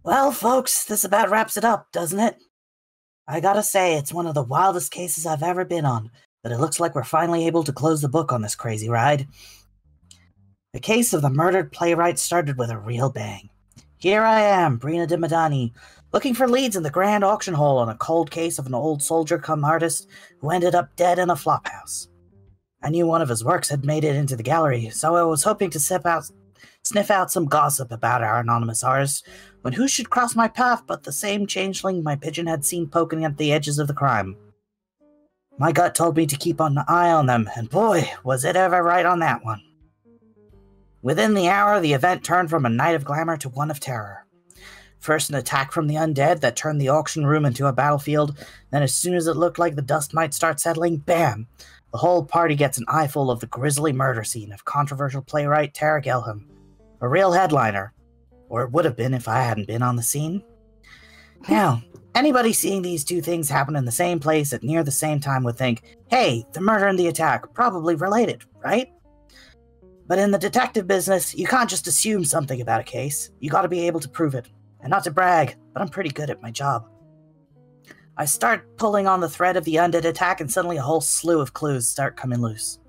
Well, folks, this about wraps it up, doesn't it? I gotta say, it's one of the wildest cases I've ever been on, but it looks like we're finally able to close the book on this crazy ride. The case of the murdered playwright started with a real bang. Here I am, Brina de Madani, looking for leads in the grand auction hall on a cold case of an old soldier-cum-artist who ended up dead in a flophouse. I knew one of his works had made it into the gallery, so I was hoping to sniff out some gossip about our anonymous artist, when who should cross my path but the same changeling my pigeon had seen poking at the edges of the crime. My gut told me to keep an eye on them, and boy, was it ever right on that one. Within the hour, the event turned from a night of glamour to one of terror. First an attack from the undead that turned the auction room into a battlefield, then as soon as it looked like the dust might start settling, bam! The whole party gets an eyeful of the grisly murder scene of controversial playwright Tarek Elham. A real headliner. Or it would have been if I hadn't been on the scene. Now, anybody seeing these two things happen in the same place at near the same time would think, hey, the murder and the attack, probably related, right? But in the detective business, you can't just assume something about a case. You gotta be able to prove it. And not to brag, but I'm pretty good at my job. I start pulling on the thread of the undead attack and suddenly a whole slew of clues start coming loose.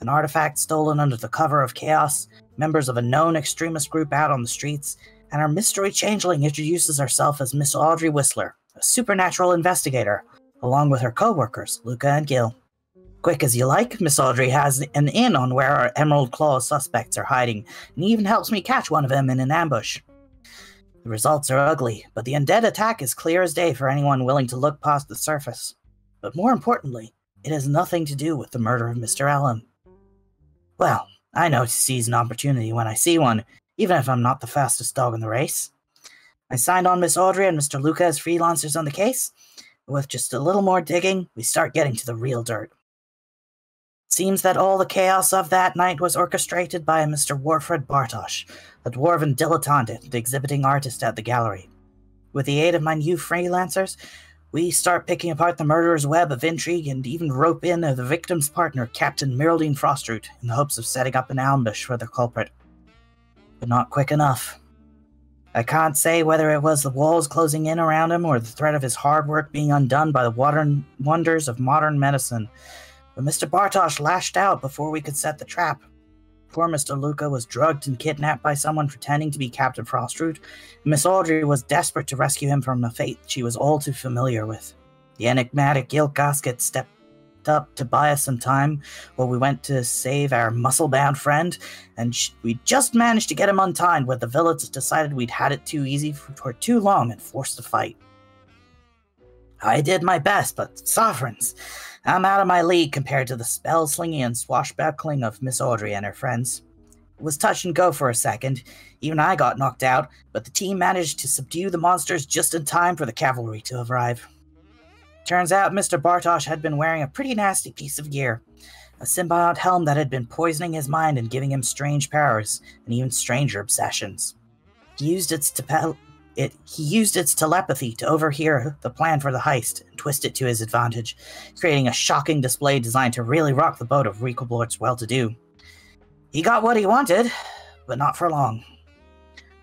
An artifact stolen under the cover of chaos, members of a known extremist group out on the streets, and our mystery changeling introduces herself as Miss Audrey Whistler, a supernatural investigator, along with her co-workers, Luca and Gil. Quick as you like, Miss Audrey has an in on where our Emerald Claw suspects are hiding, and even helps me catch one of them in an ambush. The results are ugly, but the undead attack is clear as day for anyone willing to look past the surface. But more importantly, it has nothing to do with the murder of Mr. Allen. Well, I know to seize an opportunity when I see one, even if I'm not the fastest dog in the race. I signed on Miss Audrey and Mr. Luca as freelancers on the case. With just a little more digging, we start getting to the real dirt. It seems that all the chaos of that night was orchestrated by a Mr. Warfred Bartosz, a dwarven dilettante and exhibiting artist at the gallery. With the aid of my new freelancers, we start picking apart the murderer's web of intrigue and even rope in the victim's partner, Captain Myraldine Frostroot, in the hopes of setting up an ambush for the culprit. But not quick enough. I can't say whether it was the walls closing in around him or the threat of his hard work being undone by the wonders of modern medicine, but Mr. Bartosz lashed out before we could set the trap. Poor Mr. Luca was drugged and kidnapped by someone pretending to be Captain Frostroot, and Miss Audrey was desperate to rescue him from a fate she was all too familiar with. The enigmatic Gil Gasket stepped up to buy us some time while we went to save our muscle-bound friend, and we just managed to get him untied when the villains decided we'd had it too easy for too long and forced to fight. I did my best, but sovereigns, I'm out of my league compared to the spell-slinging and swashbuckling of Miss Audrey and her friends. It was touch and go for a second. Even I got knocked out, but the team managed to subdue the monsters just in time for the cavalry to arrive. Turns out Mr. Bartosz had been wearing a pretty nasty piece of gear, a symbiote helm that had been poisoning his mind and giving him strange powers and even stranger obsessions. He used its telepathy to overhear the plan for the heist and twist it to his advantage, creating a shocking display designed to really rock the boat of Reekelblort's well-to-do. He got what he wanted, but not for long.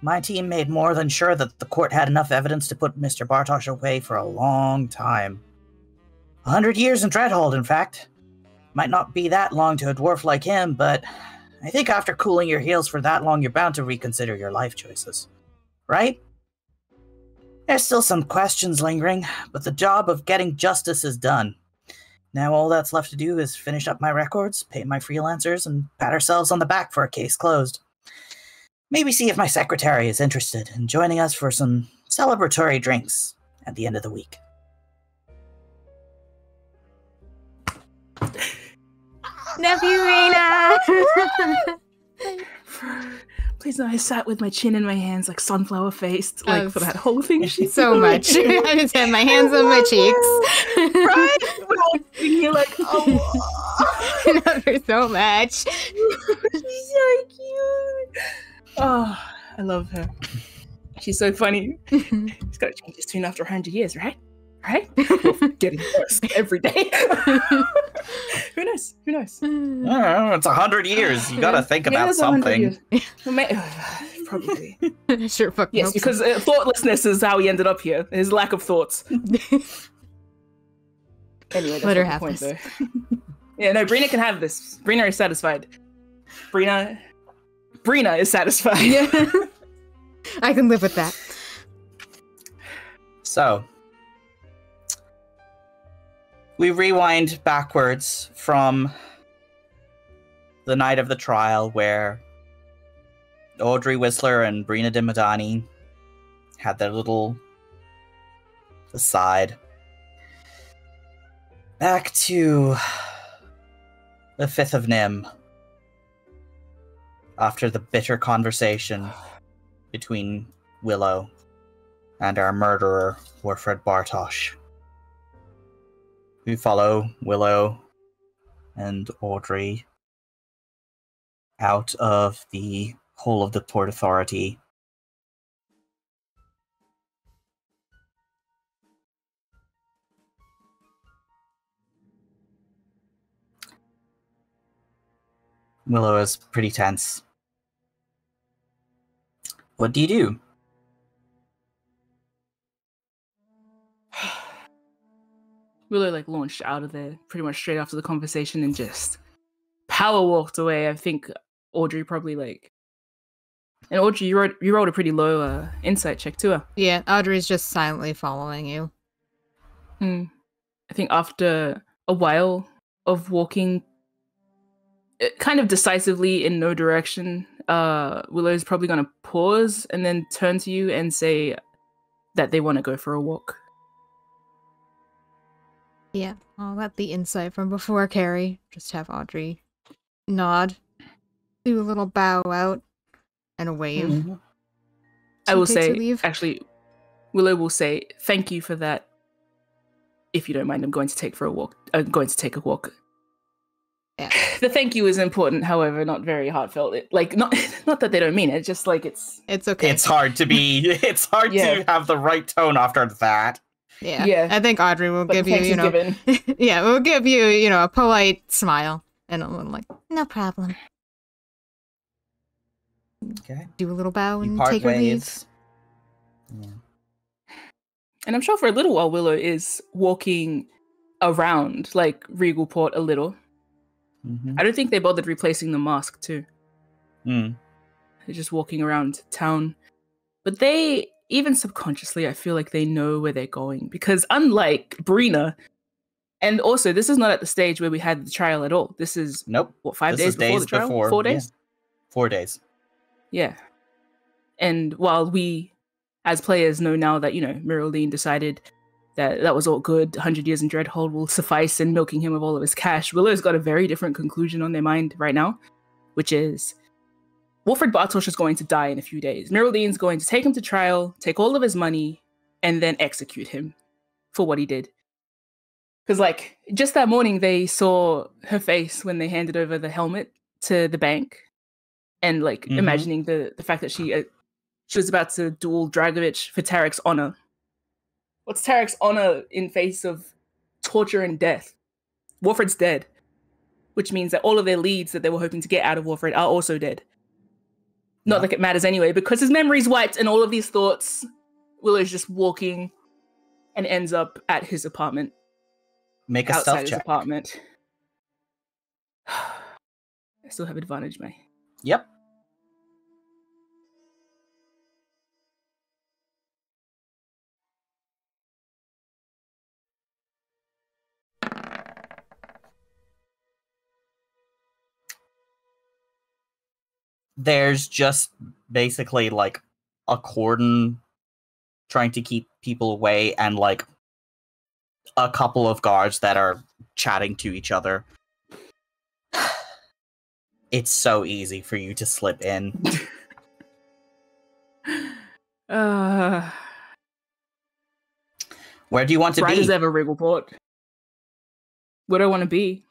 My team made more than sure that the court had enough evidence to put Mr. Bartosz away for a long time. 100 years in Dreadhold, in fact. Might not be that long to a dwarf like him, but I think after cooling your heels for that long, you're bound to reconsider your life choices. Right? There's still some questions lingering, but the job of getting justice is done. Now all that's left to do is finish up my records, pay my freelancers, and pat ourselves on the back for a case closed. Maybe see if my secretary is interested in joining us for some celebratory drinks at the end of the week. Nephew Rena! Please no, I sat with my chin in my hands, like sunflower faced, like for that whole thing. So much. I just had my hands on my cheeks. Right? We're all sitting here like, oh. I love her so much. She's so cute. Oh, I love her. She's so funny. She's got to change his tune after 100 years, right? Right? Getting worse every day. Who knows? Who knows? I don't know, it's 100 years. You gotta think about something. probably. Sure, fuck. Yes, because thoughtlessness is how he ended up here. His lack of thoughts. Anyway, that's Let her not the have point, this. though. Yeah, no, Brina can have this. Brina is satisfied. Brina is satisfied. Yeah. I can live with that. So, we rewind backwards from the night of the trial where Audrey Whistler and Brina de Madani had their little aside. Back to the 5th of Nim, after the bitter conversation between Willow and our murderer, Warfred Bartosz. We follow Willow and Audrey out of the whole of the Port Authority. Willow is pretty tense. What do you do? Willow like launched out of there pretty much straight after the conversation and just power walked away. I think Audrey probably like, and Audrey, you rolled a pretty low insight check too. Yeah, Audrey's just silently following you. I think after a while of walking kind of decisively in no direction, Willow's probably going to pause and then turn to you and say that they want to go for a walk. Yeah, I'll let the insight from before carry. Just have Audrey nod, do a little bow out, and a wave. Mm-hmm. I will She takes her say, leave. actually, Willow will say, thank you for that. If you don't mind, I'm going to take a walk. Yeah. The thank you is important, however, not very heartfelt. Not that they don't mean it, just like it's okay. It's hard to Yeah. have the right tone after that. Yeah. I think Audrey will but give the you, thanks is given. yeah, we'll give you, a polite smile. And a little like, no problem. Okay. Do a little bow You and part take her leave. ways. Yeah. And I'm sure for a little while Willow is walking around like Regal Port a little. Mm-hmm. I don't think they bothered replacing the mask too. Mm. They're just walking around town. But they, even subconsciously, I feel like they know where they're going. Because unlike Brina, and also this is not at the stage where we had the trial at all. This is, Nope. what, 5 This days is before the trial? 4 days? Yeah. 4 days. Yeah. And while we, as players, know now that, Myraldine decided that that was all good, 100 years in Dreadhold will suffice in milking him of all of his cash, Willow's got a very different conclusion on their mind right now, which is Warfred Bartosz is going to die in a few days. Myraldine's going to take him to trial, take all of his money, and then execute him for what he did. Because, just that morning, they saw her face when they handed over the helmet to the bank. And, imagining the fact that she was about to duel Dragovich for Tarek's honor. What's Tarek's honor in face of torture and death? Warfred's dead. Which means that all of their leads that they were hoping to get out of Warfred are also dead. Not like it matters anyway, because his memory's wiped and all of these thoughts, Willow's just walking and ends up at his apartment. Make a outside stealth his check. apartment. I still have advantage, May. Yep. There's just basically a cordon trying to keep people away and a couple of guards that are chatting to each other. It's so easy for you to slip in. Where do you want to Bright be? as ever, Wriggleport. Where do I want to be?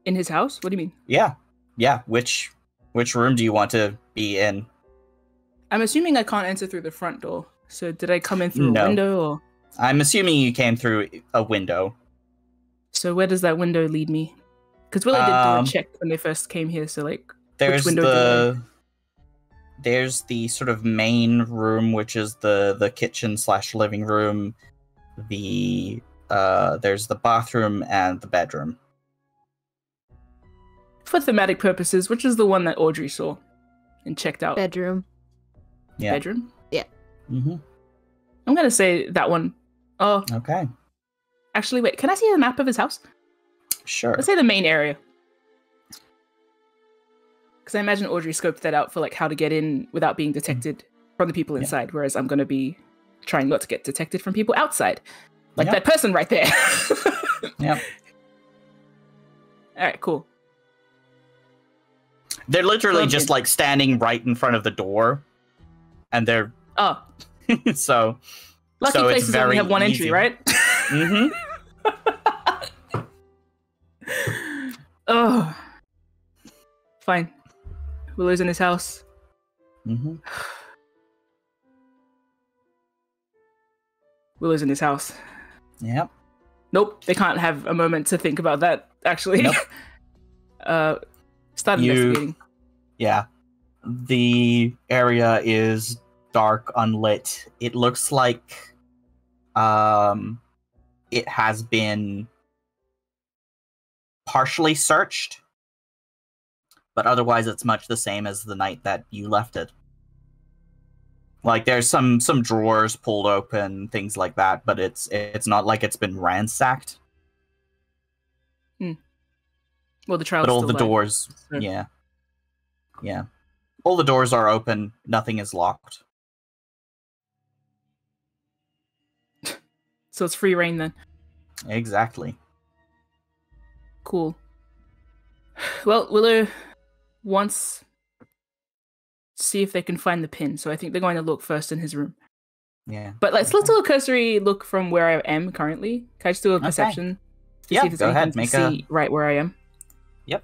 In his house? What do you mean? Yeah. Which room do you want to be in? I'm assuming I can't enter through the front door. So did I come in through No. a window or? I'm assuming you came through a window. So where does that window lead me? Because Willow did do a check when they first came here. So There's window do you there's the sort of main room, which is the kitchen / living room. There's the bathroom and the bedroom. For thematic purposes, which is the one that Audrey saw and checked out? Bedroom. Yeah. Bedroom? Yeah. Mm-hmm. I'm going to say that one. Oh. Okay. Actually, wait. Can I see a map of his house? Sure. Let's say the main area. Because I imagine Audrey scoped that out for like how to get in without being detected from the people inside, whereas I'm going to be trying not to get detected from people outside. Like that person right there. Yep. All right, cool. They're literally just like standing right in front of the door, and they're so lucky places only have one entry, right? Mm-hmm. Oh, fine. Willow's in his house. Mm-hmm. Willow's in his house. Yep. Nope, they can't have a moment to think about that. Actually, nope. Start investigating. Yeah, the area is dark, unlit. It looks like it has been partially searched, but otherwise it's much the same as the night that you left it. Like there's some drawers pulled open, things like that, but it's not like it's been ransacked. Well, the trial's but all still the live, doors, so. yeah, all the doors are open. Nothing is locked. So it's free reign then. Exactly. Cool. Well, Willow wants to see if they can find the pin, so I think they're going to look first in his room. Yeah. But let's do a cursory look from where I am currently. Can I just do a perception to see if there's anything to see right where I am? Yep.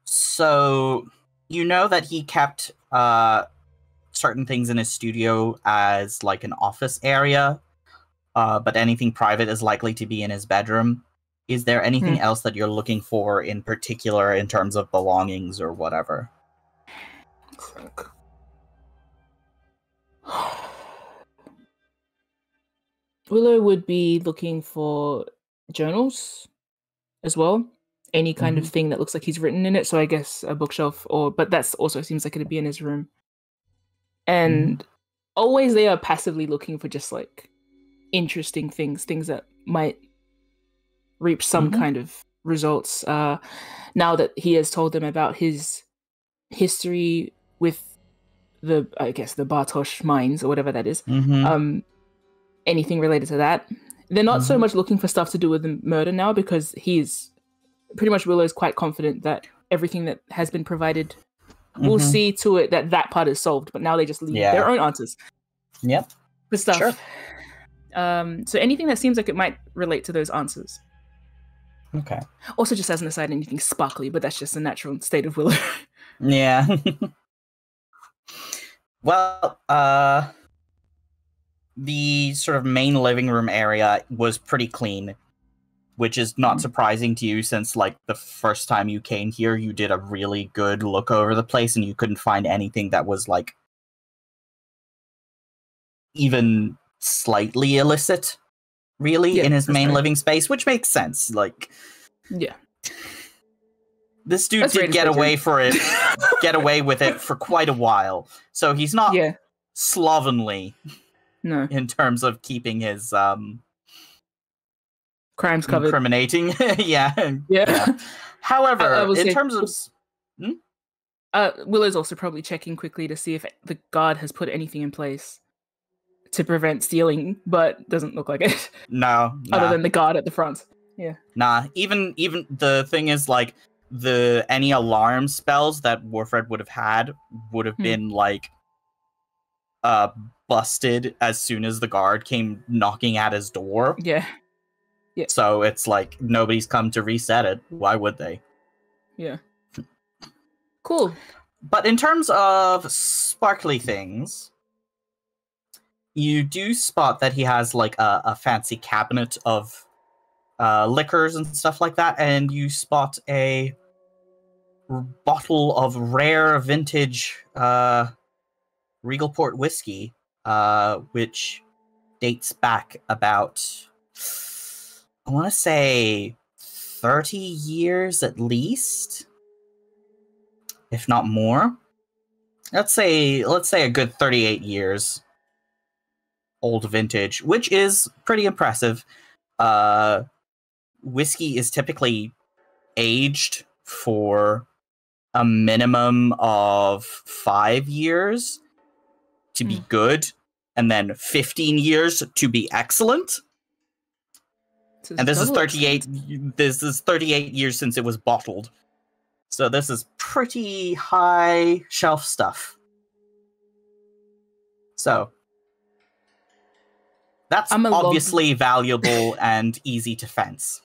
So you know that he kept certain things in his studio as like an office area, but anything private is likely to be in his bedroom. Is there anything else that you're looking for in particular in terms of belongings or whatever? Willow would be looking for journals as well. Any kind of thing that looks like he's written in it. So I guess a bookshelf, but that's also seems like it'd be in his room. And always they are passively looking for just like interesting things that might reap some kind of results. Now that he has told them about his history with the Bartosz mines or whatever that is. Anything related to that. They're not so much looking for stuff to do with the murder now, because he's pretty much Willow's quite confident that everything that has been provided will see to it that that part is solved. But now they just leave their own answers. Yep. For stuff. Sure. So anything that seems like it might relate to those answers. Okay. Also, just as an aside, anything sparkly, but that's just the natural state of Willow. Yeah. Well, the sort of main living room area was pretty clean, which is not surprising to you since, like, the first time you came here, you did a really good look over the place and you couldn't find anything that was, like, even slightly illicit, really, in his main living space, which makes sense. Like, this dude did get away with it for quite a while, so he's not slovenly. No. In terms of keeping his crimes covered. Incriminating. Yeah. However, in terms of Willow's also probably checking quickly to see if the guard has put anything in place to prevent stealing, but doesn't look like it. No. Other than the guard at the front. Yeah. Nah. Even the thing is, like, any alarm spells that Warfred would have had would have been like busted as soon as the guard came knocking at his door. Yeah. So it's like nobody's come to reset it. Why would they? Yeah. Cool. But in terms of sparkly things, You do spot that he has like a fancy cabinet of liquors and stuff like that, and you spot a bottle of rare vintage Regal Port whiskey, which dates back about, I want to say, 30 years at least, if not more. Let's say a good 38 years old vintage, which is pretty impressive. Whiskey is typically aged for a minimum of 5 years to be good, and then 15 years to be excellent. And this is 38. This is 38 years since it was bottled, so this is pretty high shelf stuff. So that's obviously valuable and easy to fence.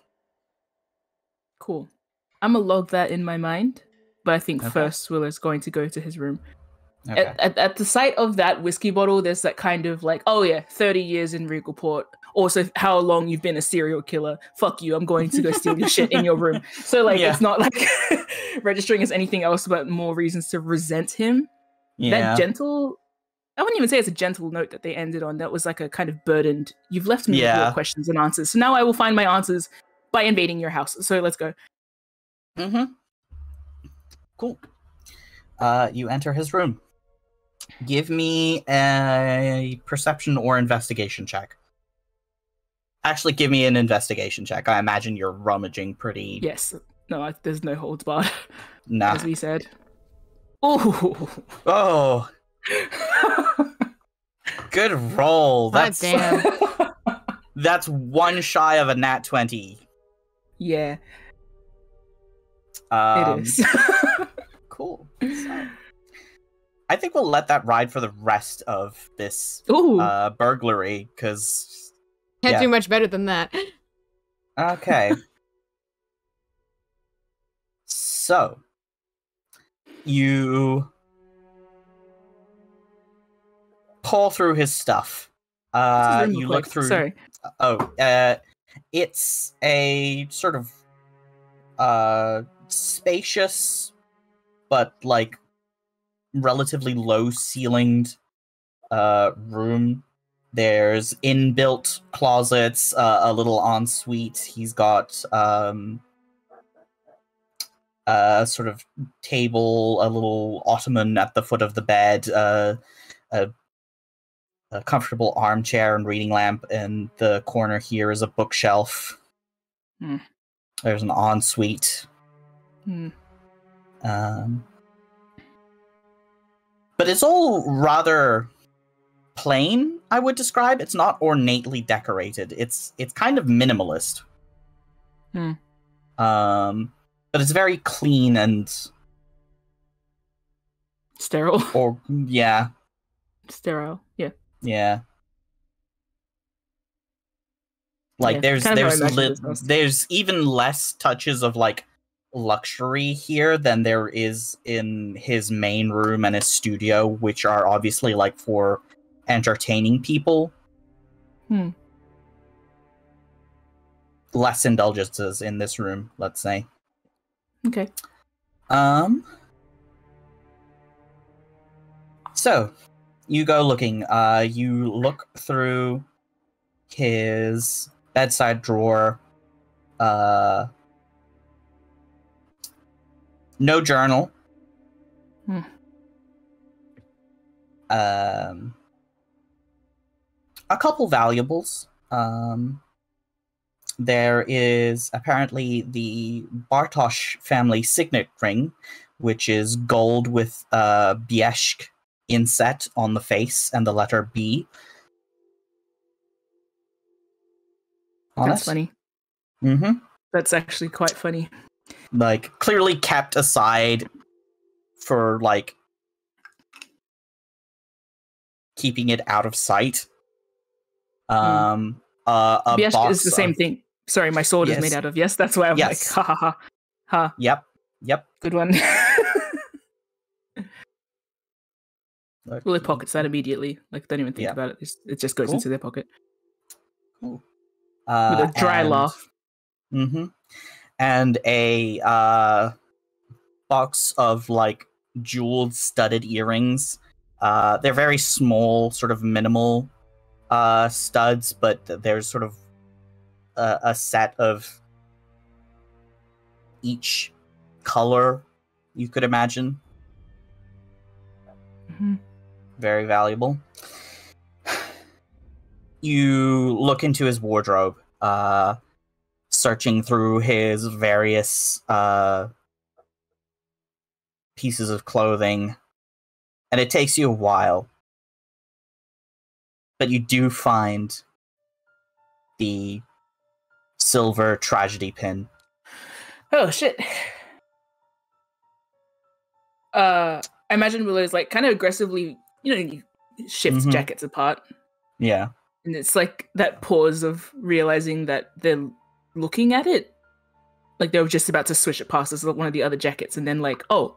Cool. I'm gonna log that in my mind, but I think first Willer's going to go to his room. Okay. At the sight of that whiskey bottle, there's that kind of like, oh yeah, 30 years in Regal Port. Also, how long you've been a serial killer. Fuck you, I'm going to go steal your shit in your room. So like, it's not like registering as anything else, but more reasons to resent him. That gentle, I wouldn't even say it's a gentle note that they ended on. That was like a kind of burdened, you've left me with more questions and answers. So now I will find my answers by invading your house. So let's go. Cool. You enter his room. Give me a perception or investigation check. Actually, give me an investigation check. I imagine you're rummaging pretty... Yes. No, there's no holds barred. Nah. As we said. Ooh. Oh. Good roll. That's damn. That's one shy of a nat 20. Yeah. It is. Cool. So, I think we'll let that ride for the rest of this burglary, because... Can't do much better than that. Okay. So, you pull through his stuff. You look through... Sorry. It's a sort of spacious, but like relatively low-ceilinged room. There's inbuilt closets, a little ensuite. He's got a sort of table, a little ottoman at the foot of the bed, a comfortable armchair and reading lamp. In the corner here is a bookshelf. There's an ensuite. But it's all rather plain, I would describe. It's not ornately decorated. It's kind of minimalist. But it's very clean and sterile. Sterile. Yeah. Yeah. Like there's even less touches of like luxury here than there is in his main room and his studio, which are obviously like for entertaining people. Less indulgences in this room, let's say. Okay. So you go looking. You look through his bedside drawer. No journal. A couple valuables. There is apparently the Bartosz family signet ring, which is gold with Bieshk inset on the face and the letter B. That's funny. That's actually quite funny. Like, clearly kept aside for, like, keeping it out of sight. Bieshk is the same thing. Sorry, my sword is made out of. Yes, that's why I'm like, ha ha ha. Ha. Yep. Good one. Well, it pockets that immediately. Like, don't even think about it. It just goes into their pocket. Cool. With a dry laugh. Mm-hmm. And a box of, like, jeweled studded earrings. They're very small, sort of minimal studs, but there's sort of a set of each color you could imagine. Mm-hmm. Very valuable. You look into his wardrobe, searching through his various pieces of clothing, and it takes you a while. But you do find the silver tragedy pin. Oh, shit. I imagine Willow's, like, kind of aggressively, you shift jackets apart. Yeah. And it's like that pause of realizing that they're looking at it. Like they were just about to switch it past us, one of the other jackets, and then like, oh.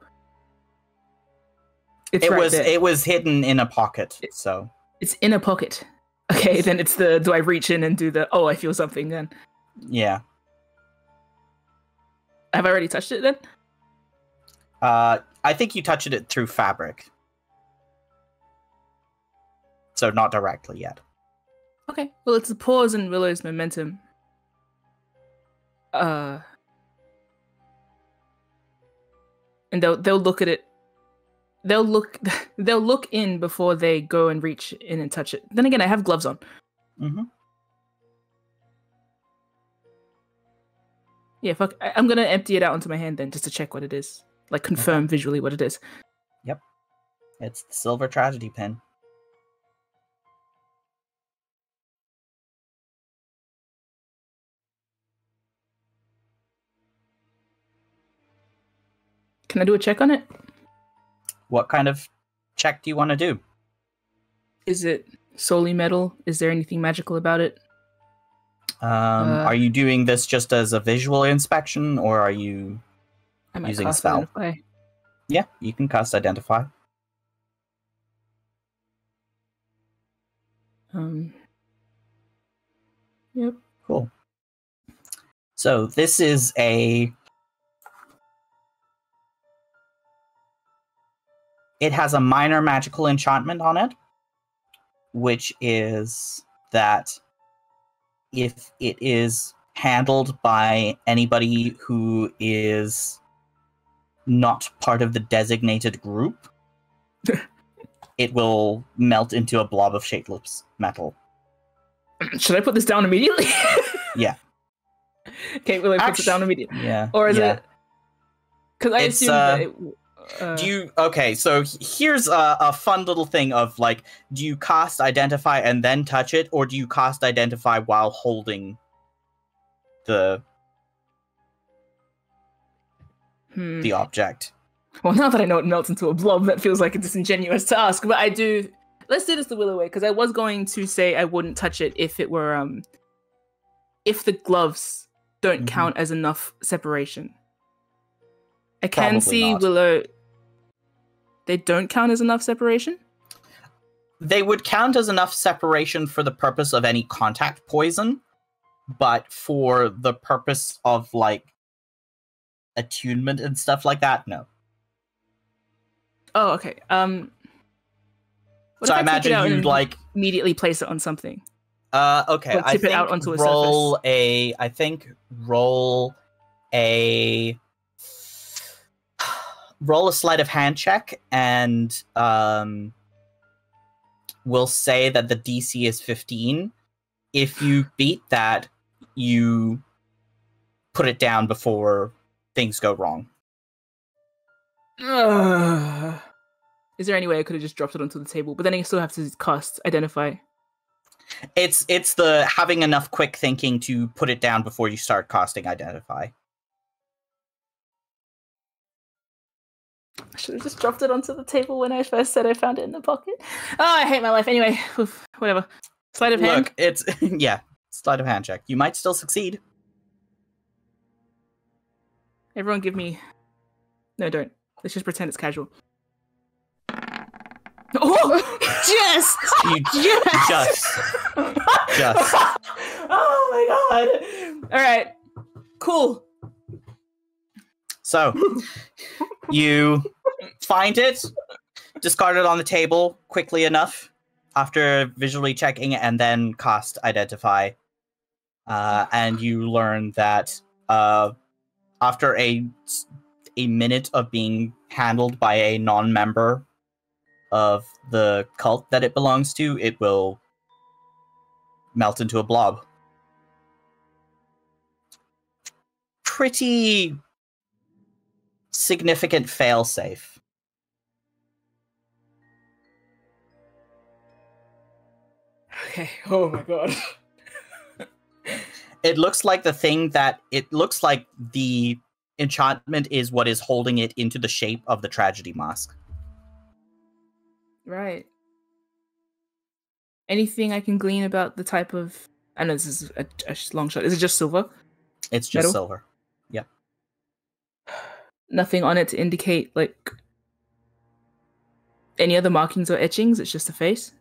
It was hidden in a pocket, so. It's in a pocket. Okay, then it's do I reach in and do I feel something then? Yeah. Have I already touched it then? I think you touched it through fabric. So not directly yet. Okay, well, it's a pause in Willow's momentum. And they'll look at it. They'll look in before they go and reach in and touch it. Then again, I have gloves on. Mm-hmm. Yeah, fuck. I'm gonna empty it out onto my hand then, just to check what it is. Like confirm visually what it is. Yep. It's the silver tragedy pin. Can I do a check on it? What kind of check do you want to do? Is it solely metal? Is there anything magical about it? Are you doing this just as a visual inspection, or are you using a spell? Identify. Yeah, you can cast Identify. Yep. Cool. So this is it has a minor magical enchantment on it, which is that if it is handled by anybody who is not part of the designated group, it will melt into a blob of shapeless metal. Should I put this down immediately? Yeah. Okay, will I put it down immediately? Yeah. Or is it? Because I assume that it... Okay, so here's a fun little thing of, like, do you cast Identify and then touch it, or do you cast Identify while holding the object? Well, now that I know it melts into a blob, that feels like a disingenuous task, but I do... Let's do this the Willow way, because I was going to say I wouldn't touch it if it were, if the gloves don't count as enough separation. I can Probably see not. Willow... They don't count as enough separation? They would count as enough separation for the purpose of any contact poison, but for the purpose of, like, attunement and stuff like that, no. Oh, okay. So I imagine you'd, like... immediately place it on something. Okay, Like tip it out onto a roll surface. Roll a sleight of hand check, and we'll say that the DC is 15. If you beat that, you put it down before things go wrong. Is there any way I could have just dropped it onto the table? But then I still have to cast Identify. It's the having enough quick thinking to put it down before you start casting Identify. I should have just dropped it onto the table when I first said I found it in the pocket. Oh, I hate my life. Anyway, whatever. Sleight of hand? Look, it's... yeah, sleight of hand check. You might still succeed. Everyone give me... No, don't. Let's just pretend it's casual. Oh, Just. You just. Oh my god! All right, cool. So, you find it, discard it on the table quickly enough after visually checking, and then cast Identify. And you learn that after a minute of being handled by a non-member of the cult that it belongs to, it will melt into a blob. Pretty significant failsafe. Okay. Oh my god. It looks like the enchantment is what is holding it into the shape of the tragedy mask. Right. Anything I can glean about the type of... I know this is a long shot. Is it just silver? It's just Metal? silver. Yep. Nothing on it to indicate, like, any other markings or etchings? It's just a face?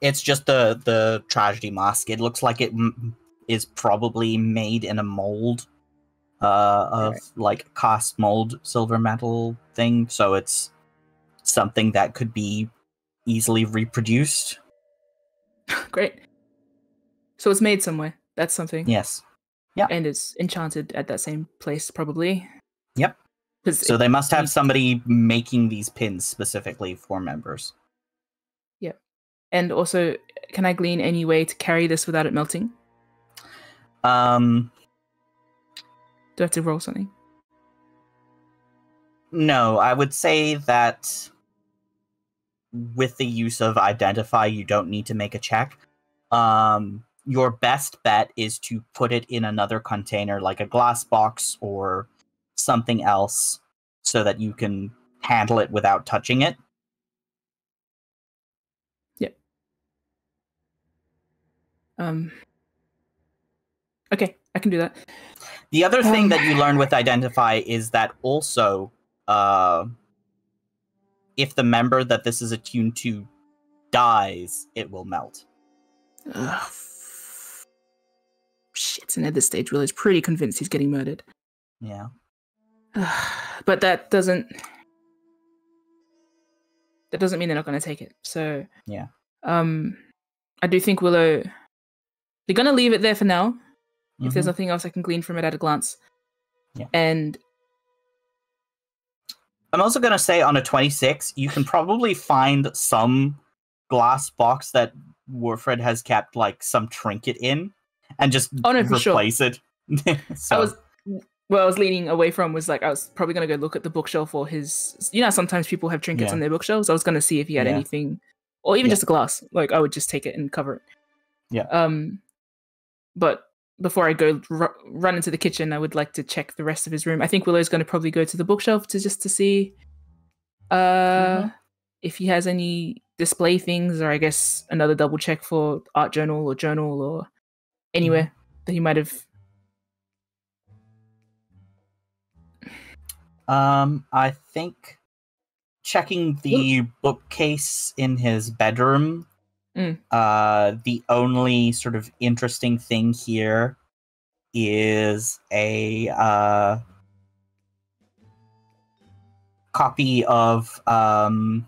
It's just the tragedy mask. It looks like it is probably made in a mold of like cast mold silver metal thing, so it's something that could be easily reproduced. Great. So it's made somewhere. That's something. Yes. Yeah. And it's enchanted at that same place, probably. Yep. So they must have somebody making these pins specifically for members. Yep. And also, can I glean any way to carry this without it melting? Do I have to roll something? No, I would say that with the use of Identify, you don't need to make a check. Your best bet is to put it in another container, like a glass box or something else, so that you can handle it without touching it. Yep. Okay, I can do that. The other thing that you learn with Identify is that also, if the member that this is attuned to dies, it will melt. Ugh. Shit, and at this stage, Willow's pretty convinced he's getting murdered. Yeah. But that doesn't mean they're not going to take it. So yeah. I do think Willow, they're going to leave it there for now. If there's nothing else I can glean from it at a glance. Yeah. And I'm also going to say on a 26, you can probably find some glass box that Warfred has kept like some trinket in and just replace it. So. I was leaning away from was like, I was probably going to go look at the bookshelf or his, sometimes people have trinkets on their bookshelves. I was going to see if he had anything, or even just a glass. Like, I would just take it and cover it. Yeah. But before I go run into the kitchen, I would like to check the rest of his room. I think Willow's going to probably go to the bookshelf to see if he has any display things, or I guess another double check for art journal or anywhere that he might have. I think checking the bookcase in his bedroom, the only sort of interesting thing here is a copy of an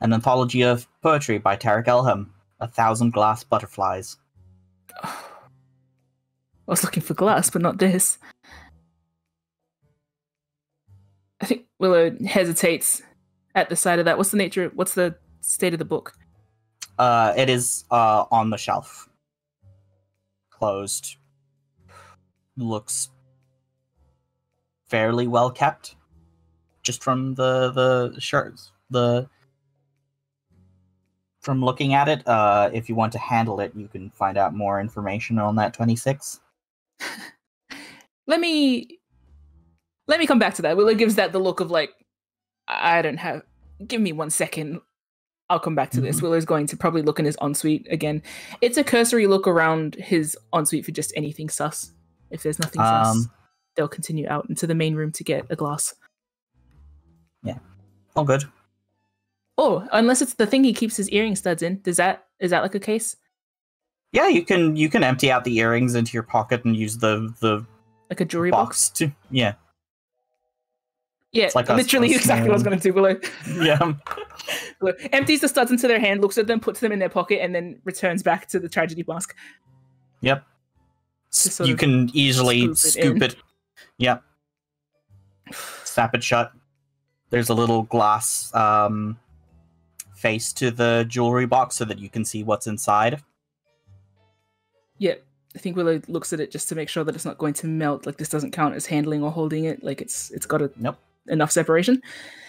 anthology of poetry by Tarek Elham, 1,000 Glass Butterflies. I was looking for glass, but not this. I think Willow hesitates at the sight of that. What's the state of the book? It is on the shelf. Closed. Looks fairly well kept. Just from the shirts. From looking at it, if you want to handle it, you can find out more information on that 26. Let me come back to that. Willow gives that the look of like, give me 1 second. I'll come back to this. Willow's going to probably look in his ensuite again. It's a cursory look around his ensuite for just anything sus. If there's nothing sus, they'll continue out into the main room to get a glass. Yeah. All good. Oh, unless it's the thing he keeps his earring studs in. Is that like a case? Yeah, you can empty out the earrings into your pocket and use the Like a jewelry box to yeah. Yeah, It's like literally a exactly what I was going to do. Willow. Yeah. Willow empties the studs into their hand, looks at them, puts them in their pocket, and then returns back to the tragedy mask. Yep. sort You of can easily scoop it in. Yep. Snap it shut. There's a little glass face to the jewelry box so that you can see what's inside. Yeah, I think Willow looks at it just to make sure that it's not going to melt. Like this doesn't count as handling or holding it. Like it's got enough separation.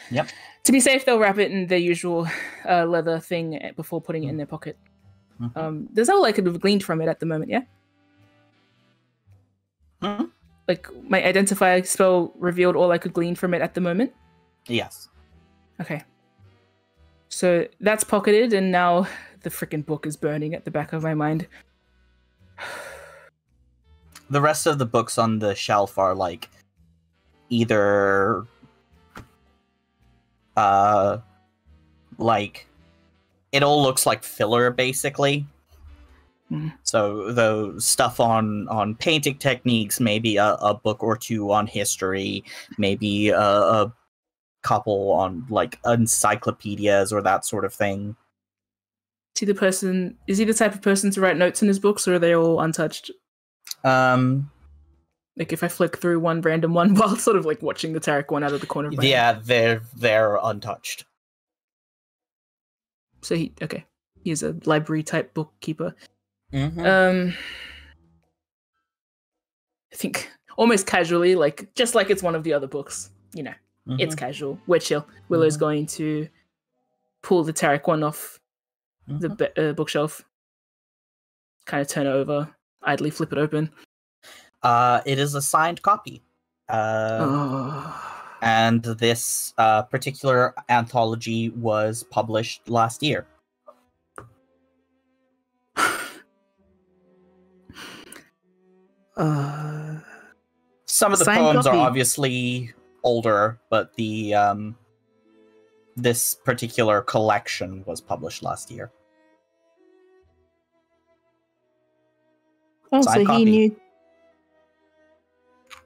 Yep. To be safe, they'll wrap it in their usual leather thing before putting it in their pocket. Mm-hmm. There's all I could have gleaned from it at the moment, yeah? Mm-hmm. Like, my identify spell revealed all I could glean from it at the moment? Yes. Okay. So that's pocketed, and now the frickin' book is burning at the back of my mind. The rest of the books on the shelf are like either like it all looks like filler basically. So the stuff on painting techniques, maybe a book or two on history, maybe a couple on like encyclopedias or that sort of thing. Is he the type of person to write notes in his books, or are they all untouched? Like if I flick through one random one while sort of like watching the Tarek one out of the corner of my head. They're untouched. So he's a library type bookkeeper. Mm-hmm. I think almost casually, like just like it's one of the other books, you know. Mm-hmm. It's casual. We're chill. Willow's going to pull the Tarek one off the bookshelf, kind of turn it over, idly flip it open. It is a signed copy. And this particular anthology was published last year. Some of the poems are obviously older, but the this particular collection was published last year. Oh, so he knew.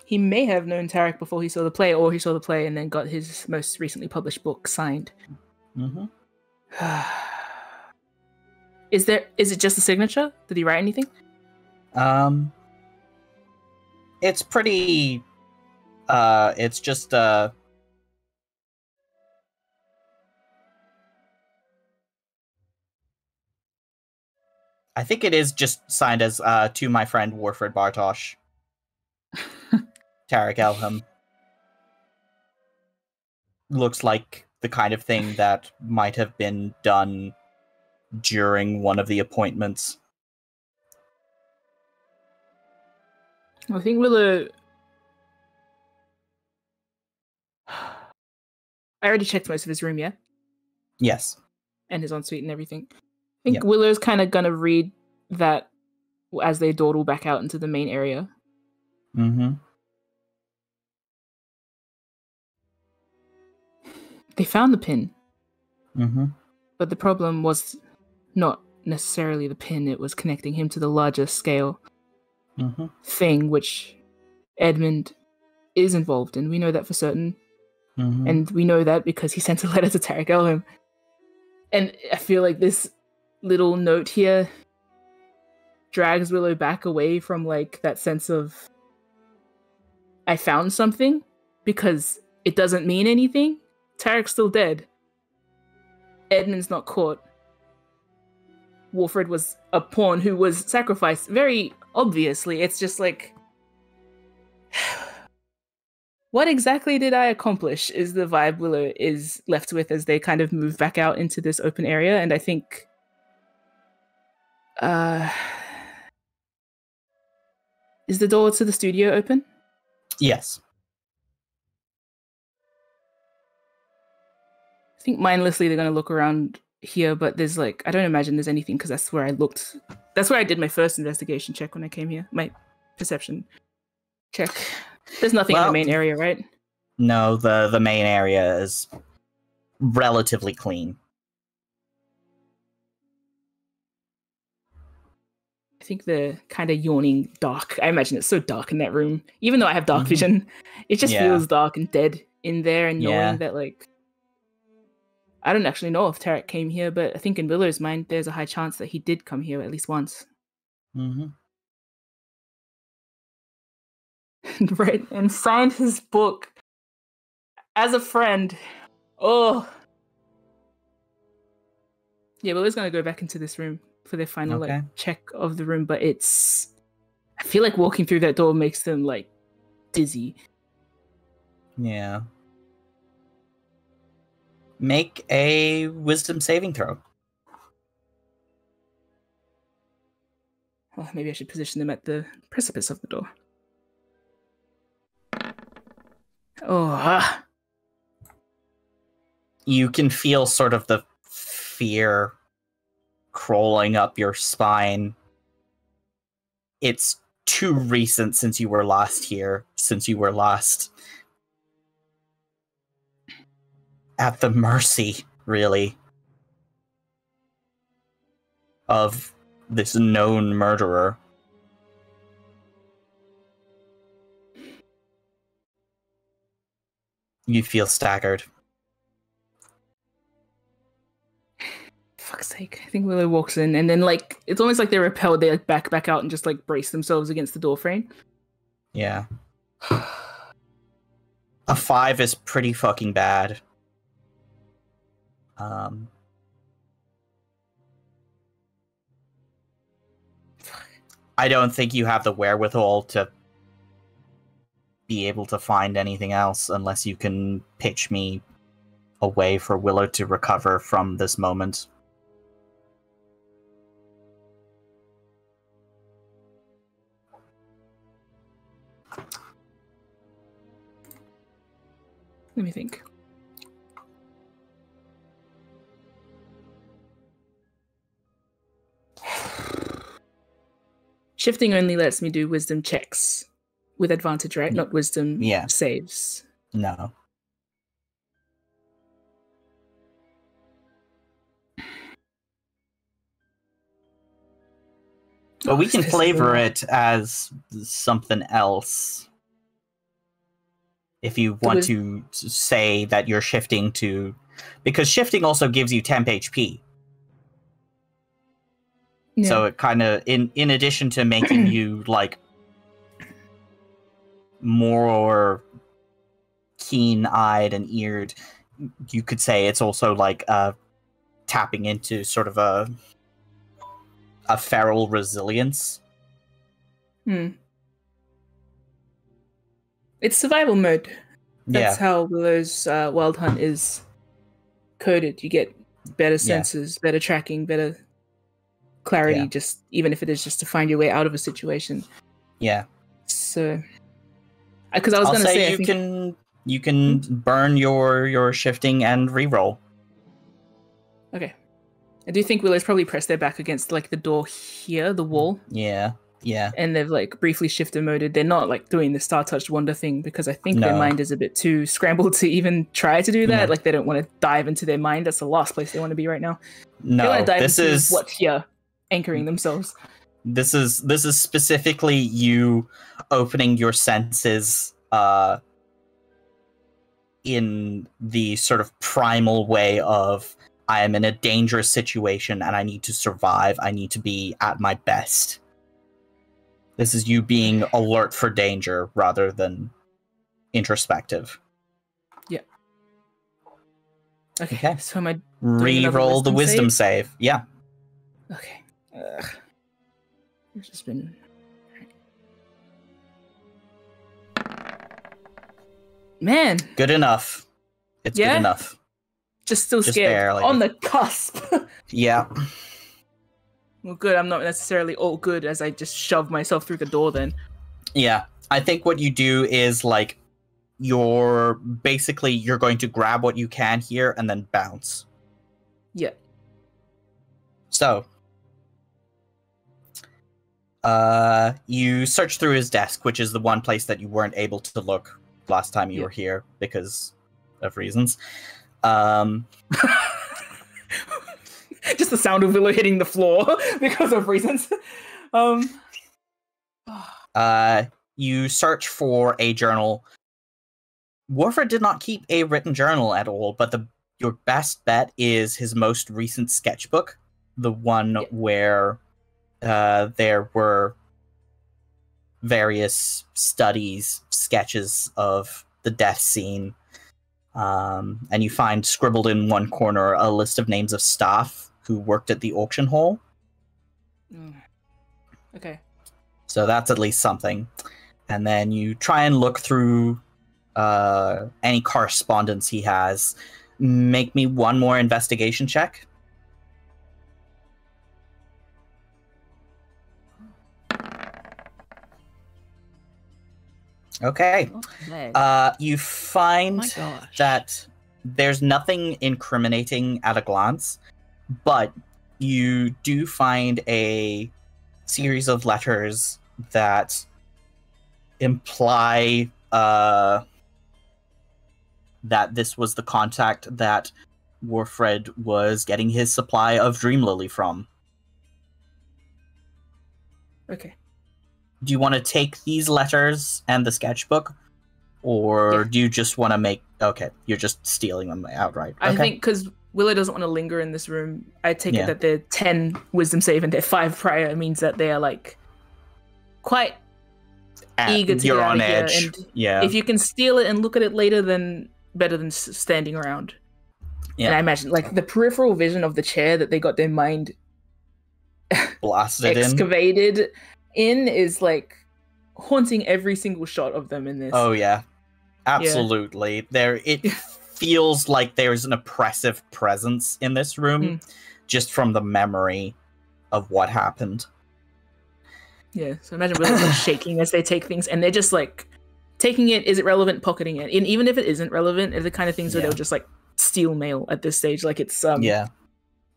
He may have known Tarek before he saw the play, or he saw the play and then got his most recently published book signed. Mm-hmm. Is it just a signature? Did he write anything? It's pretty. It's just I think it is just signed as to my friend Warfred Bartosz. Tarek Elham. Looks like the kind of thing that might have been done during one of the appointments. I think Willow... I already checked most of his room, yeah? Yes. And his ensuite and everything. I think Willow's kind of gonna read that as they dawdle back out into the main area. Mm-hmm. They found the pin. Mm-hmm. But the problem was not necessarily the pin, it was connecting him to the larger scale thing, which Edmund is involved in. We know that for certain. Mm-hmm. And we know that because he sent a letter to Tarek Elham. And I feel like this little note here drags Willow back away from like that sense of I found something, because it doesn't mean anything. Tarek's still dead. Edmund's not caught. Warfred was a pawn who was sacrificed. Very obviously. It's just like... what exactly did I accomplish is the vibe Willow is left with as they kind of move back out into this open area. And I think... is the door to the studio open? Yes. I think mindlessly they're going to look around here, but there's like, I don't imagine there's anything because that's where I looked. That's where I did my first investigation check when I came here. My perception check. There's nothing in the main area, right? No, the main area is relatively clean. I think the kind of yawning dark. I imagine it's so dark in that room. Even though I have dark Mhm. vision, it just Yeah. feels dark and dead in there. And Yeah. knowing that, like, I don't actually know if Tarek came here, but I think in Willow's mind, there's a high chance that he did come here at least once. Mm-hmm. Right, and signed his book as a friend. Oh. Yeah, Willow's gonna go back into this room for their final Okay. like check of the room, but I feel like walking through that door makes them like dizzy. Yeah. Make a wisdom saving throw. Oh, maybe I should position them at the precipice of the door. Oh, You can feel sort of the fear crawling up your spine. It's too recent since you were last here, since you were last at the mercy, really, of this known murderer. You feel staggered. fuck's sake. I think Willow walks in and then like it's almost like they're repelled, they like back out and just like brace themselves against the door frame. Yeah. A 5 is pretty fucking bad. I don't think you have the wherewithal to be able to find anything else unless you can pitch me a way for Willow to recover from this moment. Let me think. Shifting only lets me do wisdom checks with advantage, right? Not wisdom Yeah. saves. No. But we can This is flavor a lot. it as something else. If you The want wis- to say that you're shifting to... Because shifting also gives you temp HP. Yeah. So it kind of, in addition to making you, like, more keen-eyed and eared, you could say it's also, like, tapping into sort of a feral resilience. It's survival mode. That's Yeah. how Willow's Wild Hunt is coded. You get better senses, better tracking, better clarity, Yeah. just even if it is just to find your way out of a situation. Yeah. So, because I was I'll going to say say, you can burn your shifting and reroll. Okay. I do think Willow's probably pressed their back against like the door here, the wall, Yeah. Yeah. and they've like briefly shifted moded. They're not like doing the Star Touch Wonder thing because I think their No. mind is a bit too scrambled to even try to do that. No. Like they don't want to dive into their mind. That's the last place they want to be right now. They want No. to dive This into is what's here, anchoring themselves. this is specifically you opening your senses in the sort of primal way of I am in a dangerous situation and I need to survive. I need to be at my best. This is you being alert for danger rather than introspective. Okay. So am I another Re-roll the wisdom wisdom save. Yeah. okay? It's just been man, Good enough. It's Yeah? good enough. just still Just scared barely. on the cusp. Yeah. Well, good. I'm not necessarily all good as I just shove myself through the door. Then Yeah. I think what you do is like you're going to grab what you can here and then bounce. yeah, So you search through his desk, which is the one place that you weren't able to look last time you Yeah. were here because of reasons. Just the sound of Willow hitting the floor because of reasons. You search for a journal. Warford did not keep a written journal at all, but your best bet is his most recent sketchbook, the one where there were various sketches of the death scene. And you find scribbled in one corner a list of names of staff who worked at the auction hall. Okay. So that's at least something. And then you try and look through any correspondence he has. Make me one more investigation check. Okay. You find that there's nothing incriminating at a glance, but you do find a series of letters that imply that this was the contact that Warfred was getting his supply of Dream Lily from. Okay. Do you want to take these letters and the sketchbook? Or do you just want to make... Okay, you're just stealing them outright. Okay. I think because Willow doesn't want to linger in this room, I take it that their 10 wisdom save and their 5 prior means that they are, like, quite eager to you're get out on of edge. here. And if you can steal it and look at it later, then better than standing around. Yeah. And I imagine, like, the peripheral vision of the chair that they got their mind blasted excavated in is, like, haunting every single shot of them in this. Oh, yeah. Absolutely. Yeah. It feels like there's an oppressive presence in this room just from the memory of what happened. Yeah, so imagine Willow's like shaking as they take things, and they're just like taking it. Is it relevant? Pocketing it, and even if it isn't relevant, they're the kind of things where they'll just like steal mail at this stage. Like it's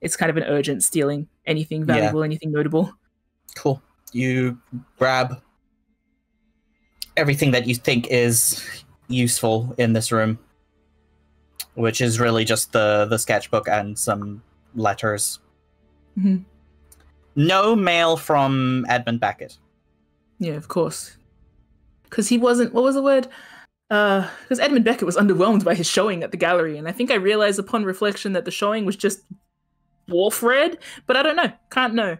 it's kind of an urgent stealing anything valuable, anything notable. Cool. You grab everything that you think is useful in this room, which is really just the sketchbook and some letters. Mm-hmm. No mail from Edmund Beckett. Yeah, of course. Because he wasn't... What was the word? Because Edmund Beckett was underwhelmed by his showing at the gallery, and I think I realized upon reflection that the showing was just Warfred, but I don't know. Can't know.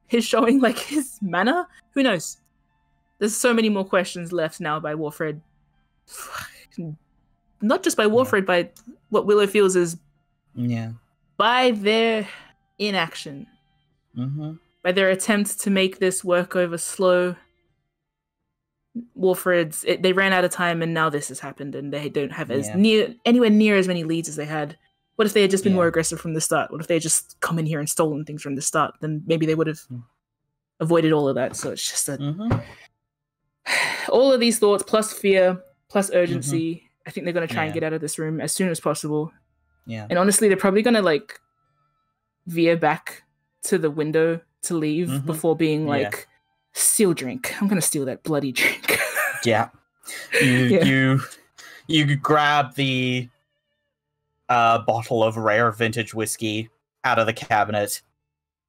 His showing, like his manner? Who knows? There's so many more questions left now by Warfred. Not just by Warfred, by what Willow feels is by their inaction. Mm-hmm. By their attempt to make this work over slow. Warfred's they ran out of time, and now this has happened, and they don't have anywhere near as many leads as they had. What if they had just been more aggressive from the start? What if they had just come in here and stolen things from the start? Then maybe they would have avoided all of that. So it's just all of these thoughts plus fear plus urgency. I think they're going to try and get out of this room as soon as possible. Yeah. And honestly, they're probably going to like veer back to the window to leave before being like, steal drink. I'm going to steal that bloody drink. You grab the bottle of rare vintage whiskey out of the cabinet.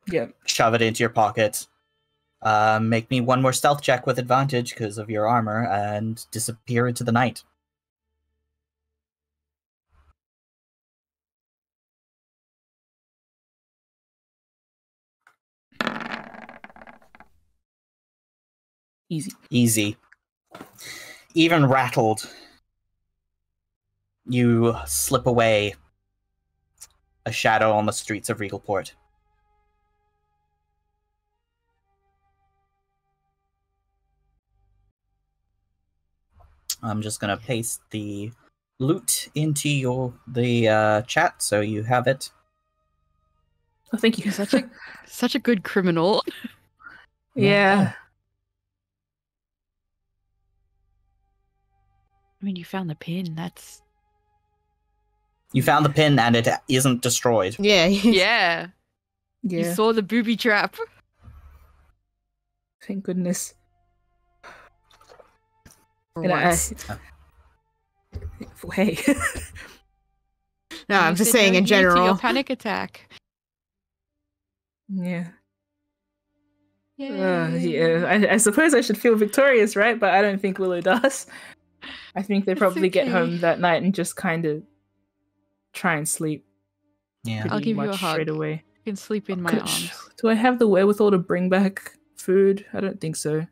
Yeah. Shove it into your pocket. Make me one more stealth check with advantage because of your armor and disappear into the night. Easy. Even rattled, you slip away, a shadow on the streets of Regalport. I'm just gonna paste the loot into the chat so you have it. Oh, thank you. Such a good criminal. Yeah. I mean, you found the pin. That's... You found the pin and it isn't destroyed. Yeah. You saw the booby trap. Thank goodness. Hey. No, I'm You just said saying no in here to your general. panic attack. Yeah. Yay. Yeah. I suppose I should feel victorious, right? But I don't think Willow does. I think they It's probably get okay. home that night and just kind of try and sleep Yeah. I'll give you a much hug. straight away. You can sleep in my Could- arms. Do I have the wherewithal to bring back food? I don't think so.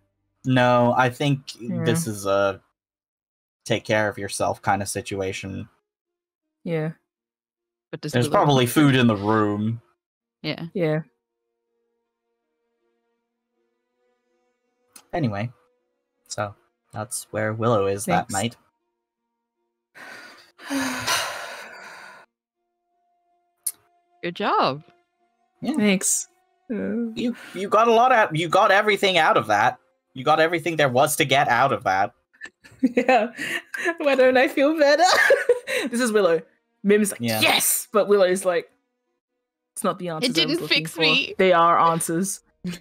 No, I think Yeah. this is a take care of yourself kind of situation. Yeah. But does There's Willow probably want food in the room. Yeah. Yeah. Anyway, so that's where Willow is that Thanks. night. Good job. Yeah, Thanks. you got a lot out. You got everything out of that. You got everything there was to get out of that. Yeah. Why don't I feel better? This is Willow. Mim's like, Yeah. yes! But Willow's like, it's not the answers I was didn't looking fix for. me. They are answers. Yeah.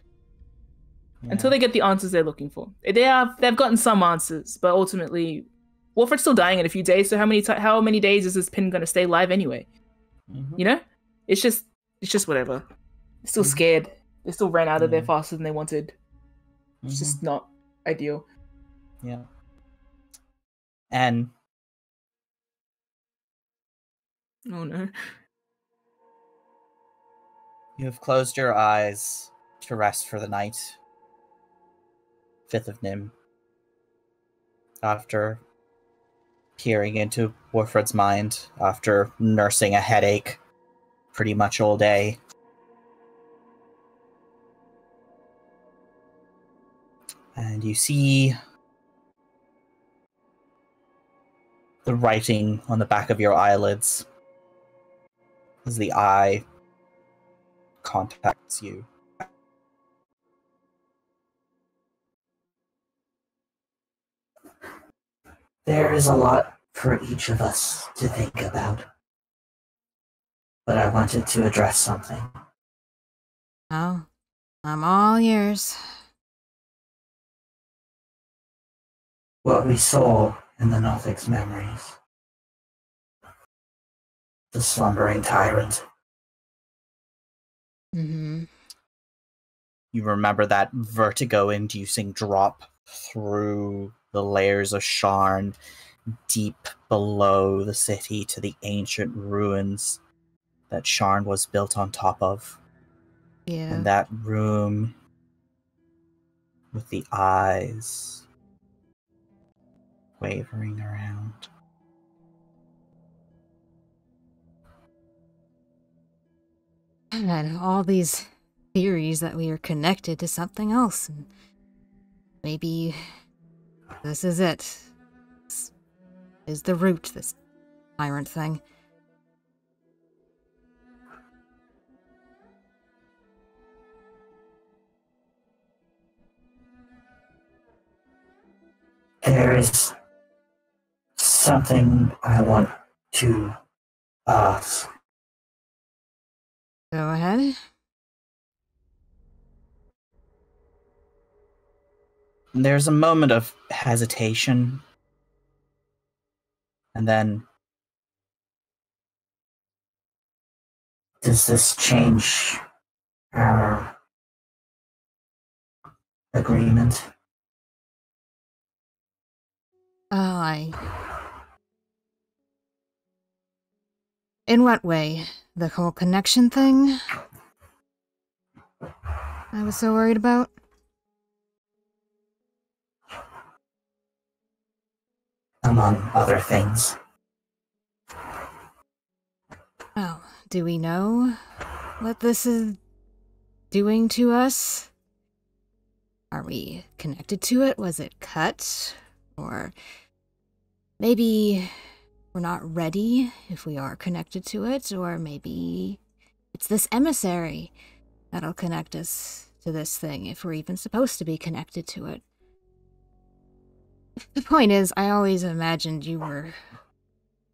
Until they get the answers they're looking for. They've gotten some answers, but ultimately, Wolfred's still dying in a few days, so how many days is this pin gonna stay live anyway? Mhm. You know? It's just whatever. They're still scared. They still ran out of there Yeah. faster than they wanted. It's Mhm. just not ideal. Yeah. And Oh no. you have closed your eyes to rest for the night. 5th of Nim. After peering into Warfred's mind, after nursing a headache pretty much all day. And you see the writing on the back of your eyelids as the eye contacts you. There is a lot for each of us to think about. But I wanted to address something. Oh, I'm all ears. What we saw in the Nothic's memories. The slumbering tyrant. Mm-hmm. You remember that vertigo-inducing drop through the layers of Sharn, deep below the city to the ancient ruins that Sharn was built on top of. Yeah. And that room with the eyes wavering around. And all these theories that we are connected to something else. And maybe this is it. This is the root, this tyrant thing. There is something I want to ask. Go ahead. There's a moment of hesitation. And then Does this change our agreement? In what way? The whole connection thing? I was so worried about? Among other things. Oh, do we know what this is doing to us? Are we connected to it? Was it cut? Or maybe we're not ready if we are connected to it, or maybe it's this emissary that'll connect us to this thing if we're even supposed to be connected to it. The point is, I always imagined you were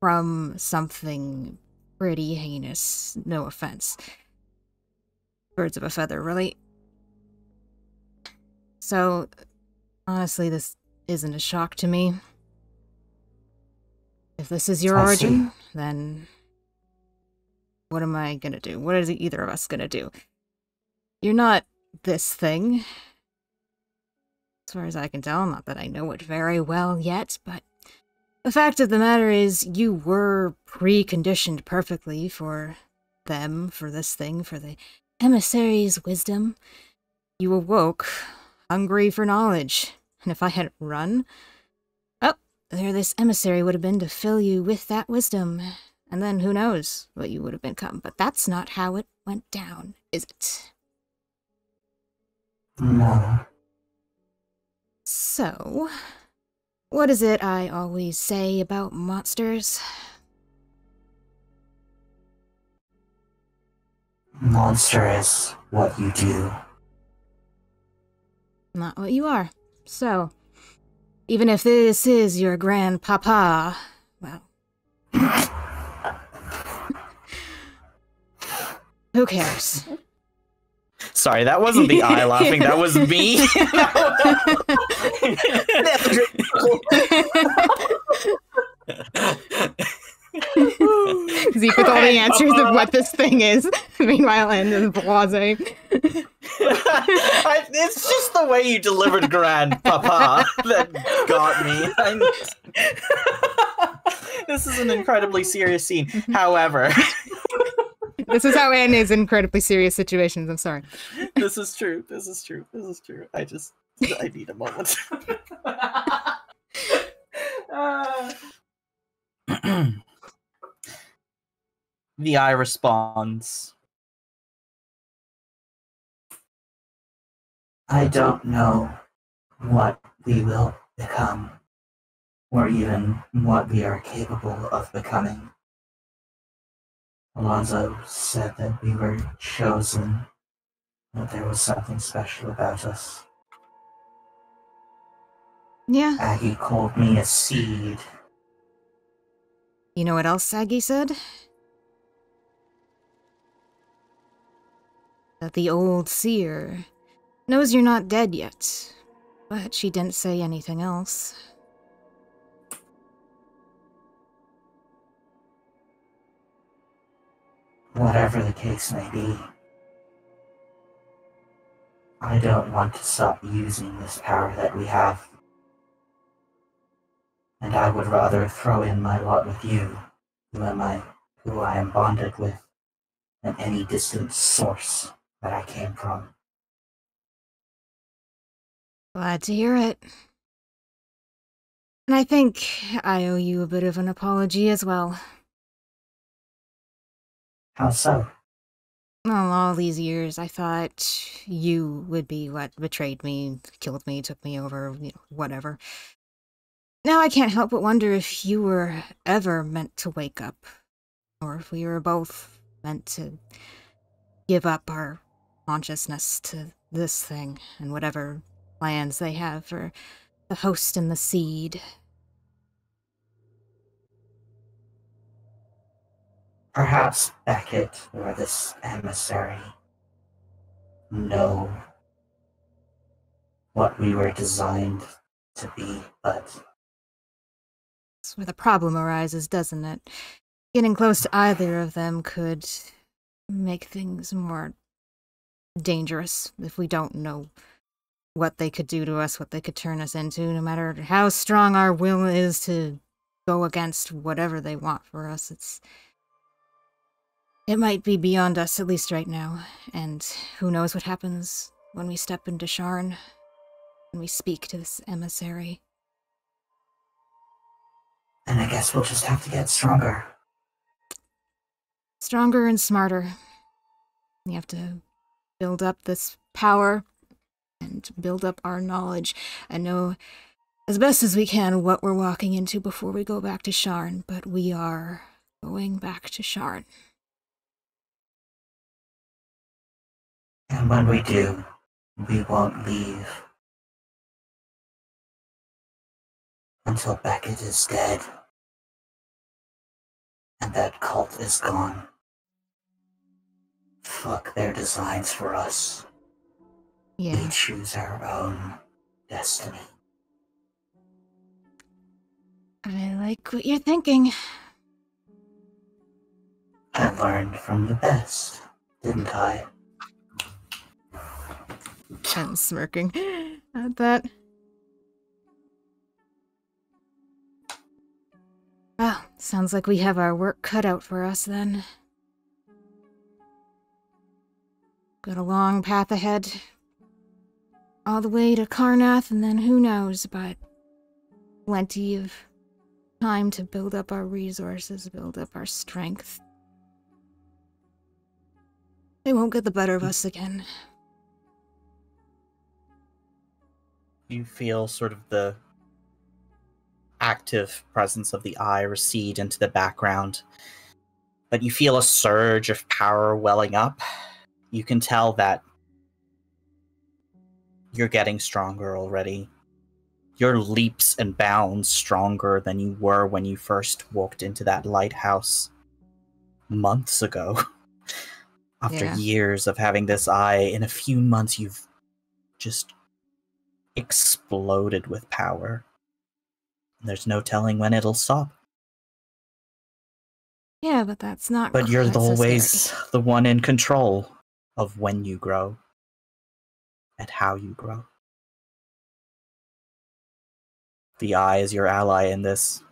from something pretty heinous. No offense. Birds of a feather, really. So, honestly, this isn't a shock to me. If this is your I origin, see. then What am I gonna do? What is either of us gonna do? You're not this thing. As far as I can tell, not that I know it very well yet, but the fact of the matter is you were preconditioned perfectly for them, for this thing, for the emissary's wisdom. You awoke, hungry for knowledge, and if I hadn't run, oh, there this emissary would have been to fill you with that wisdom, and then who knows what you would have become. But that's not how it went down, is it? No. So, what is it I always say about monsters? Monster is what you do. Not what you are. So, even if this is your grandpapa, well, who cares? Sorry, that wasn't the eye laughing, that was me. Zeke with all the answers of what this thing is. Meanwhile, End is blase. It's just the way you delivered grandpapa that got me. This is an incredibly serious scene. However, this is how Anne is in incredibly serious situations. I'm sorry. This is true. This is true. This is true. I need a moment. The eye responds. I don't know what we will become, or even what we are capable of becoming. Alonzo said that we were chosen, that there was something special about us. Yeah. Aggie called me a seed. You know what else Aggie said? That the old seer knows you're not dead yet, but she didn't say anything else. Whatever the case may be, I don't want to stop using this power that we have. And I would rather throw in my lot with you, who I am bonded with, than any distant source that I came from. Glad to hear it. And I think I owe you a bit of an apology as well. How so? Well, all these years, I thought you would be what betrayed me, killed me, took me over, whatever. Now I can't help but wonder if you were ever meant to wake up, or if we were both meant to give up our consciousness to this thing and whatever plans they have for the host and the seed. Perhaps Beckett or this emissary know what we were designed to be, but That's where the problem arises, doesn't it? Getting close to either of them could make things more dangerous if we don't know what they could do to us, what they could turn us into, no matter how strong our will is to go against whatever they want for us. It might be beyond us, at least right now, and who knows what happens when we step into Sharn, when we speak to this emissary. and I guess we'll just have to get stronger. Stronger and smarter. We have to build up this power and build up our knowledge and know as best as we can what we're walking into before we go back to Sharn, but we are going back to Sharn. And when we do, we won't leave until Beckett is dead and that cult is gone. Fuck their designs for us. We Yeah. choose our own destiny. I like what you're thinking. I learned from the best, didn't I? And smirking at that. Well, sounds like we have our work cut out for us then. Got a long path ahead. All the way to Karnath, and then who knows, but plenty of time to build up our resources, build up our strength. They won't get the better of us again. You feel sort of the active presence of the eye recede into the background, but you feel a surge of power welling up. You can tell that you're getting stronger already. Your leaps and bounds stronger than you were when you first walked into that lighthouse months ago. After years of having this eye, in a few months you've just exploded with power. There's no telling when it'll stop. Yeah, but that's not But you're quite so always scary. the one in control of when you grow and how you grow. The eye is your ally in this,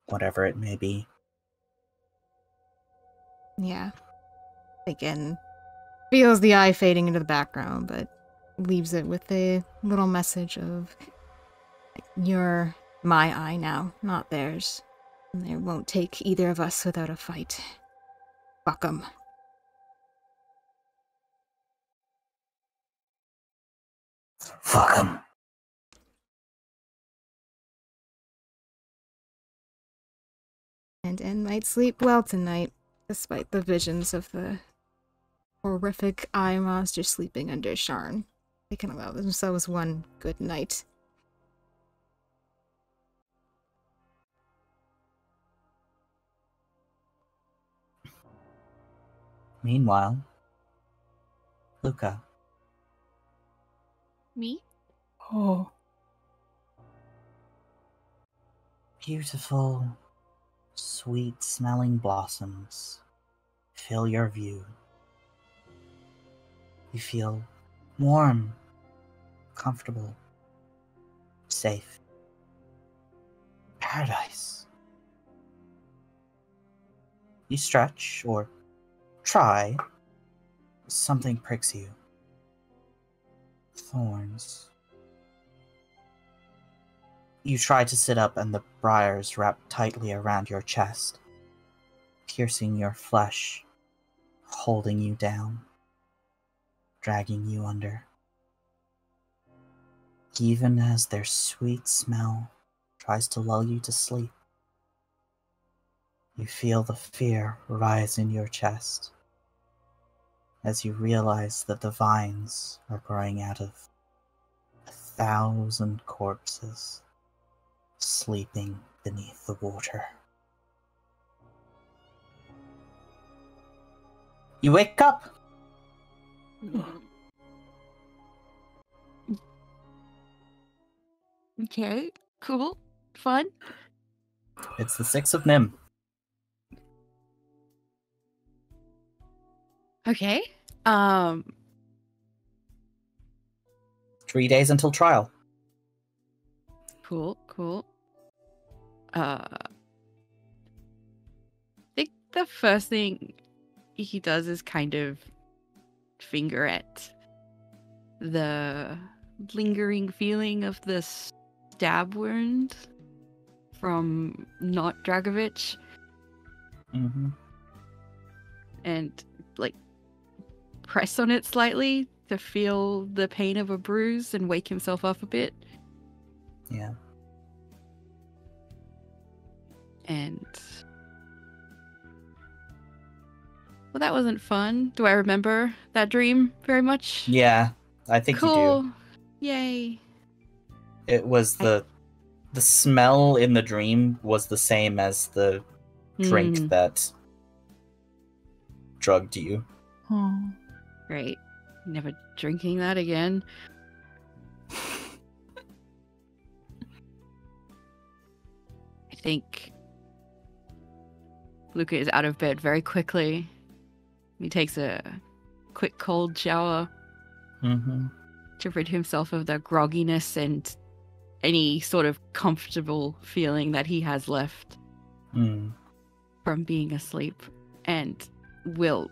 whatever it may be. Yeah. Again, feels the eye fading into the background, but leaves it with a little message of, you're my eye now, not theirs. And they won't take either of us without a fight. Fuck 'em. Fuck 'em. And N might sleep well tonight, despite the visions of the horrific eye monster sleeping under Sharn. They can allow themselves one good night. Meanwhile, Luca, Me? Oh, Beautiful, sweet-smelling blossoms fill your view. You feel warm, comfortable, safe. Paradise. You stretch, or try. Something pricks you. Thorns. You try to sit up and the briars wrap tightly around your chest, piercing your flesh, holding you down, dragging you under. Even as their sweet smell tries to lull you to sleep, you feel the fear rise in your chest as you realize that the vines are growing out of 1,000 corpses sleeping beneath the water. You wake up. Okay, cool, fun. It's the 6th of Nim. Okay. 3 days until trial. Cool, cool. I think the first thing he does is kind of finger at the lingering feeling of the stab wound from not Dragovich, Mm-hmm. and like press on it slightly to feel the pain of a bruise and wake himself up a bit. Yeah. And well, that wasn't fun. Do I remember that dream very much? Yeah, I think you Cool. do. Yay. It was the smell in the dream was the same as the drink that drugged you. oh. Great. Never drinking that again. I think Luca is out of bed very quickly. He takes a quick cold shower Mm-hmm. to rid himself of the grogginess and any sort of comfortable feeling that he has left Mm. from being asleep, and will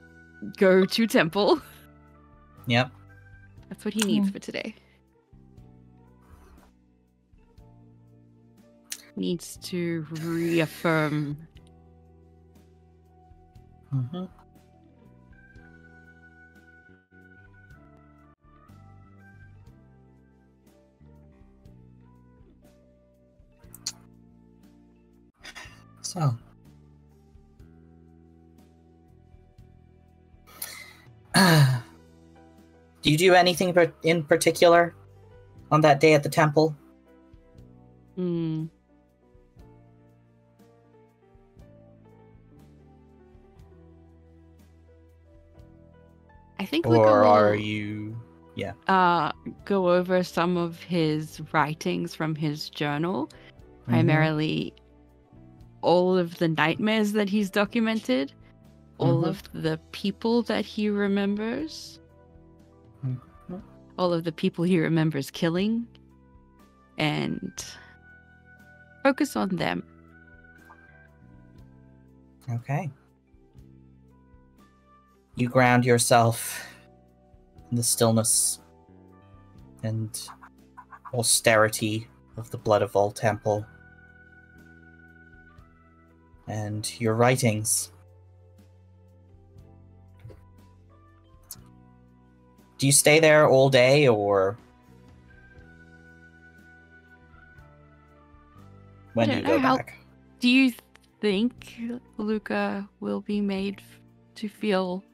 go to temple. Yep. That's what he needs for today. Needs to reaffirm. Mm-hmm. So. Do you do anything in particular on that day at the temple? I think Or Luca will are you... Yeah. go over some of his writings from his journal, Mm-hmm. primarily all of the nightmares that he's documented, all Mhm. of the people that he remembers, Mhm. all of the people he remembers killing, and focus on them. Okay. You ground yourself in the stillness and austerity of the Blood of All Temple. And your writings. Do you stay there all day, or when I do you don't go know, back? Do you think Luca will be made to feel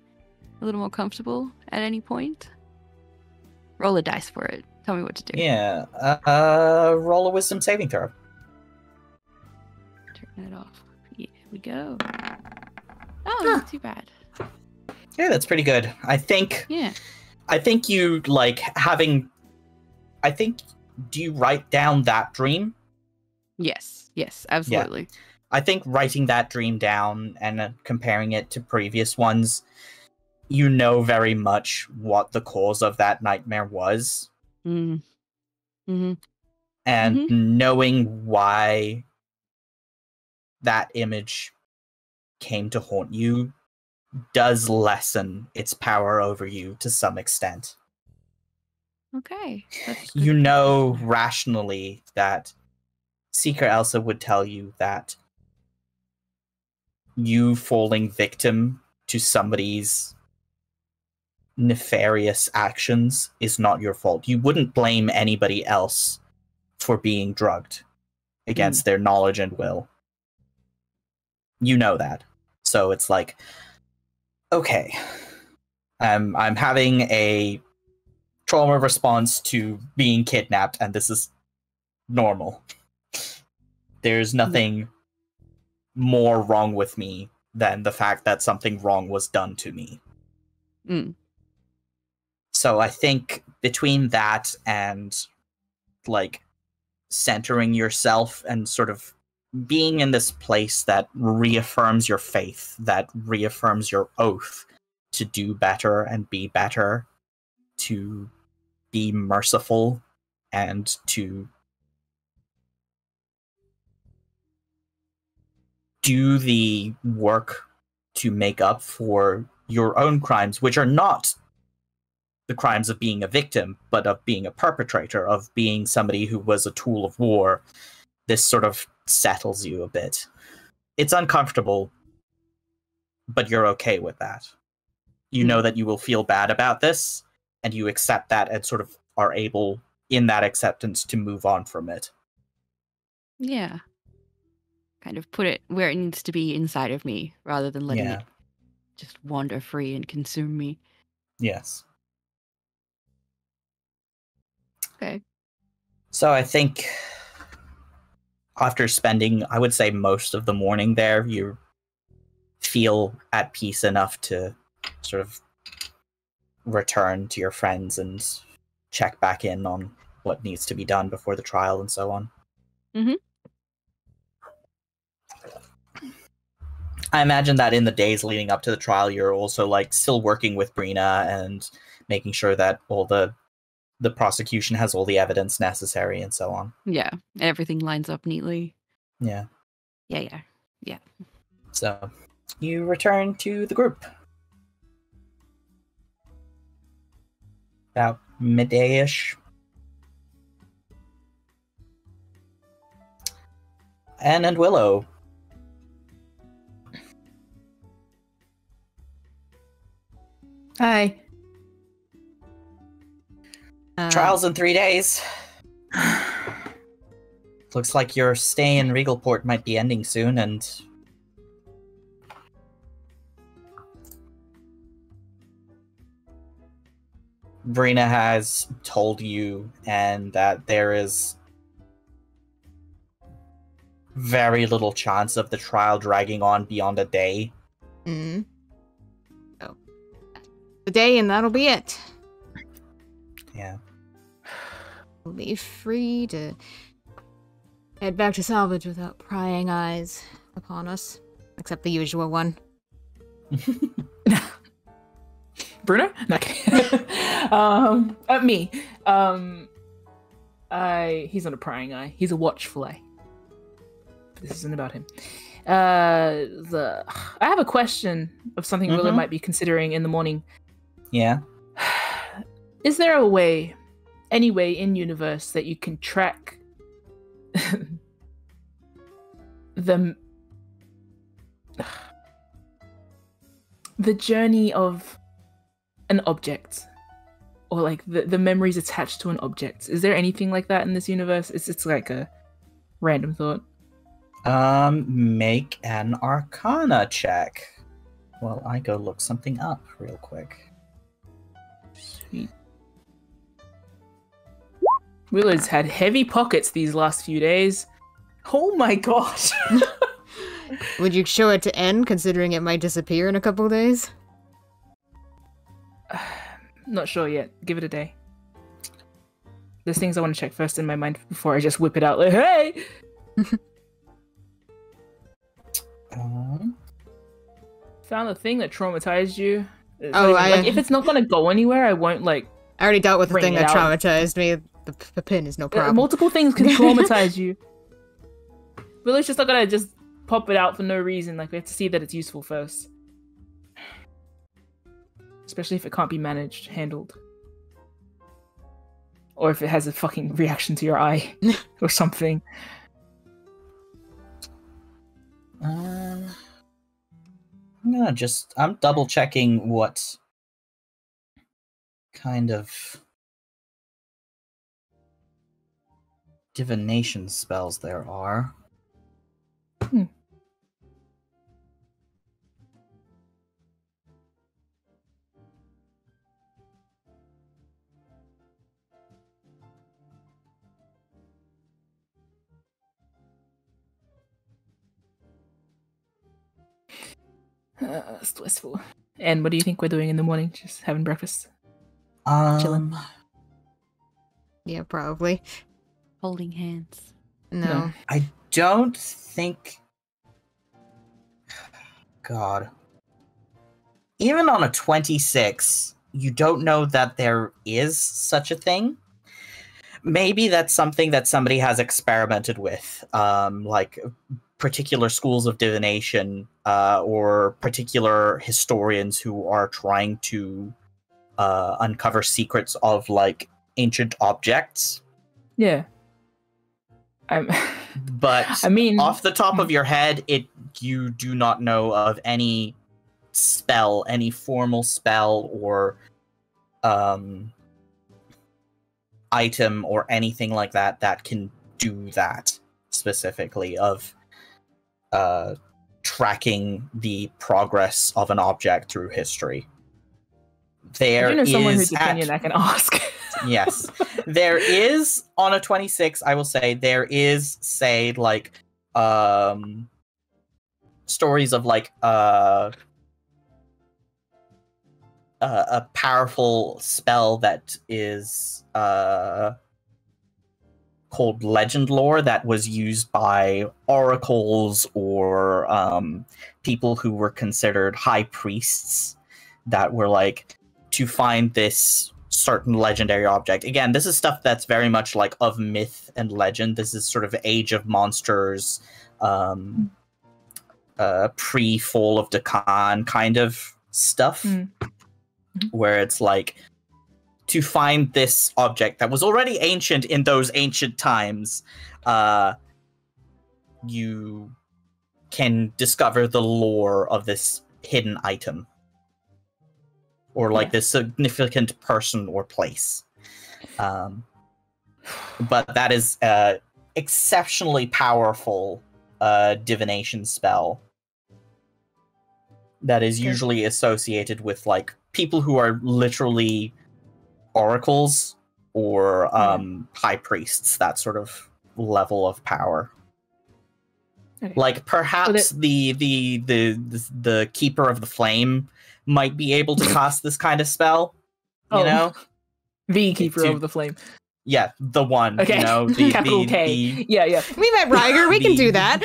a little more comfortable at any point? Roll a dice for it. Tell me what to do. Yeah, roll a wisdom saving throw. Turn it off. Here we go. Oh, not too bad. Yeah, that's pretty good. I think you like having... do you write down that dream? Yes, absolutely. I think writing that dream down and comparing it to previous ones, you know very much what the cause of that nightmare was. Mm-hmm. And knowing why that image came to haunt you does lessen its power over you to some extent. Okay. That's You good. know rationally that Seeker Elsa would tell you that you falling victim to somebody's nefarious actions is not your fault. You wouldn't blame anybody else for being drugged against their knowledge and will. You know that. So it's like, okay, I'm having a trauma response to being kidnapped, and this is normal. There's nothing more wrong with me than the fact that something wrong was done to me. So I think between that and like centering yourself and sort of being in this place that reaffirms your faith, that reaffirms your oath to do better and be better, to be merciful, and to do the work to make up for your own crimes, which are not the crimes of being a victim, but of being a perpetrator, of being somebody who was a tool of war. This sort of settles you a bit. It's uncomfortable, but you're okay with that. You know that you will feel bad about this, and you accept that and sort of are able, in that acceptance, to move on from it. Yeah. Kind of put it where it needs to be inside of me, rather than letting it just wander free and consume me. Yes. Okay. So I think after spending, I would say, most of the morning there, you feel at peace enough to sort of return to your friends and check back in on what needs to be done before the trial and so on. I imagine that in the days leading up to the trial, you're also like still working with Brina and making sure that all the prosecution has all the evidence necessary and so on. Yeah, everything lines up neatly. Yeah. Yeah. So you return to the group. About midday-ish. Anne and Willow. Hi. Trials in 3 days. Looks like your stay in Regalport might be ending soon, and Brina has told you and that there is very little chance of the trial dragging on beyond a day. Mm-hmm. So, the day, and that'll be it. Yeah. We'll be free to head back to salvage without prying eyes upon us. Except the usual one. Bruno? No, me. He's not a prying eye. He's a watchful eye. This isn't about him. I have a question of something Willow might be considering in the morning. Yeah. Is there a way, any way in universe that you can track the journey of an object, or like the memories attached to an object? Is there anything like that in this universe? It's like a random thought. Make an Arcana check. Well, I go look something up real quick. Sweet. Willow's had heavy pockets these last few days. Oh my gosh. Would you show it to N, considering it might disappear in a couple days? Not sure yet. Give it a day. There's things I want to check first in my mind before I just whip it out like, hey! Found the thing that traumatized you. Like, if it's not gonna go anywhere, I won't like. I already dealt with the thing that out. traumatized me. The pin is no problem. Multiple things can traumatize you. Willow's just not gonna just pop it out for no reason. Like, we have to see that it's useful first. Especially if it can't be handled. Or if it has a fucking reaction to your eye. Or something. I'm double checking what kind of divination spells there are. Stressful. And what do you think we're doing in the morning? Just having breakfast? Chilling. Yeah, probably. Holding hands. No. I don't think... God. Even on a 26, you don't know that there is such a thing. Maybe that's something that somebody has experimented with, like particular schools of divination or particular historians who are trying to uncover secrets of like ancient objects. Yeah. But I mean, off the top of your head, you do not know of any spell, any formal spell or item or anything like that that can do that specifically of tracking the progress of an object through history. There I do know someone whose is opinion I can ask. Yes. There is, on a 26, I will say, there is, say, like, stories of, like, a powerful spell that is called legend lore that was used by oracles or people who were considered high priests that were like to find this certain legendary object. Again, this is stuff that's very much like of myth and legend. This is sort of Age of Monsters, pre-Fall of Deccan kind of stuff, where it's like to find this object that was already ancient in those ancient times, you can discover the lore of this hidden item. Or like this significant person or place. But that is exceptionally powerful divination spell that is usually associated with like people who are literally oracles or high priests, that sort of level of power. Like perhaps the keeper of the flame might be able to cast this kind of spell, you know? The keeper of the flame. Yeah, the one. Okay. You know, Capital K. Yeah. We met Ryger. We can do that.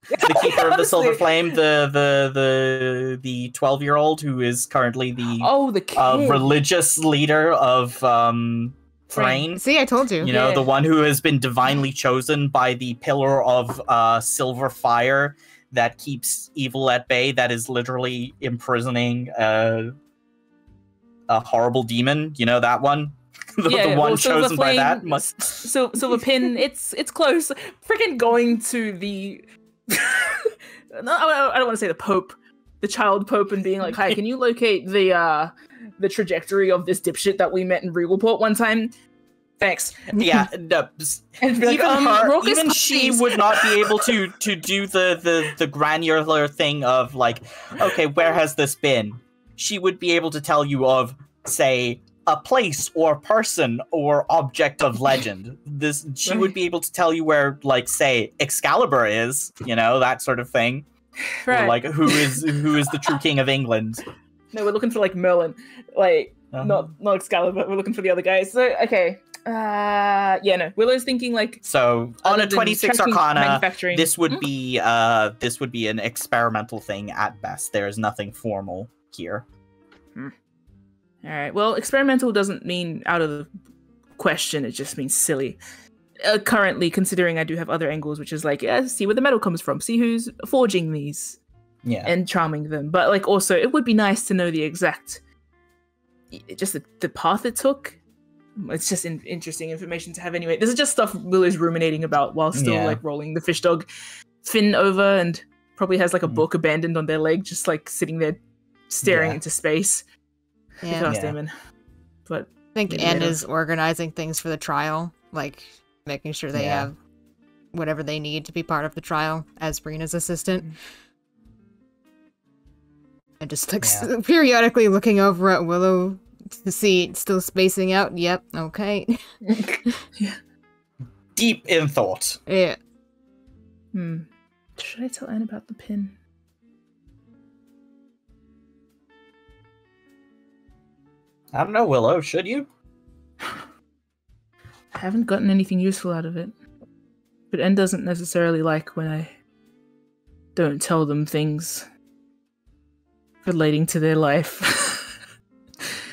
The keeper of the silver flame, the 12-year-old who is currently the religious leader of Thrain. See, I told you. You know, the one who has been divinely chosen by the pillar of silver fire that keeps evil at bay, that is literally imprisoning a horrible demon. You know that one? the one chosen by that must... Silver Pin, it's close. Freaking going to the... No, I don't want to say the Pope, the child Pope, and being like, hi, can you locate the trajectory of this dipshit that we met in Regalport one time? Thanks. Yeah, no, and like, even she would not be able to do the granular thing of like, okay, where has this been? She would be able to tell you of, say, a place or person or object of legend. She would be able to tell you where, like, say, Excalibur is, you know, that sort of thing. Right. Or, like, who is the true king of England. No, we're looking for, like, Merlin. Like, not Excalibur, we're looking for the other guys. So, okay. No. Willow's thinking, like... So, on a 26 Arcana, this would be an experimental thing at best. There is nothing formal here. Alright, well, experimental doesn't mean out of the question, it just means silly. Currently, considering I do have other angles, which is like, see where the metal comes from, see who's forging these, and charming them. But, like, also, it would be nice to know the exact, just the path it took. It's just interesting information to have anyway. This is just stuff Willow's ruminating about while still, like, rolling the fish dog fin over, and probably has, like, a book abandoned on their leg, just, like, sitting there staring into space. Damon. But I think Anne is organizing things for the trial, like making sure they have whatever they need to be part of the trial as Brina's assistant. And just like periodically looking over at Willow to see still spacing out. Yep, okay. Deep in thought. Yeah. Should I tell Anne about the pin? I don't know, Willow. Should you? I haven't gotten anything useful out of it. But Anne doesn't necessarily like when I don't tell them things relating to their life.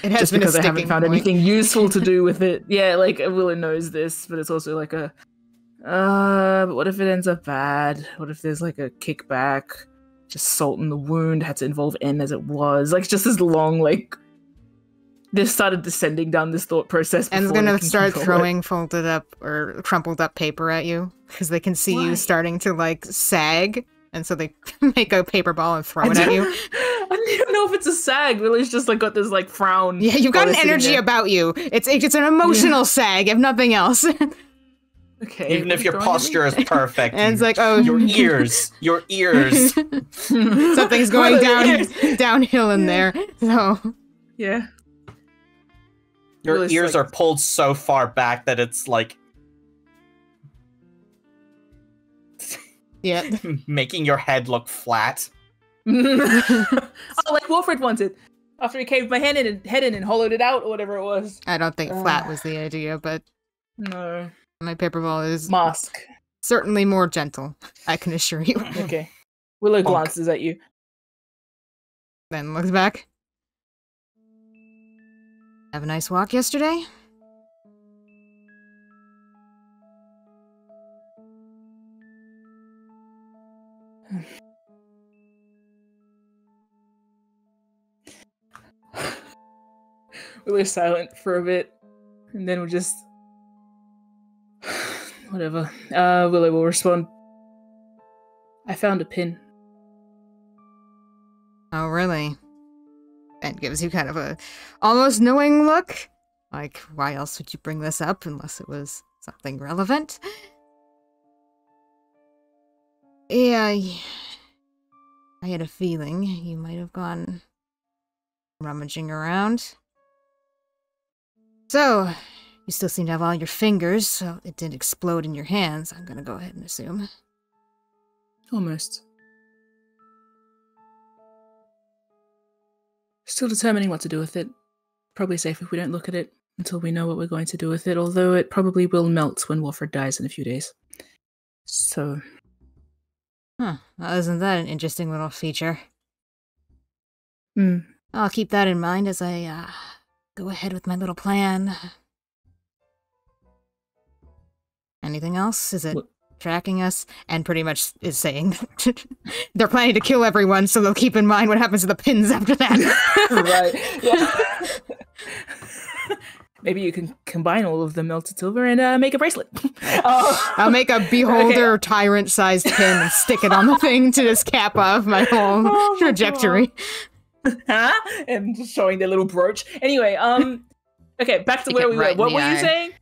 It has just been because a I haven't found anything useful to do with it. Yeah, like Willow knows this, but it's also like a but what if it ends up bad? What if there's like a kickback? Just salt in the wound, had to involve N as it was. Like just this long, like this started descending down this thought process. And gonna start throwing folded up or crumpled up paper at you because they can see you starting to like sag, and so they make a paper ball and throw it at you. I don't even know if it's a sag. Willow's just like got this like frown. Yeah, you've got an energy about you. It's an emotional sag, if nothing else. Okay. Even if your posture is perfect. And it's like, oh, your ears. Something's going downhill in there. So yeah. Your ears are pulled so far back that it's like making your head look flat. Like Wilfred wanted. After he caved my head in and hollowed it out or whatever it was. I don't think flat was the idea, but no. My paper ball is Mask. certainly more gentle, I can assure you. Okay. Willow Bonk. glances at you. Then looks back. Have a nice walk yesterday? Willow's silent for a bit, and then we'll just... Whatever. Willow will respond. I found a pin. Oh, really? And gives you kind of a almost knowing look. Like, why else would you bring this up unless it was something relevant? Yeah, I had a feeling you might have gone rummaging around. So, you still seem to have all your fingers, so it didn't explode in your hands, I'm gonna go ahead and assume. Almost. Still determining what to do with it. Probably safe if we don't look at it until we know what we're going to do with it, although it probably will melt when Wolford dies in a few days. So... Huh, well, isn't that an interesting little feature? Hmm. I'll keep that in mind as I, go ahead with my little plan. Anything else? Is it tracking us? And pretty much is saying they're planning to kill everyone, so they'll keep in mind what happens to the pins after that. Right. Yeah. Maybe you can combine all of the melted silver and make a bracelet. I'll make a beholder tyrant-sized pin and stick it on the thing to just cap off my whole trajectory. Huh? And just showing their little brooch. Anyway, okay, back to Stick where it we right were. in What the were you eye. saying?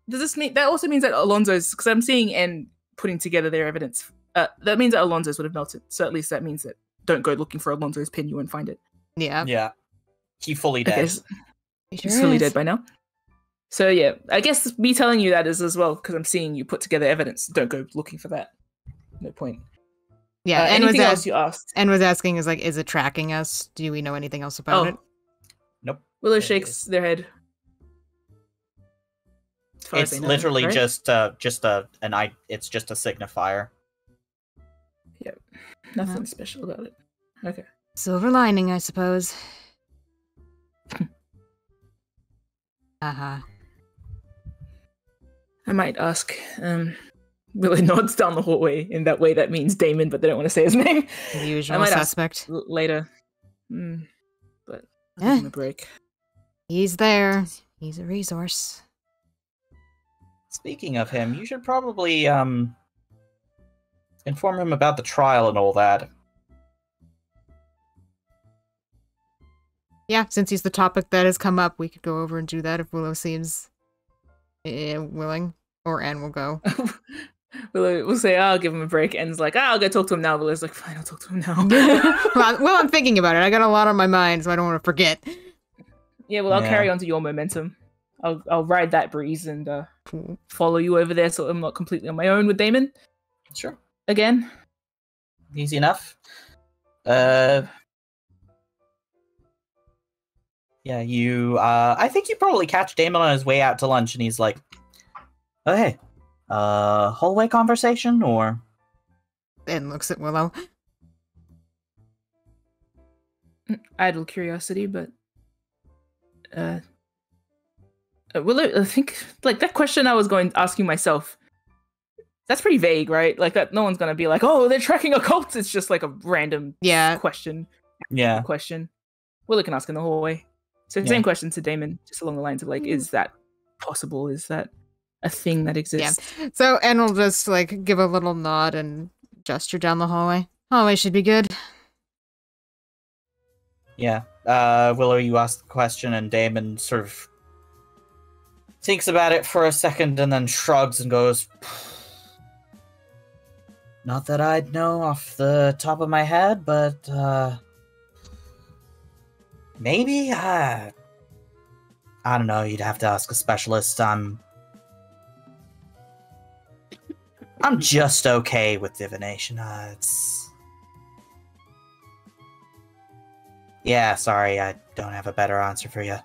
Does this mean that also means that Alonso's, because I'm seeing and putting together their evidence. That means that Alonso's would have melted. So at least that means that don't go looking for Alonso's pin, you won't find it. Yeah. Yeah. He fully dead. Okay, he's fully dead by now. So yeah, I guess me telling you that is as well because I'm seeing you put together evidence. Don't go looking for that. No point. Yeah, and anything else you asked? And was asking is like, is it tracking us? Do we know anything else about it? Nope. Willow shakes their head. As far as It's they know, literally right? just it's just a signifier. Yeah, nothing No. special about it. Okay. Silver lining, I suppose. Uh-huh. I might ask. Willow nods down the hallway in that way that means Damon, but they don't want to say his name. The usual I might ask suspect. later. But I'll Eh. give him a break. He's there. He's a resource. Speaking of him, you should probably inform him about the trial and all that. Yeah, since he's the topic that has come up, we could go over and do that if Willow seems willing. Or Anne will go. Willow will say, I'll give him a break. Anne's like, I'll go talk to him now. Willow's like, fine, I'll talk to him now. Well, I'm thinking about it. I got a lot on my mind, so I don't want to forget. Yeah, well, I'll Yeah. carry on to your momentum. I'll ride that breeze and Cool. follow you over there so I'm not completely on my own with Damon Sure. again. Easy enough. Yeah, you I think you probably catch Damon on his way out to lunch and he's like, oh hey. Hallway conversation or And looks at Willow. Idle curiosity, but Willow, I think like that question I was going asking myself. That's pretty vague, right? Like that, no one's gonna be like, "Oh, they're tracking a cult." It's just like a random question. yeah. Question. Willow can ask in the hallway. So Yeah. same question to Damon, just along the lines of like, is that possible? Is that a thing that exists? So Anne will just like give a little nod and gesture down the hallway. Hallway should be good. Yeah. Willow, you ask the question and Damon sort of thinks about it for a second and then shrugs and goes, not that I'd know off the top of my head, but maybe I don't know, you'd have to ask a specialist. I'm just okay with divination. Yeah, sorry, I don't have a better answer for you.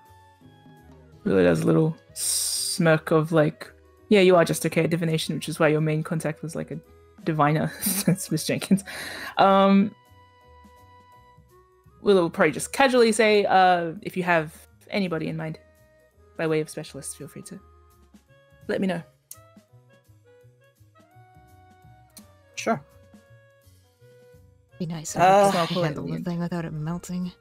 Willow does a little smirk of like, Yeah, you are just okay at divination, which is why your main contact was like a diviner. That's Miss Jenkins. Willow will probably just casually say, if you have anybody in mind by way of specialists, feel free to let me know. Sure. Be nice if I I'll could pull it handle in. the thing without it melting.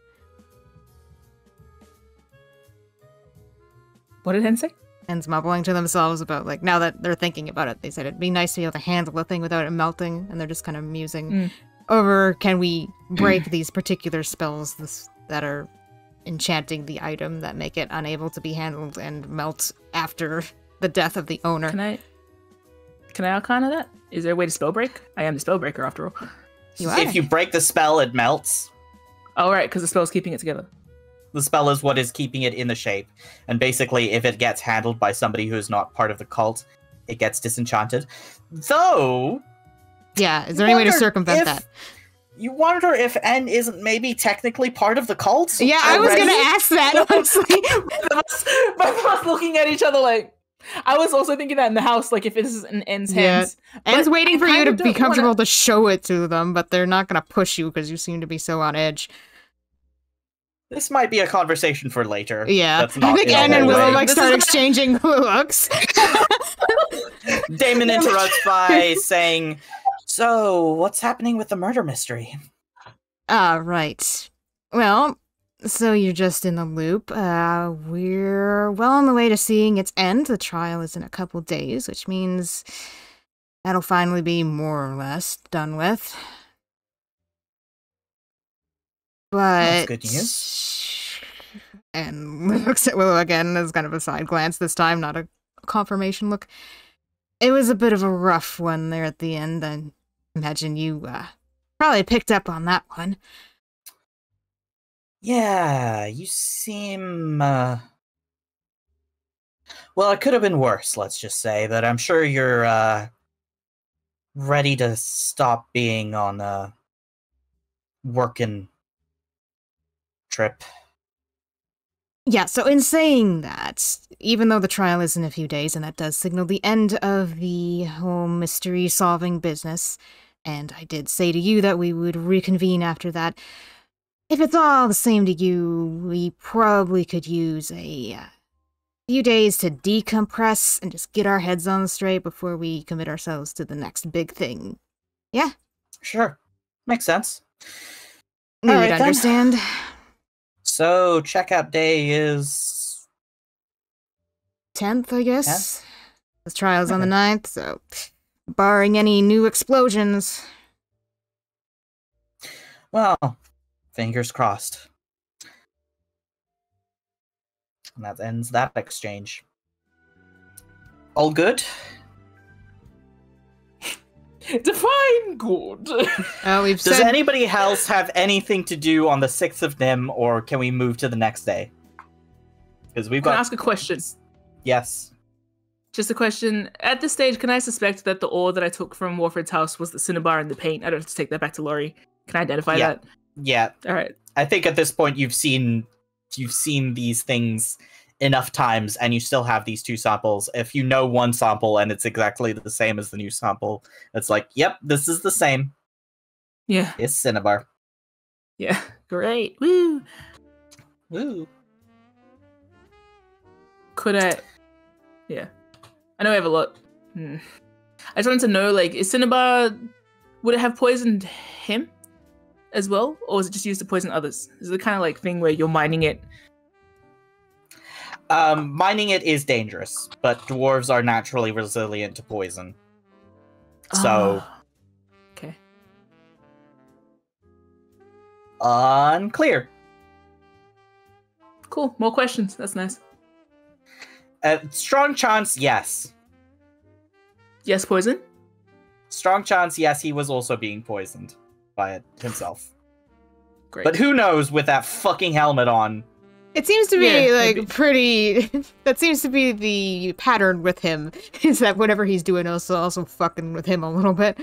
What did Hen say? And mumbling to themselves about, like, now that they're thinking about it, they said it'd be nice to be able to handle the thing without it melting, and they're just kind of musing over, can we break these particular spells that are enchanting the item that make it unable to be handled and melt after the death of the owner? Can I arcana that? Is there a way to spell break? I am the spell breaker after all. If you break the spell, it melts. Oh, right, because the spell's keeping it together. The spell is what is keeping it in the shape. And basically, if it gets handled by somebody who is not part of the cult, it gets disenchanted. Though... Yeah, is there any way to circumvent that? You wonder if N isn't maybe technically part of the cult? Yeah, I was gonna ask that, honestly. Both of us looking at each other like... I was also thinking that in the house, like, if this is in N's hands. N's But waiting for I you to kinda be don't comfortable wanna- to show it to them, but they're not gonna push you because you seem to be so on edge. This might be a conversation for later. Yeah, That's not I think in the Anne and Willow hallway. like This start is- exchanging looks. Damon interrupts by saying, "So, what's happening with the murder mystery?" Right. Well, so you're just in the loop. We're well on the way to seeing its end. The trial is in a couple days, which means that'll finally be more or less done with. But That's good news. And looks at Willow again as kind of a side glance this time, not a confirmation look. It was a bit of a rough one there at the end. I imagine you probably picked up on that one. Yeah, you seem, well, it could have been worse, let's just say, but I'm sure you're, ready to stop being on a working trip. Yeah, so in saying that, even though the trial is in a few days, and that does signal the end of the whole mystery-solving business, and I did say to you that we would reconvene after that, if it's all the same to you, we probably could use a few days to decompress and just get our heads on straight before we commit ourselves to the next big thing. Yeah? Sure. Makes sense. You'd Alright, then. understand. So, checkout day is... 10th, I guess? The trial's on the 9th, so barring any new explosions. Well, fingers crossed. And that ends that exchange. All good? Define good. We've Does said anybody else have anything to do on the 6th of Nim, or can we move to the next day? Because we've Can I got... ask a question? Yes. Just a question. At this stage, can I suspect that the ore that I took from Warford's house was the cinnabar and the paint? I don't have to take that back to Laurie. Can I identify Yeah. that? Yeah. All right. I think at this point you've seen these things enough times, and you still have these two samples. If you know one sample and it's exactly the same as the new sample, it's like, yep, this is the same. Yeah. It's cinnabar. Yeah. Great. Woo. Woo. Could I? Yeah. I know I have a lot. I just wanted to know, like, is cinnabar, would it have poisoned him as well? Or was it just used to poison others? Is it the kind of like thing where you're mining it? Mining it is dangerous, but dwarves are naturally resilient to poison. So, Ah. Okay. unclear. Cool. More questions. That's nice. Strong chance, yes. Yes, poison? Strong chance, yes, he was also being poisoned by it himself. Great. But who knows with that fucking helmet on? it seems to be Yeah, like maybe. pretty. That seems to be the pattern with him. Is that whatever he's doing also fucking with him a little bit.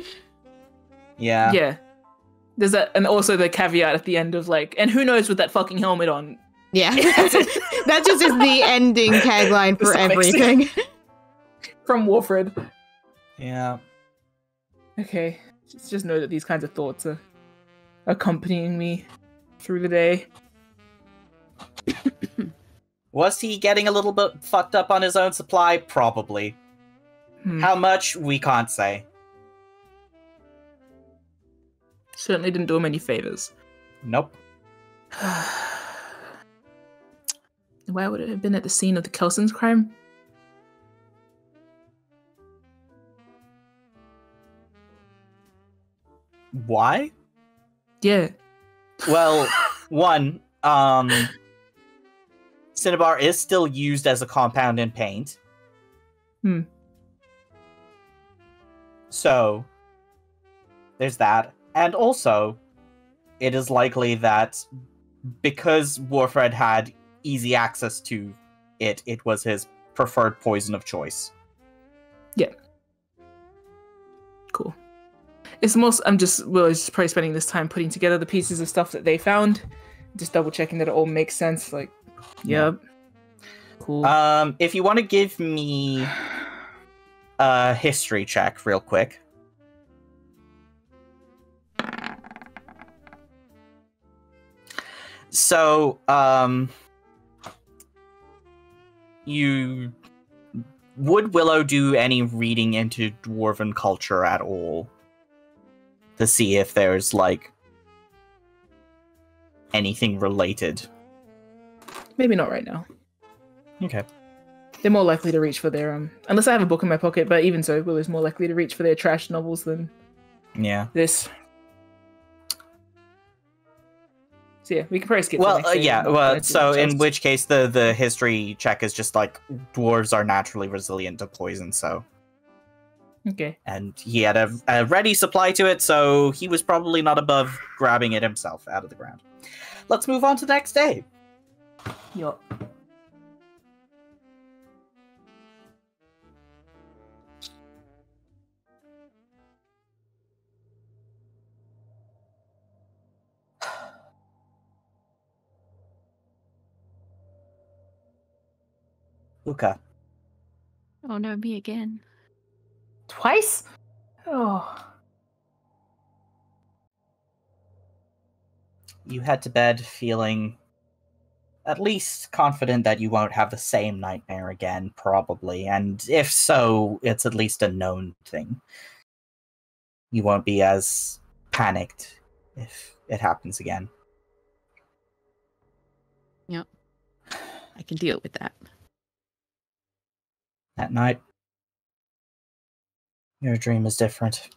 Yeah. Yeah. There's that, and also the caveat at the end of like, and who knows with that fucking helmet on? Yeah, that just is the ending tagline for Just everything. From Warfred. Yeah. Okay. Just know that these kinds of thoughts are accompanying me through the day. Was he getting a little bit fucked up on his own supply? Probably. How much? We can't say. Certainly didn't do him any favors. Nope. Why would it have been at the scene of the Kelson's crime? Why? Yeah. Well, one, Cinnabar is still used as a compound in paint. So, there's that. And also, it is likely that because Warfred had easy access to it, it was his preferred poison of choice. Yeah. Cool. It's most. I'm just probably spending this time putting together the pieces of stuff that they found, just double checking that it all makes sense. Like, yep. Cool. If you want to give me a history check real quick. So, would Willow do any reading into dwarven culture at all? To see if there's, like, anything related? Maybe not right now. Okay. They're more likely to reach for their, unless I have a book in my pocket, but even so, Willow's more likely to reach for their trash novels than this. So yeah, we can probably skip. So in which case the history check is just like dwarves are naturally resilient to poison. So okay, and he had a ready supply to it, so he was probably not above grabbing it himself out of the ground. Let's move on to the next day. Yup. Luca. Oh no, me again. Twice? Oh. You head to bed feeling at least confident that you won't have the same nightmare again, probably. And if so, it's at least a known thing. You won't be as panicked if it happens again. Yep. I can deal with that. At night, your dream is different.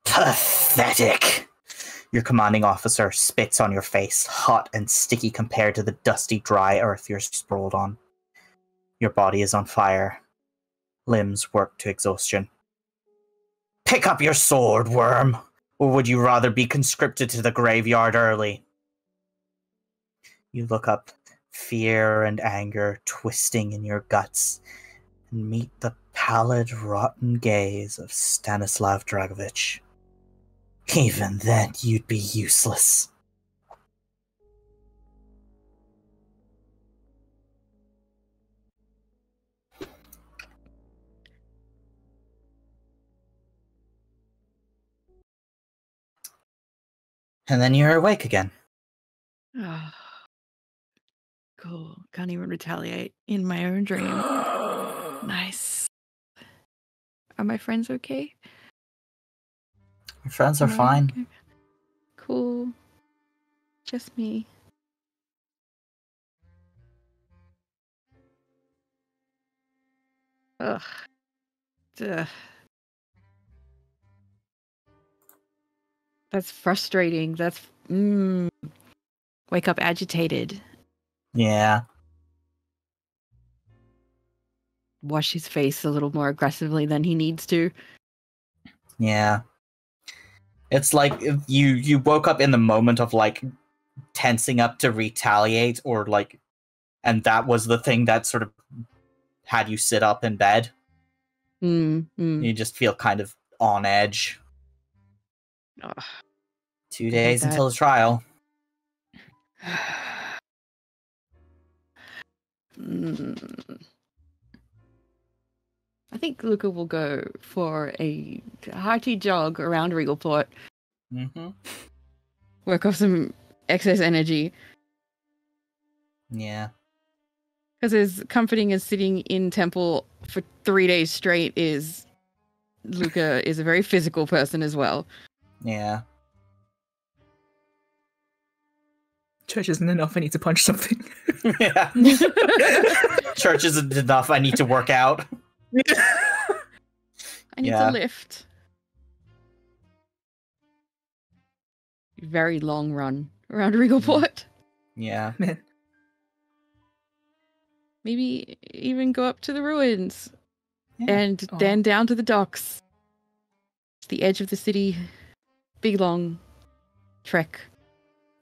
Pathetic! Your commanding officer spits on your face, hot and sticky compared to the dusty, dry earth you're sprawled on. Your body is on fire. Limbs work to exhaustion. Pick up your sword, worm! Or would you rather be conscripted to the graveyard early? You look up, fear and anger twisting in your guts, and meet the pallid, rotten gaze of Stanislav Dragovich. Even then, you'd be useless. And then you're awake again. Oh, cool. Can't even retaliate in my own dream. Nice. Are my friends okay? Your friends are fine. Okay. Cool. Just me. Ugh. Duh. That's frustrating. That's wake up agitated. Yeah. Wash his face a little more aggressively than he needs to. Yeah. It's like you woke up in the moment of like tensing up to retaliate or like, and that was the thing that sort of had you sit up in bed. You just feel kind of on edge. Ugh. 2 days until the trial. I think Luca will go for a hearty jog around Regalport. Mm-hmm. Work off some excess energy. Yeah. Because as comforting as sitting in temple for 3 days straight is, Luca is a very physical person as well. Yeah. Church isn't enough. I need to punch something. Yeah. Church isn't enough. I need to work out. I need Yeah. to lift. Very long run around Regalport. Yeah. Man. Maybe even go up to the ruins. Yeah. And Aw. then down to the docks. It's the edge of the city. Big long trek.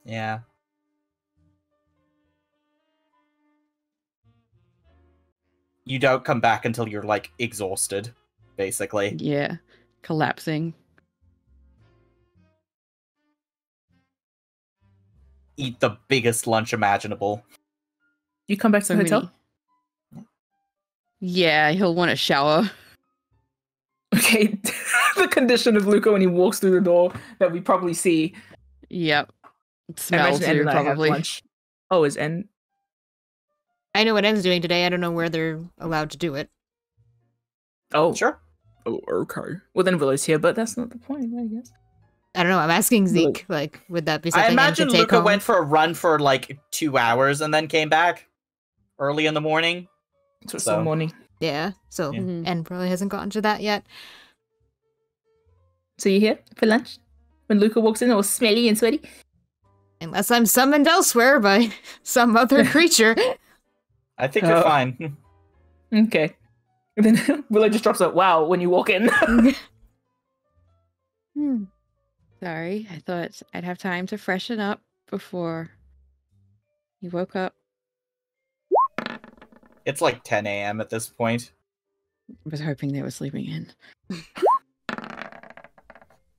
Yeah. You don't come back until you're like exhausted, basically. Yeah. Collapsing. Eat the biggest lunch imaginable. You come back to So the hotel? many. Yeah, he'll want a shower. Okay. The condition of Luca when he walks through the door that we probably see. Yep. I Smell imagine End too, and I have probably. lunch. Oh, is End? I know what En's doing today. I don't know where they're allowed to do it. Oh, Sure. Oh, okay. Well, then Willow's here, but that's not the point, I guess. I don't know. I'm asking Zeke. Like, would that be something I En imagine could take Luca home? went for a run for like 2 hours and then came back early in the morning. So it's So- the morning. Yeah. So Yeah. Mhm. En probably hasn't gotten to that yet. So you here for lunch? When Luca walks in, all smelly and sweaty? Unless I'm summoned elsewhere by some other creature. I think you're Oh. fine. Okay. And then Willow just drops a wow when you walk in. Sorry, I thought I'd have time to freshen up before you woke up. It's like 10 a.m. at this point. I was hoping they were sleeping in.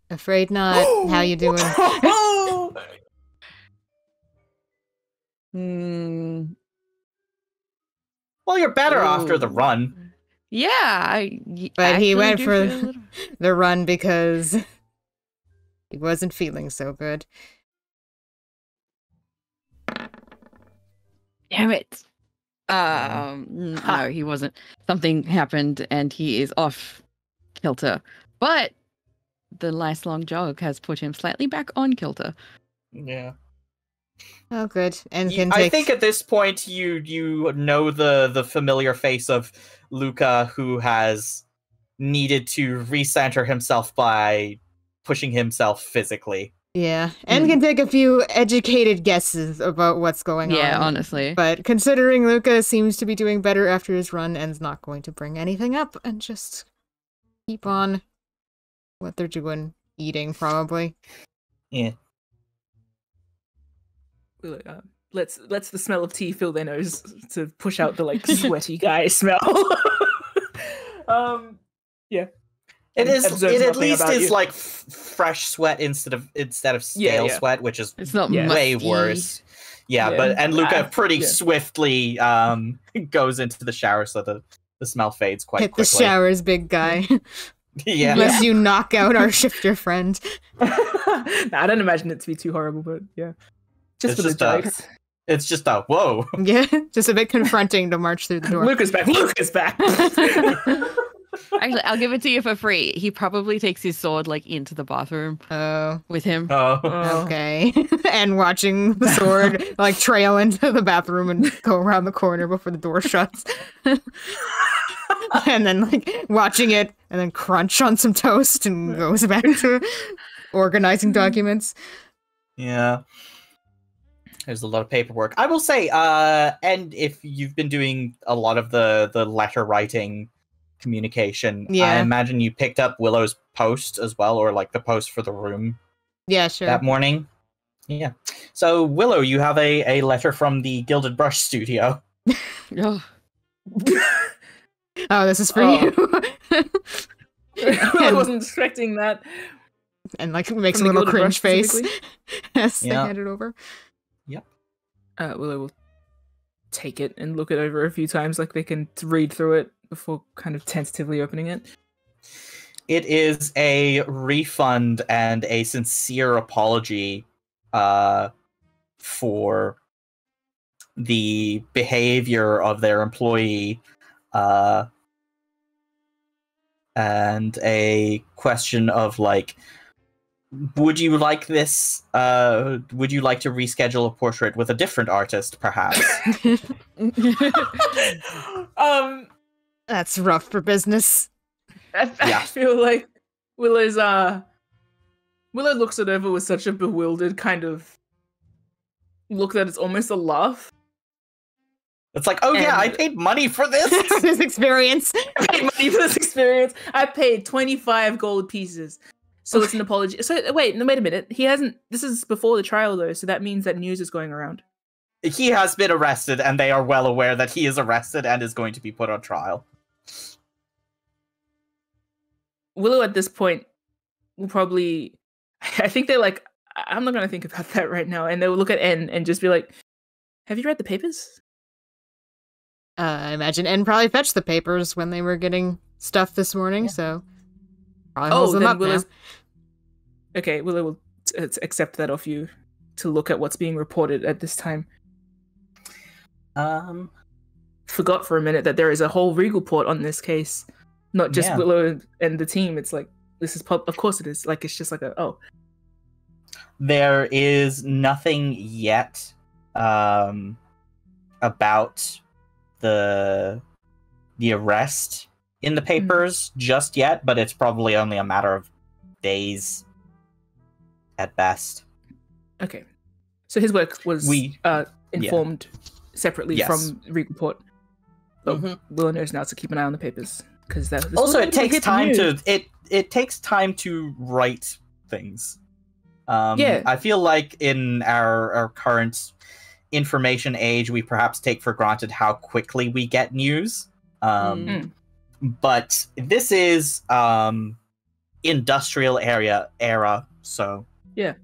Afraid not. How you doing? Well, you're better after the Ooh. run. Yeah, I But he actually went do for feel a little- The run because he wasn't feeling so good. Damn it. No, he wasn't. Something happened and he is off kilter. But the nice long jog has put him slightly back on kilter. Yeah. Oh, good. And can I take. think at this point you know the familiar face of Luca, who has needed to recenter himself by pushing himself physically. Yeah, and can take a few educated guesses about what's going on. Yeah, honestly. But considering Luca seems to be doing better after his run, En's not going to bring anything up and just keep on what they're doing, eating probably. Yeah. Willow, let's the smell of tea fill their nose to push out the like sweaty guy smell. Yeah. It Observes at nothing least about is you. like fresh sweat instead of stale Yeah. sweat, which is It's not Yeah. way musty. worse. Yeah, Yeah. but and Luca pretty Yeah. swiftly goes into the shower so the smell fades quite Hit quickly. the showers, big guy. Yeah. Unless you knock out our shifter friend. Nah, I don't imagine it to be too horrible, but yeah. Just It's for the just a- jokes. It's just a whoa. Yeah, just a bit confronting to march through the door. Luca's back. Luca's back. Actually, I'll give it to you for free. He probably takes his sword like into the bathroom Oh, with him. Oh. okay. And watching the sword like trail into the bathroom and go around the corner before the door shuts. And then like watching it and then crunch on some toast and goes back to organizing documents. Yeah. There's a lot of paperwork. I will say, and if you've been doing a lot of the letter writing communication, I Yeah. imagine you picked up Willow's post as well, or like the post for the room Yeah, sure. that morning. Yeah. So Willow, you have a letter from the Gilded Brush Studio. Oh, Oh, this is for Oh. you. I wasn't expecting that. And like makes From a the little Gilded cringe Brush face specifically? as they Yeah. hand it over. Willow will take it and look it over a few times, like they can read through it before kind of tentatively opening it. It is a refund and a sincere apology for the behavior of their employee, and a question of like, would you like this? Would you like to reschedule a portrait with a different artist, perhaps? That's rough for business. I feel like Willow looks it over with such a bewildered kind of look that it's almost a laugh. It's like, oh yeah, I paid money for this. This experience. I paid money for this experience. I paid 25 gold pieces. So it's an apology. So wait a minute. He hasn't. This is before the trial though, so that means that news is going around. He has been arrested, and they are well aware that he is arrested and is going to be put on trial. Willow at this point will probably, I think they're like, I'm not going to think about that right now. And they will look at N and just be like, have you read the papers? I imagine N probably fetched the papers when they were getting stuff this morning, so probably holds them up now. Okay, Willow will accept that off you to look at what's being reported at this time. Forgot for a minute that there is a whole Regal port on this case. Not just Willow and the team. It's like, this is of course it is. Like, it's just like There is nothing yet about the arrest in the papers just yet, but it's probably only a matter of days at best. Okay. So his work was informed separately from Regal Port. But Willow knows now to keep an eye on the papers. Because also it takes time to it takes time to write things. I feel like in our current information age, we perhaps take for granted how quickly we get news. But this is industrial era, so yeah.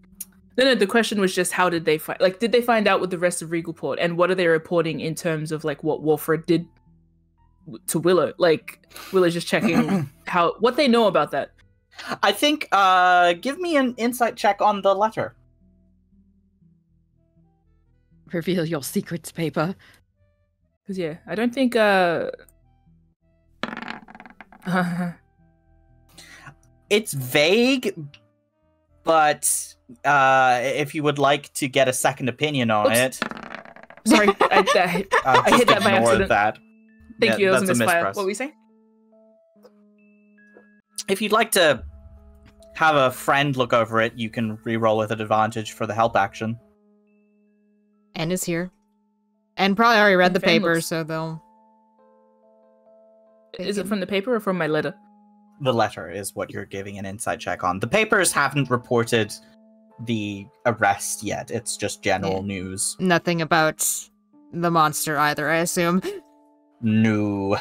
No, the question was just how did they find? Like, did they find out with the rest of Regal Port, and what are they reporting in terms of like what Wolfred did to Willow? Like, Willow's just checking what they know about that. I think give me an insight check on the letter. Reveal your secrets, paper. Because I don't think it's vague, but if you would like to get a second opinion on it. Sorry, I hit that by accident. That. Thank you, that was a misfire. What were we saying? If you'd like to have a friend look over it, you can re-roll with an advantage for the help action. N is here. And probably already read the paper, so they'll... Is it from the paper or from my letter? The letter is what you're giving an insight check on. The papers haven't reported the arrest yet. It's just general news. Nothing about the monster either, I assume. No.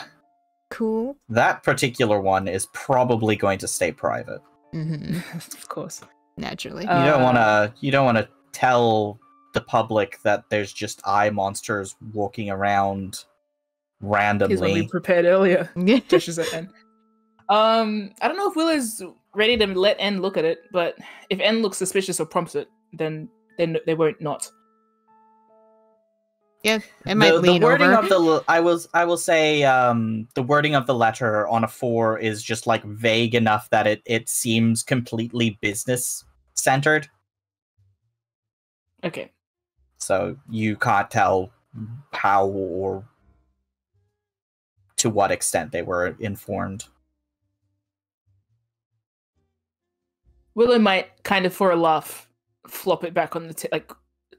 Cool. That particular one is probably going to stay private. Of course. Naturally. You don't wanna tell the public that there's just eye monsters walking around randomly. Here's what we prepared earlier. Gestures at N. I don't know if Willow's ready to let N look at it, but if N looks suspicious or prompts it, then they won't not. Yeah, it might lean the wording over. of I will say the wording of the letter on a 4 is just like vague enough that it seems completely business centered. Okay. So you can't tell how or to what extent they were informed. Willow might kind of, for a laugh, flop it back on the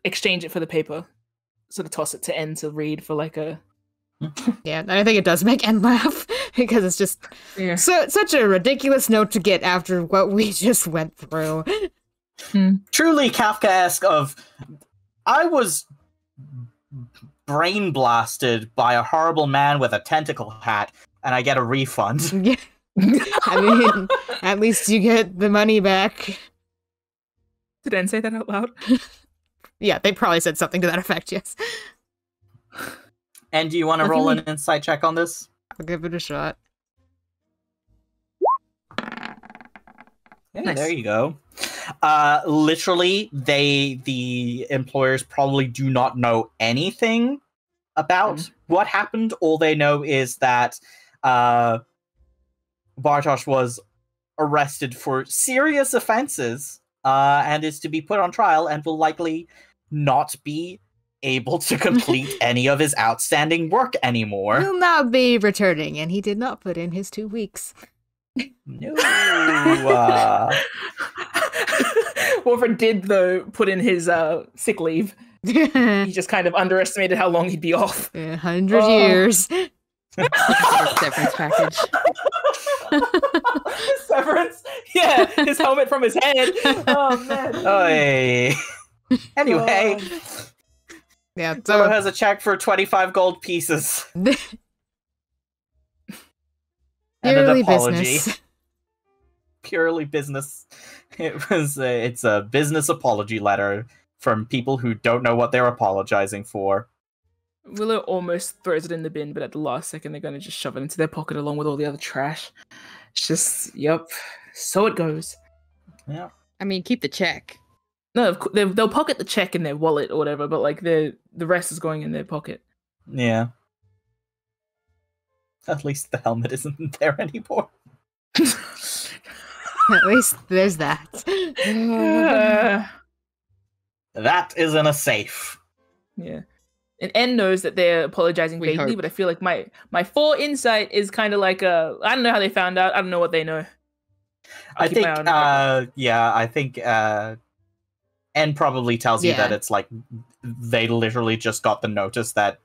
exchange it for the paper. Sort of toss it to N to read for like a... Yeah, I think it does make N laugh, because it's just such a ridiculous note to get after what we just went through. Truly Kafkaesque of, I was brain blasted by a horrible man with a tentacle hat, and I get a refund. Yeah. I mean, at least you get the money back. Did N say that out loud? Yeah, they probably said something to that effect, yes. And do you want to roll an insight check on this? I'll give it a shot. Hey, Nice. there you go. Literally, the employers probably do not know anything about what happened. All they know is that Bartosz was arrested for serious offenses and is to be put on trial and will likely not be able to complete any of his outstanding work anymore. He'll not be returning, and he did not put in his 2 weeks. No. Wolford did, though, put in his sick leave. He just kind of underestimated how long he'd be off. 100 years. Severance package. Severance? Yeah, his helmet from his head. Oh, man. Oy. Anyway, Yeah, Willow so has a check for 25 gold pieces. And an purely apology. business. Purely business. It's a business apology letter from people who don't know what they're apologizing for. Willow almost throws it in the bin, but at the last second, they're going to just shove it into their pocket along with all the other trash. It's just, yep. So it goes. Yeah. I mean, keep the check. No, they'll pocket the check in their wallet or whatever, but like the rest is going in their pocket. Yeah. At least the helmet isn't there anymore. At least there's that. That is in a safe. Yeah. And N knows that they're apologizing We vaguely, hope. but I feel like my 4 insight is kind of like I don't know how they found out. I don't know what they know. I'll I keep think, my eye on it. I think N probably tells you Yeah. that it's like they literally just got the notice that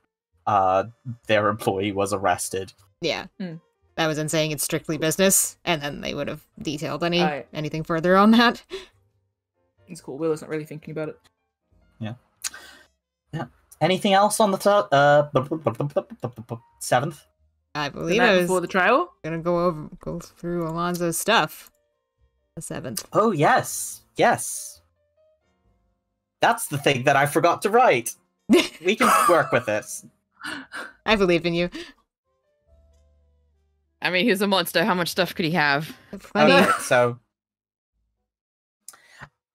their employee was arrested. Yeah. Hmm. That was in saying it's strictly business, and then they would have detailed Alright. anything further on that. It's cool. Willow's not really thinking about it. Anything else on the 7th? I The believe night I was before the trial? gonna go through Alonzo's stuff. The 7th. Oh, yes. Yes. That's the thing that I forgot to write. We can work with it. I believe in you. I mean, he's a monster. How much stuff could he have? Plenty. Okay, so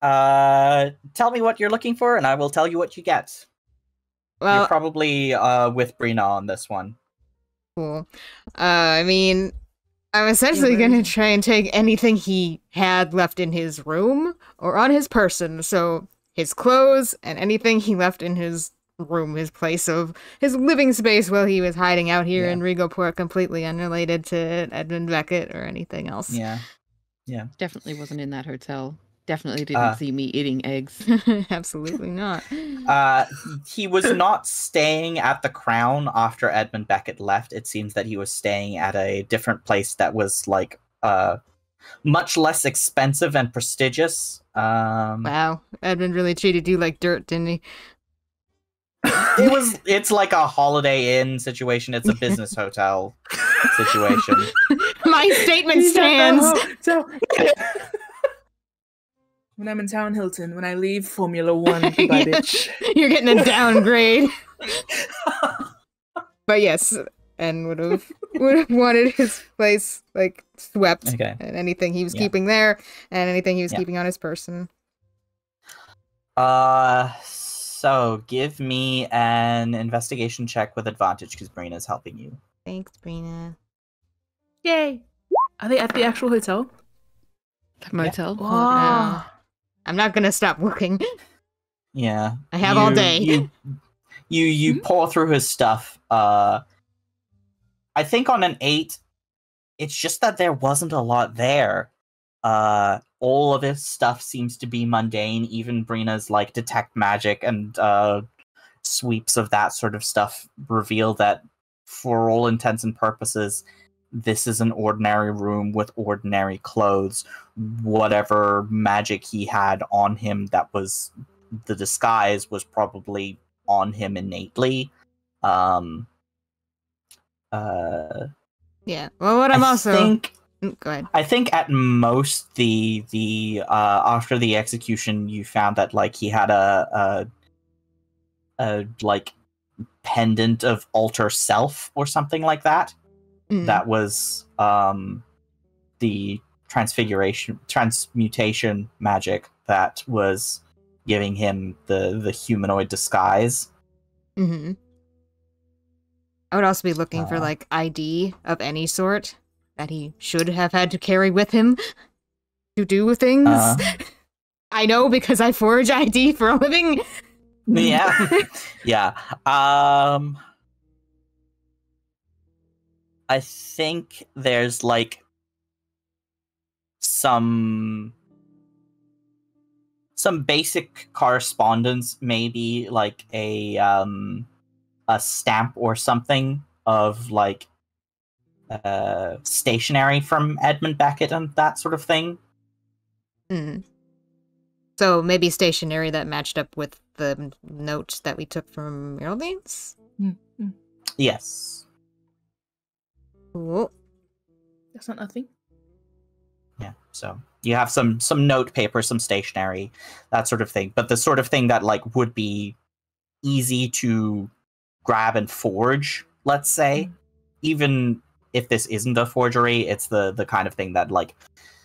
tell me what you're looking for, and I will tell you what you get. You're Well, probably with Brina on this one. cool. I mean, I'm essentially where gonna is he? try and take anything he had left in his room or on his person. So his clothes and anything he left in his room, his place of his living space while he was hiding out here Yeah. in Regoport, completely unrelated to Edmund Beckett or anything else. Yeah. Definitely wasn't in that hotel. Definitely didn't see me eating eggs. Absolutely not. He was not staying at the Crown after Edmund Beckett left. It seems that he was staying at a different place that was like much less expensive and prestigious. Wow, Edmund really treated you like dirt, didn't he? It's like a Holiday Inn situation. It's a business hotel situation. My statement stands. When I'm in Town Hilton, when I leave Formula One, goodbye, bitch. You're getting a downgrade. But yes, and would have wanted his place like swept, Okay. and anything he was Yeah. keeping there, and anything he was Yeah. keeping on his person. So give me an investigation check with advantage because Brina's helping you. Thanks, Brina. Yay! Are they at the actual hotel? The motel. Wow. I'm not gonna stop looking. Yeah. I have all day. You pour through his stuff. I think on an 8, it's just that there wasn't a lot there. All of his stuff seems to be mundane. Even Brina's like detect magic and sweeps of that sort of stuff reveal that for all intents and purposes, this is an ordinary room with ordinary clothes. Whatever magic he had on him that was the disguise was probably on him innately. Yeah. Well, what I'm also think go ahead. I think at most the after the execution you found that like he had a like pendant of alter self or something like that. That was the transmutation magic that was giving him the humanoid disguise. I would also be looking for like ID of any sort that he should have had to carry with him to do things. I know because I forge ID for a living. Yeah. Yeah. I think there's like some basic correspondence, maybe like a stamp or something of like stationery from Edmund Beckett and that sort of thing. So maybe stationery that matched up with the note that we took from Meryldane's? Yes. Cool. That's not nothing. Yeah, so you have some note paper, some stationery, that sort of thing. But the sort of thing that like would be easy to grab and forge, let's say, even if this isn't a forgery, it's the kind of thing that like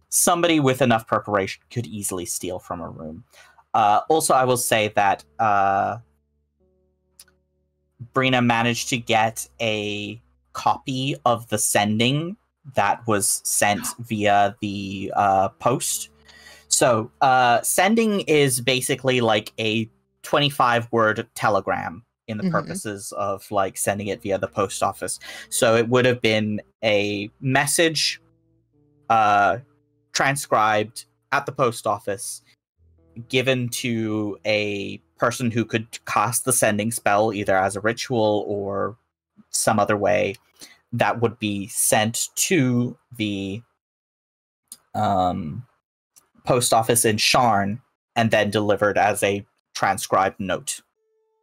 somebody with enough preparation could easily steal from a room. Also, I will say that Brina managed to get a copy of the sending that was sent via the post. So sending is basically like a 25-word telegram in the purposes of like sending it via the post office. So it would have been a message transcribed at the post office, given to a person who could cast the sending spell either as a ritual or some other way, that would be sent to the post office in Sharn and then delivered as a transcribed note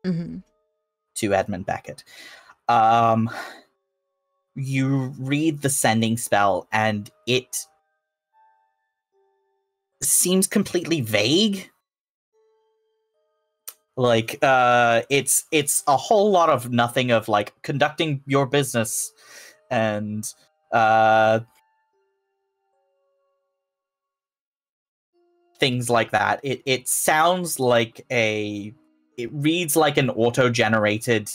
to Edmund Beckett. You read the sending spell and it seems completely vague. Like it's a whole lot of nothing, of like conducting your business and things like that. It sounds like it reads like an auto-generated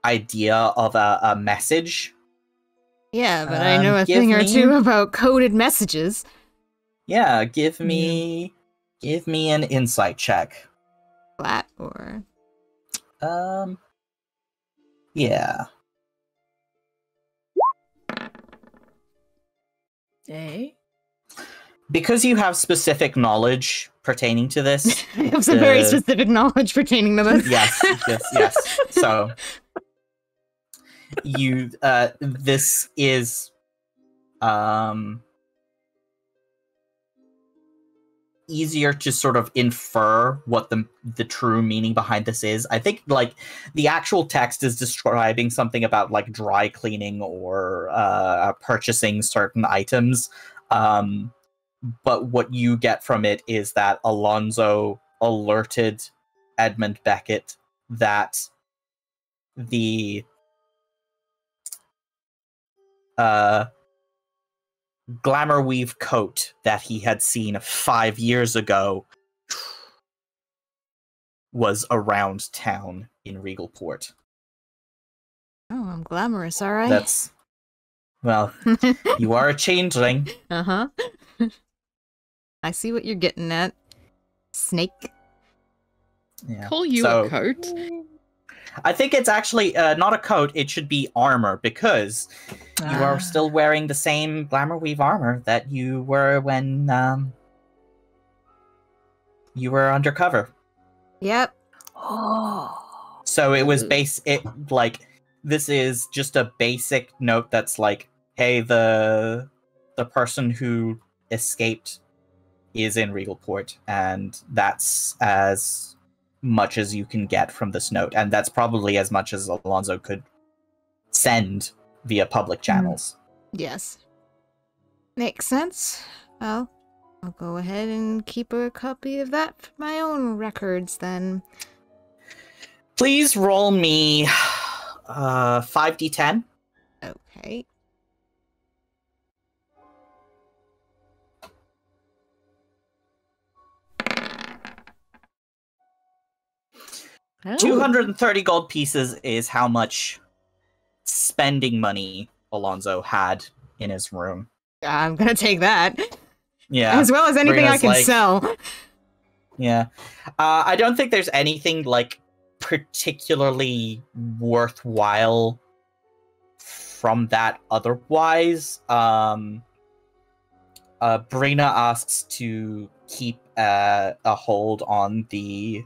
idea of a message. Yeah, but I know a thing or two about coded messages. Yeah, give me an insight check. Flat or yeah. Hey. Because you have specific knowledge pertaining to this. I have some very specific knowledge pertaining to this. Yes. So you this is easier to sort of infer what the true meaning behind this is. I think like the actual text is describing something about like dry cleaning or purchasing certain items. But what you get from it is that Alonzo alerted Edmund Beckett that the glamour weave coat that he had seen 5 years ago was around town in Regalport. Oh, I'm glamorous, alright. That's... well, you are a changeling. Uh-huh. I see what you're getting at. Snake. Yeah. Call you a coat? I think it's actually not a coat, it should be armor, because you are still wearing the same glamour weave armor that you were when you were undercover. Yep. Oh. So it was like this is just a basic note that's like, hey, the person who escaped is in Regalport, and that's as much as you can get from this note, and that's probably as much as Alonzo could send via public channels. Yes. Makes sense. Well, I'll go ahead and keep a copy of that for my own records then. Please roll me 5d10. Okay. Oh. 230 gold pieces is how much spending money Alonzo had in his room. I'm gonna take that. Yeah. As well as anything I Brina's can like- sell. Yeah. I don't think there's anything, like, particularly worthwhile from that otherwise. Brina asks to keep a hold on the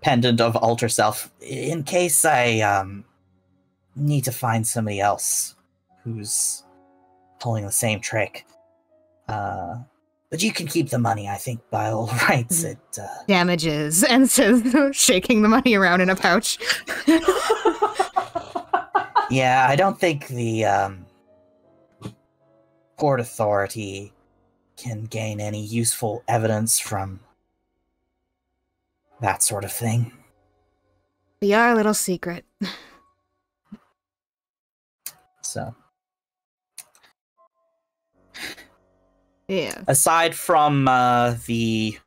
pendant of alter self in case I need to find somebody else who's pulling the same trick. But you can keep the money, I think, by all rights. It Damages, and says, shaking the money around in a pouch. Yeah, I don't think the Port Authority can gain any useful evidence from that sort of thing. Be our little secret. So, Yeah. aside from the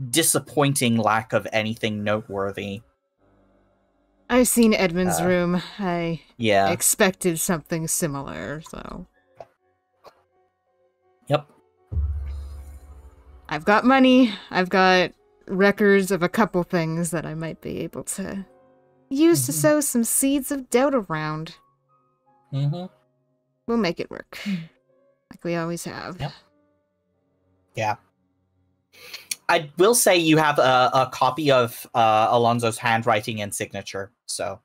disappointing lack of anything noteworthy, I've seen Edmund's room. I yeah, expected something similar, so. yep, I've got money. I've got records of a couple things that I might be able to use to sow some seeds of doubt around. mm-hmm. We'll make it work. Like we always have. Yep. Yeah. I will say you have a copy of Alonzo's handwriting and signature, so.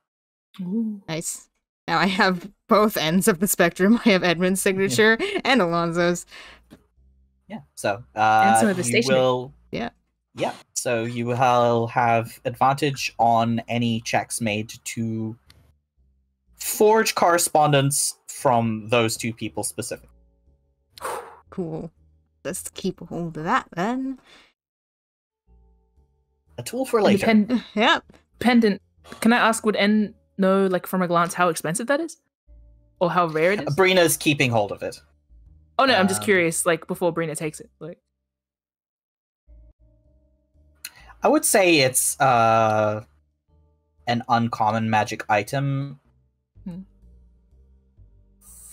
Ooh. Nice. Now I have both ends of the spectrum. I have Edmund's signature and Alonzo's. Yeah, so And some of the you stationery. will, Yeah. yeah. So you will have advantage on any checks made to forge correspondence from those two people specifically. Cool. Let's keep a hold of that then. A tool for And the later. Yep. pendant. Can I ask, would N know, like, from a glance, how expensive that is? Or how rare it is? Brina's keeping hold of it. Oh no, I'm just Um, curious, like, before Brina takes it. Like, I would say it's an uncommon magic item. Hmm.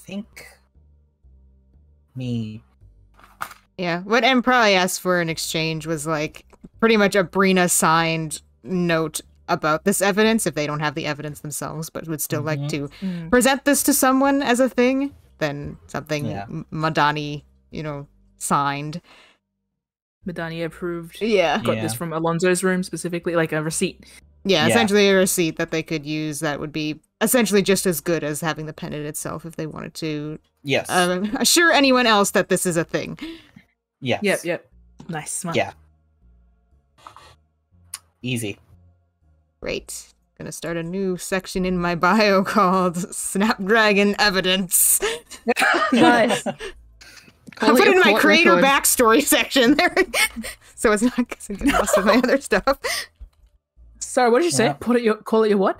Think me. Yeah. What M probably asked for in exchange was like pretty much a Brina signed note about this evidence if they don't have the evidence themselves, but would still like to present this to someone as a thing, then something Yeah. Madani, signed. Madani approved. Yeah. Got this from Alonzo's room specifically, like a receipt. Yeah, Yeah. essentially a receipt that they could use that would be essentially just as good as having the pendant itself if they wanted to Yes. assure anyone else that this is a thing. Yes. Yep. Nice. Smart. Yeah. Easy. Great. Gonna start a new section in my bio called Snapdragon Evidence. Nice. I'll put it in my creator backstory section there. So it's not getting lost with my other stuff. Sorry, what did you say? Yeah. Call it your what?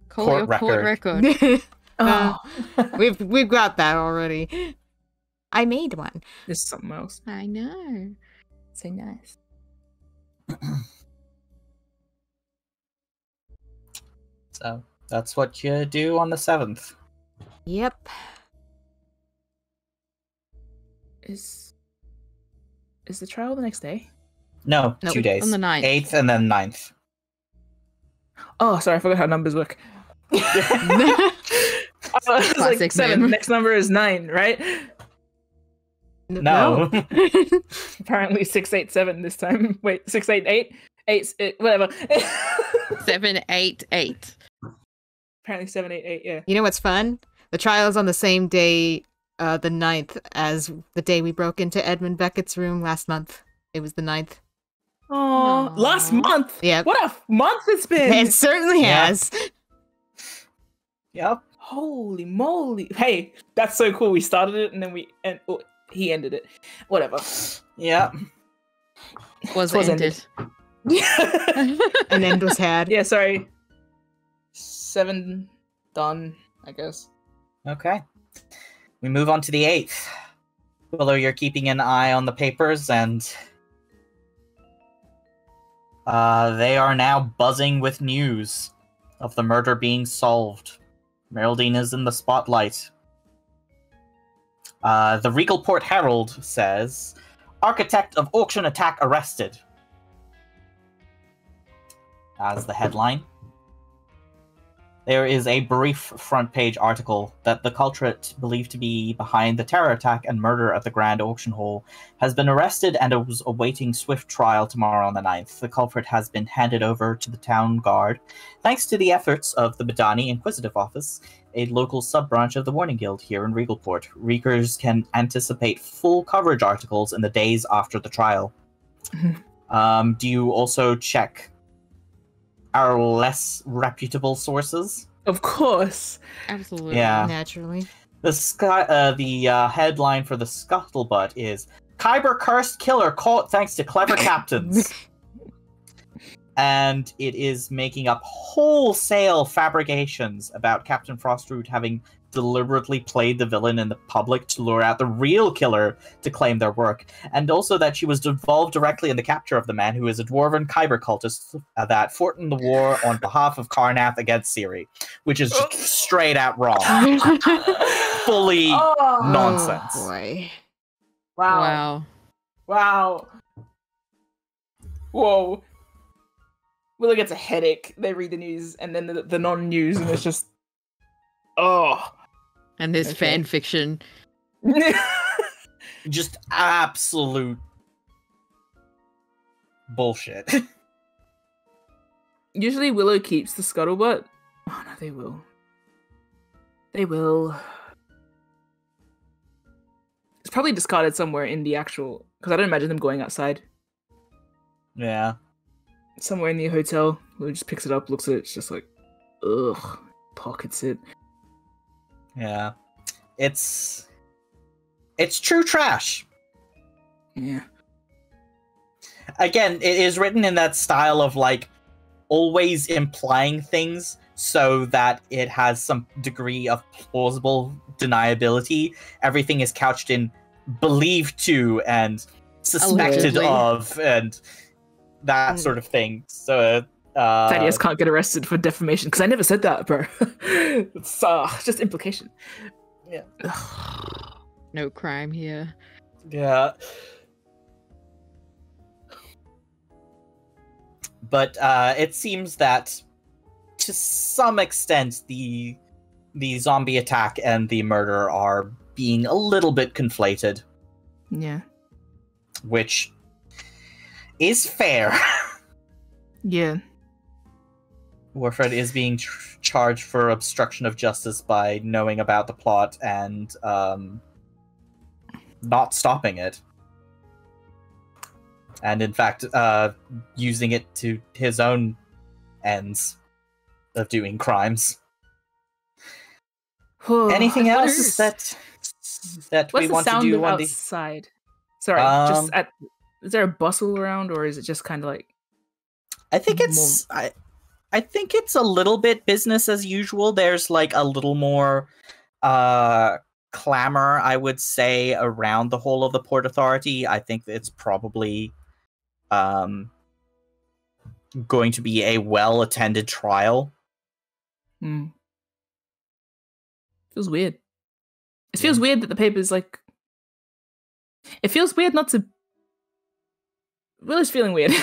Call Court it your court record. record. Oh, We've got that already. I made one. this is something else. I know. So nice. So that's what you do on the 7th. Yep. Is the trial the next day? No, Nope. 2 days. On the 9th. 8th and then 9th. Oh, sorry, I forgot how numbers work. It's like Classic 7. meme. Next number is 9, right? No. Apparently 687 this time. Wait, 688? 8, whatever. 788. Apparently 788, yeah. You know what's fun? The trial's on the same day, the 9th, as the day we broke into Edmund Beckett's room last month. It was the 9th. Oh, last month. Yeah. What a month it's been. It certainly Yeah. has. Yep. Holy moly! Hey, that's so cool. We started it and then he ended it. Whatever. Yeah. Was ended. An end was had. Yeah, sorry. 7 done, I guess. Okay. We move on to the 8th. Willow, you're keeping an eye on the papers, and they are now buzzing with news of the murder being solved. Meraldine is in the spotlight. The Regal Port Herald says, "Architect of auction attack arrested." As the headline. There is a brief front-page article that the culprit believed to be behind the terror attack and murder at the Grand Auction Hall has been arrested and is awaiting swift trial tomorrow on the 9th. The culprit has been handed over to the town guard thanks to the efforts of the Badani Inquisitive Office, a local sub-branch of the Warning Guild here in Regalport. Reekers can anticipate full coverage articles in the days after the trial. Do you also check our less reputable sources? Of course. Absolutely. Yeah. Naturally. The headline for the scuttlebutt is Kyber cursed killer caught thanks to clever captains. And it is making up wholesale fabrications about Captain Frostroot having deliberately played the villain in the public to lure out the real killer to claim their work, and also that she was involved directly in the capture of the man who is a dwarven Kyber cultist that fought in the war on behalf of Karnath against Ciri, which is just straight out wrong. Fully nonsense. Oh, boy. Wow. Whoa. Willow gets a headache. They read the news and then the non-news, and it's just... And this fan fiction. Just absolute bullshit. Usually Willow keeps the scuttlebutt. Oh no, they will. They will. It's probably discarded somewhere in the actual... Because I don't imagine them going outside. Yeah. Somewhere in the hotel. Willow just picks it up, looks at it, it's just like... Ugh. Pockets it. Yeah. It's true trash. Yeah. Again, it is written in that style of, like, always implying things so that it has some degree of plausible deniability. Everything is couched in believed to and suspected Allegedly. of and that sort of thing. So, Thaddeus can't get arrested for defamation, because I never said that, bro. It's just implication. Yeah. No crime here. Yeah. But it seems that to some extent the zombie attack and the murder are being a little bit conflated, Yeah. which is fair. Yeah. Warfred is being charged for obstruction of justice by knowing about the plot and not stopping it. And in fact, using it to his own ends of doing crimes. Anything else that we want to do on the... outside? Sorry, is there a bustle around, or is it just kind of like... I think it's... I think it's a little bit business as usual. There's like a little more clamor, I would say, around the whole of the Port Authority. I think it's probably going to be a well-attended trial. Feels weird. It feels weird that the paper's like... It feels weird not to... Willow's feeling weird.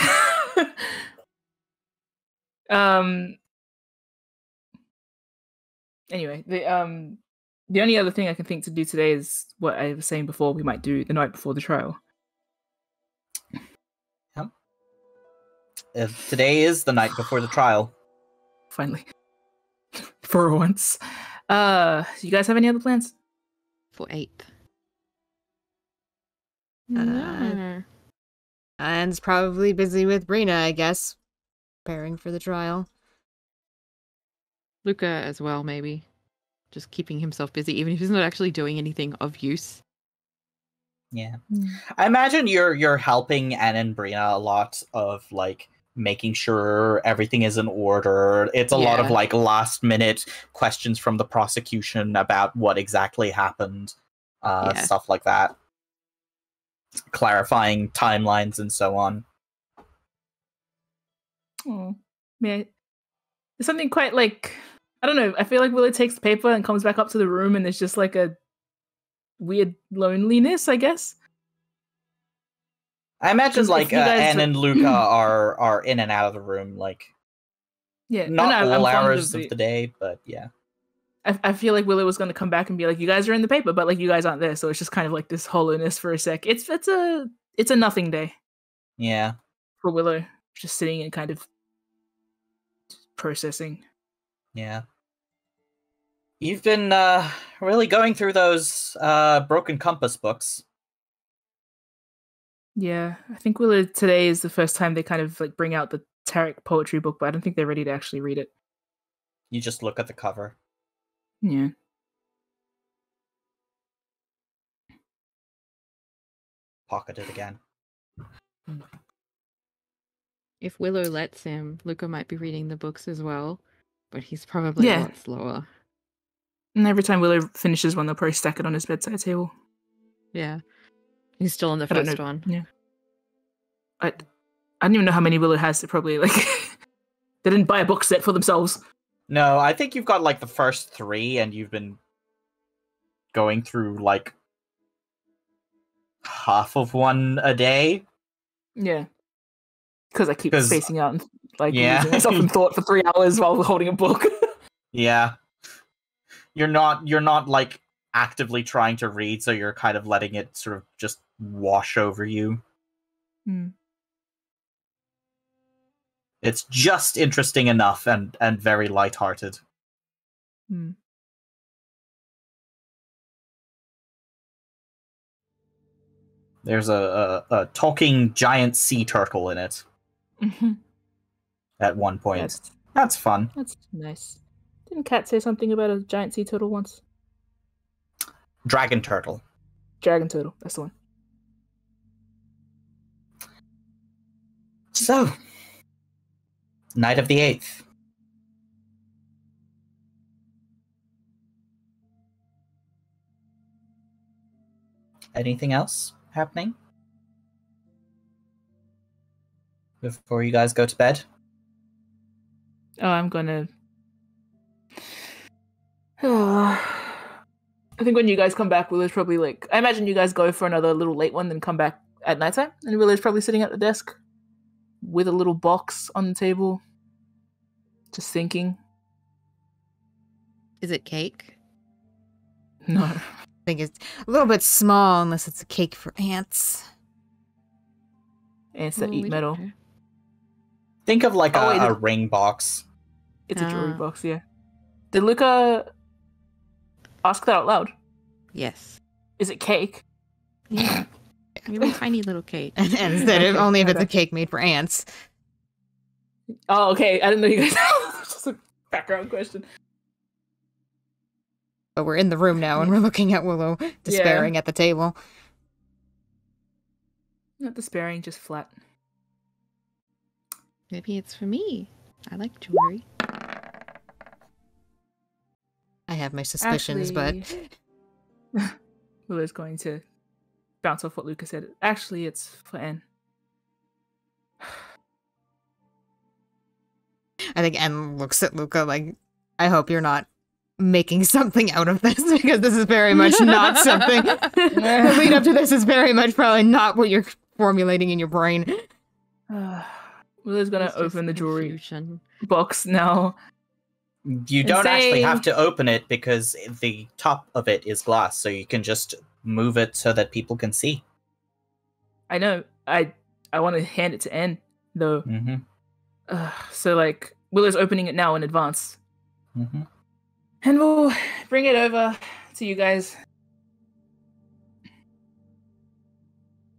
Anyway, the only other thing I can think to do today is what I was saying before we might do the night before the trial. Today is the night before the trial. Finally. For once. You guys have any other plans? For 8th. Anne's probably busy with Brina, I guess. Preparing for the trial. Luca as well, maybe. just keeping himself busy, even if he's not actually doing anything of use. Yeah. I imagine you're helping Anne and Brina a lot of like making sure everything is in order. It's a lot of Yeah. like last minute questions from the prosecution about what exactly happened. Yeah. Stuff like that. Clarifying timelines and so on. Oh, yeah. There's something quite like, I don't know. I feel like Willow takes the paper and comes back up to the room, and there's just like a weird loneliness, I guess. I imagine 'Cause if like you guys Anne are- and Luca are in and out of the room, like Yeah, not I'm all fond hours of of the day, but yeah. I feel like Willow was going to come back and be like, "You guys are in the paper, but like you guys aren't there." So it's just kind of like this hollowness for a sec. It's a nothing day Yeah. for Willow, just sitting and kind of processing. Yeah. You've been really going through those Broken Compass books. Yeah, I think Willow today is the first time they kind of like bring out the Tarek poetry book, but I don't think they're ready to actually read it. You just look at the cover. Yeah. Pocket it again. If Willow lets him, Luca might be reading the books as well, but he's probably a Yeah. lot slower. And every time Willow finishes one, they'll probably stack it on his bedside table. Yeah. He's still on the I don't first know. one. Yeah. I don't even know how many Willow has. They probably like they didn't buy a book set for themselves. No, I think you've got like the first 3 and you've been going through like half of one a day. Yeah. Because I keep 'Cause- spacing out and like Yeah. losing myself in thought for 3 hours while holding a book. Yeah. You're not like actively trying to read, so you're kind of letting it sort of just wash over you. Hmm. It's just interesting enough and very lighthearted. Hmm. There's a talking giant sea turtle in it Mhm. at one point. That's That's fun. nice. Didn't Kat say something about a giant sea turtle once? Dragon turtle. Dragon turtle. That's the one. So, night of the 8th. Anything else happening before you guys go to bed? Oh, I'm gonna. I think when you guys come back, Willow's probably like. I imagine you guys go for another little late one, then come back at nighttime, and Willow's probably sitting at the desk with a little box on the table, just thinking. Is it cake? No. I think it's a little bit small unless it's a cake for ants. Ants that Oh, eat we metal. don't know. Think of like Oh, wait, a ring box. It's a jewelry Ah. box, yeah. Did Luca ask that out loud? Yes. Is it cake? Yeah. Maybe a tiny little cake. And instead of Okay, only if it's a okay. cake made for ants. Oh, okay. I didn't know you guys. Just a background question. But we're in the room now and we're looking at Willow despairing at the table. Not despairing, just flat. Maybe it's for me. I like jewelry. I have my suspicions, but Willow's going to bounce off what Luca said. Actually, it's for Anne. I think Anne looks at Luca like, I hope you're not making something out of this, because this is very much not something. The lead up to this is very much probably not what you're formulating in your brain. Willow's gonna It's just open the jewelry confusion. box now. You And don't actually say- have to open it because the top of it is glass, so you can just move it so that people can see. I know. I want to hand it to Anne though. Mm-hmm. So like Willow's opening it now in advance, Mm-hmm. and we'll bring it over to you guys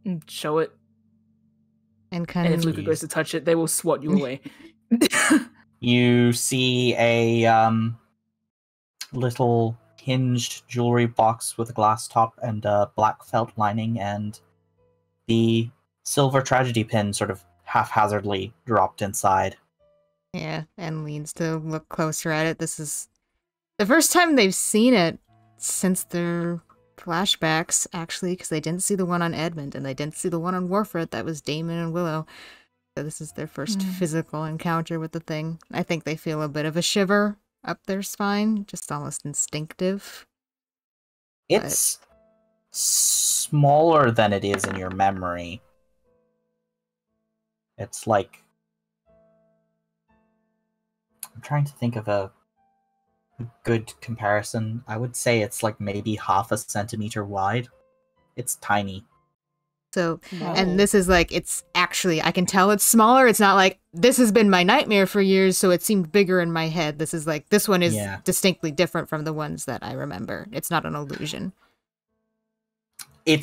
and show it. And kind And if of Luca goes to touch it, they will swat you away. You see a little hinged jewelry box with a glass top and a black felt lining, and the silver tragedy pin sort of haphazardly dropped inside. Yeah, and leans to look closer at it. This is the first time they've seen it since their flashbacks, actually, because they didn't see the one on Edmund, and they didn't see the one on Warford. That was Damon and Willow. So this is their first physical encounter with the thing. I think they feel a bit of a shiver up their spine, just almost instinctive. It's smaller than it is in your memory. It's like... I'm trying to think of a good comparison. I would say it's like maybe half a centimeter wide. It's tiny. So, and this is like, it's actually, I can tell it's smaller. It's not like, this has been my nightmare for years, so it seemed bigger in my head. This is like, this one is distinctly different from the ones that I remember. It's not an illusion. I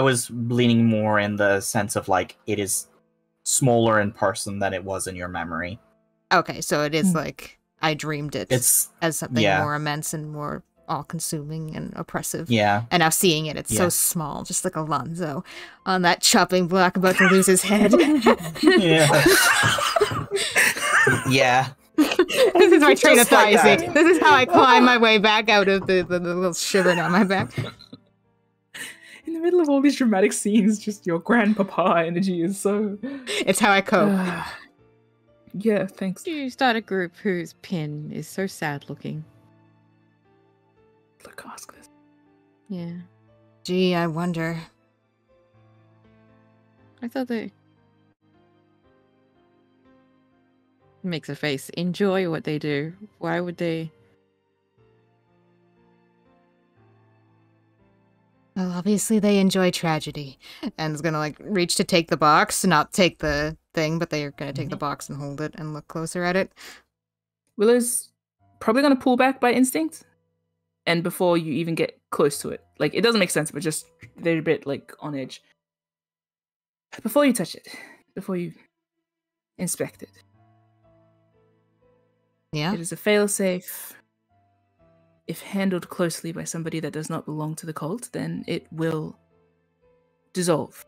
was leaning more in the sense of like, it is smaller in person than it was in your memory. Okay, so it is like, I dreamed it as something more immense and more all-consuming and oppressive. Yeah. And now seeing it, it's so small, just like Alonzo on that chopping block about to lose his head. Yeah. Yeah. This is my train of thought, you see. This is how I climb my way back out of the little shiver down my back. In the middle of all these dramatic scenes, just your grandpapa energy is so... It's how I cope. Yeah, thanks. You start a group whose pin is so sad looking. Look, ask this. Yeah. Gee, I wonder. I thought they... Makes a face. Enjoy what they do. Why would they... Well, obviously they enjoy tragedy. And is gonna, like, reach to take the box, not take the thing, but they are gonna take the box and hold it and look closer at it. Willow's probably gonna pull back by instinct. And before you even get close to it. Like, it doesn't make sense, but just they're a bit, like, on edge. Before you touch it. Before you inspect it. Yeah? It is a failsafe. If handled closely by somebody that does not belong to the cult, then it will dissolve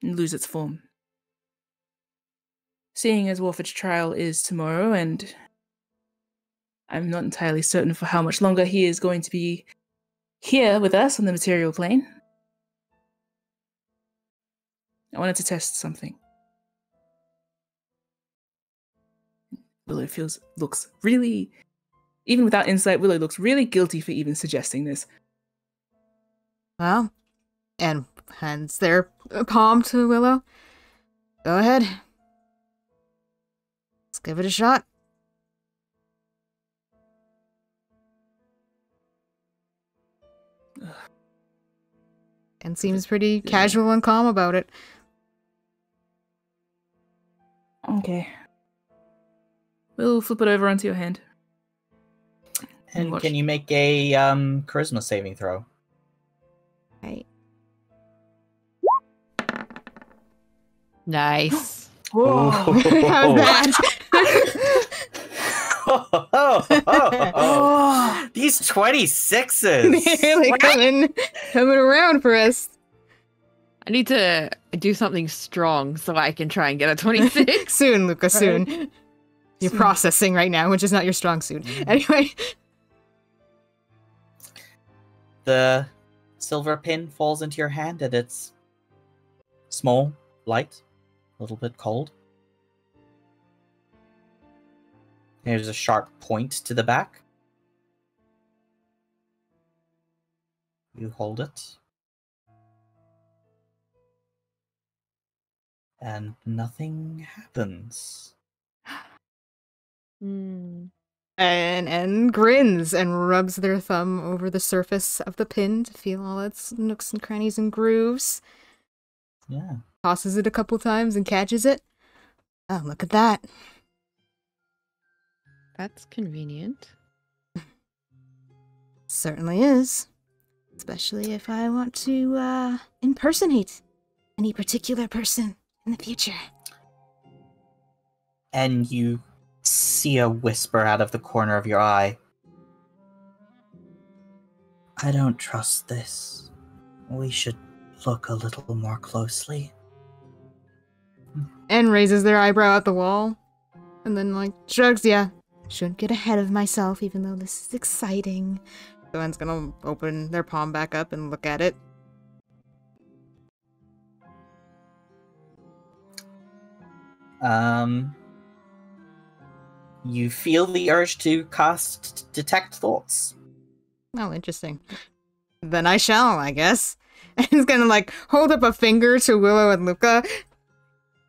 and lose its form. Seeing as Warford's trial is tomorrow, and I'm not entirely certain for how much longer he is going to be here with us on the material plane, I wanted to test something. Willow looks really, even without insight, Willow looks really guilty for even suggesting this. Well, and hands their palm to Willow. Go ahead. Let's give it a shot. And seems pretty casual and calm about it. Okay. We'll flip it over onto your hand. And can you make a charisma saving throw? Right. Nice. Whoa. How's that? These 26s! They're really coming around for us. I need to do something strong so I can try and get a 26. Soon, Luca, soon. You're processing right now, which is not your strong suit. Anyway. The silver pin falls into your hand and it's small, light, a little bit cold. There's a sharp point to the back. You hold it. And nothing happens. And grins and rubs their thumb over the surface of the pin to feel all its nooks and crannies and grooves. Yeah. Tosses it a couple times and catches it. Oh, look at that. That's convenient. Certainly is. Especially if I want to, impersonate any particular person in the future. And you see a whisper out of the corner of your eye. I don't trust this. We should look a little more closely. And raises their eyebrow at the wall. And then, like, shrugs, yeah. Shouldn't get ahead of myself, even though this is exciting. Someone's gonna open their palm back up and look at it. You feel the urge to cast Detect Thoughts. Oh, interesting. Then I shall, I guess. And he's gonna, like, hold up a finger to Willow and Luca.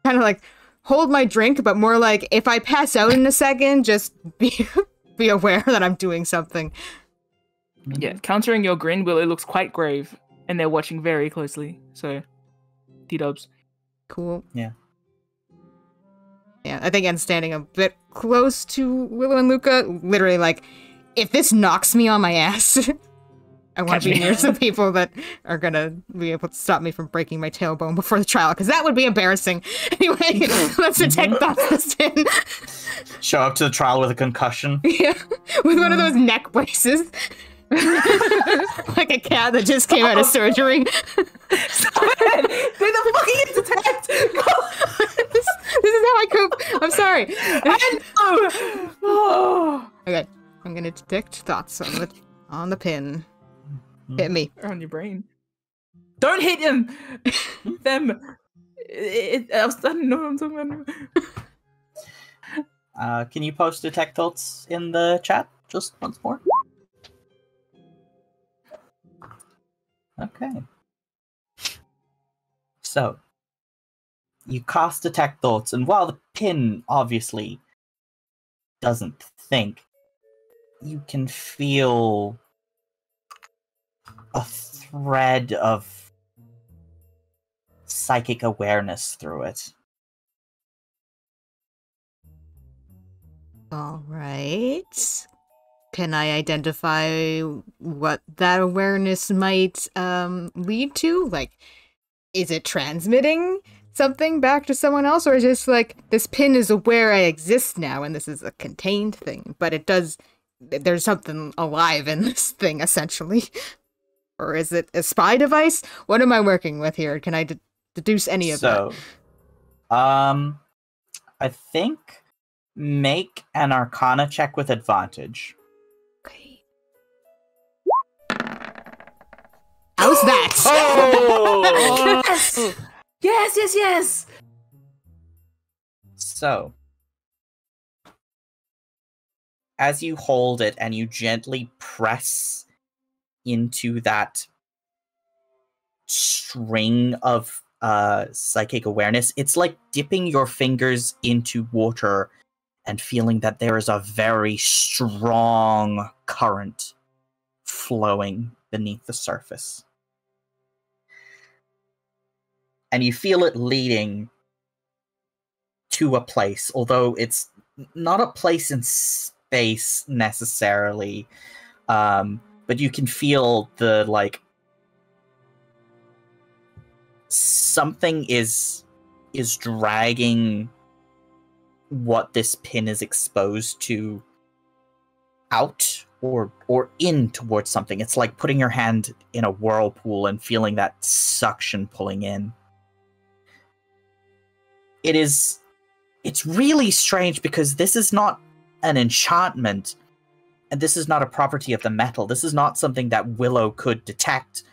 Kind of like, hold my drink, but more like, if I pass out in a second, just be aware that I'm doing something. Yeah, countering your grin, Willow looks quite grave, and they're watching very closely. So, D-dubs. Cool. Yeah. Yeah, I think I'm standing a bit close to Willow and Luca. Literally, like, if this knocks me on my ass, I want to be near some people that are gonna be able to stop me from breaking my tailbone before the trial, because that would be embarrassing. Anyway, let's detect thoughts this in. Show up to the trial with a concussion. Yeah, with one of those neck braces. Like a cat that just came out of surgery. Stop it! Do the fucking detect! This is how I cope. I'm sorry. Okay, I'm gonna detect thoughts on the pin. Hit me. On your brain. Don't hit him! Them. I don't know what I'm talking about. Can you post Detect Thoughts in the chat just once more? Okay. So, you cast Detect Thoughts, and while the pin obviously doesn't think, you can feel a thread of psychic awareness through it. All right. Can I identify what that awareness might lead to? Like, is it transmitting something back to someone else, or is it just like, this pin is aware I exist now and this is a contained thing, but there's something alive in this thing, essentially? Or is it a spy device? What am I working with here? Can I deduce any of that? I think make an Arcana check with advantage. Okay. How's that? Oh! Yes! Yes! So, as you hold it and you gently press into that string of psychic awareness, it's like dipping your fingers into water and feeling that there is a very strong current flowing beneath the surface. And you feel it leading to a place, although it's not a place in space necessarily, but you can feel the, like, something is dragging what this pin is exposed to out or in towards something. It's like putting your hand in a whirlpool and feeling that suction pulling in. It's really strange because this is not an enchantment, and this is not a property of the metal. This is not something that Willow could detect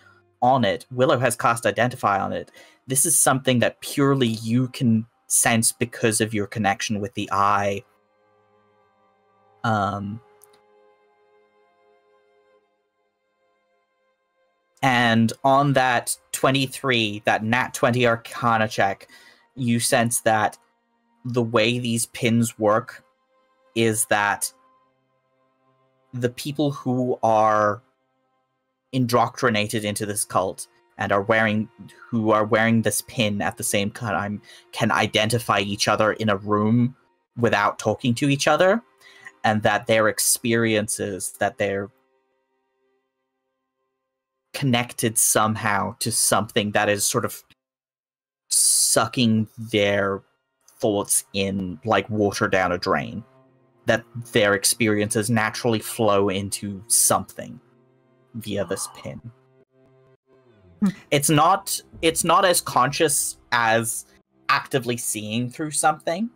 on it. Willow has cast Identify on it. This is something that purely you can sense because of your connection with the eye. And on that 23, that nat 20 Arcana check, you sense that the way these pins work is that the people who are indoctrinated into this cult and who are wearing this pin at the same time can identify each other in a room without talking to each other, and that their experiences, that they're connected somehow to something that is sort of sucking their thoughts in like water down a drain, that their experiences naturally flow into something. via this pin. It's not as conscious as actively seeing through something.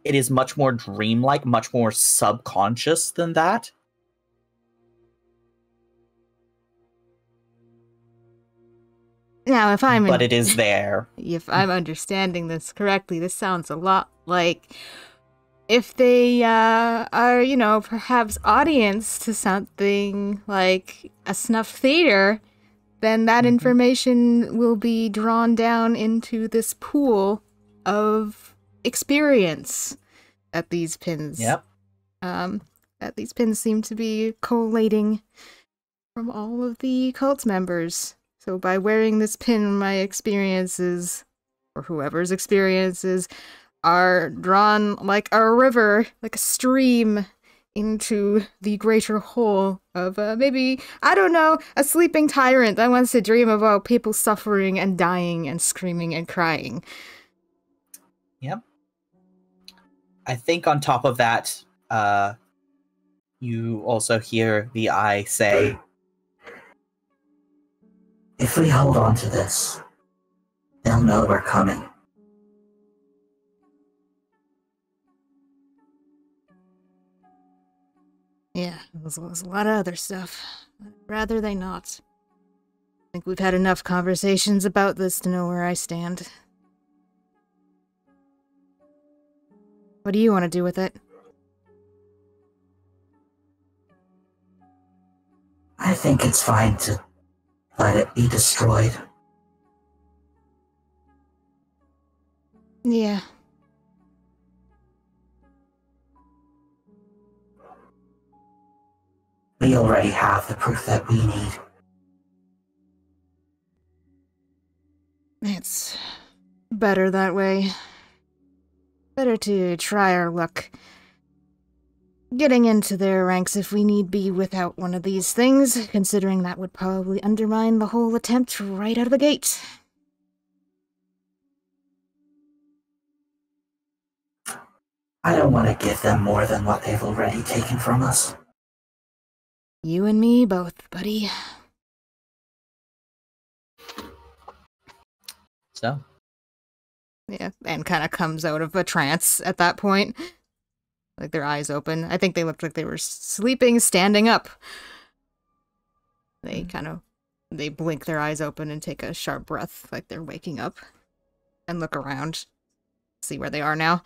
It is much more dreamlike, much more subconscious than that. Now, but it is there. If I'm understanding this correctly, this sounds a lot like if they are, you know, perhaps audience to something like a snuff theater, then that information will be drawn down into this pool of experience that these pins. Yep. That these pins seem to be collating from all of the cult members. So by wearing this pin, my experiences, or whoever's experiences, are drawn like a river, like a stream, into the greater whole of maybe, I don't know, a sleeping tyrant that wants to dream about people suffering and dying and screaming and crying. Yep. I think on top of that, you also hear the eye say, "If we hold on to this, they'll know we're coming." Yeah, there's a lot of other stuff. I'd rather they not. I think we've had enough conversations about this to know where I stand. What do you want to do with it? I think it's fine to let it be destroyed. Yeah. We already have the proof that we need. It's better that way. Better to try our luck getting into their ranks if we need be without one of these things, considering that would probably undermine the whole attempt right out of the gate. I don't want to give them more than what they've already taken from us. You and me both, buddy. so, Yeah, and kind of comes out of a trance at that point. Like their eyes open. I think they looked like they were sleeping, standing up. They they blink their eyes open and take a sharp breath like they're waking up. And look around. See where they are now.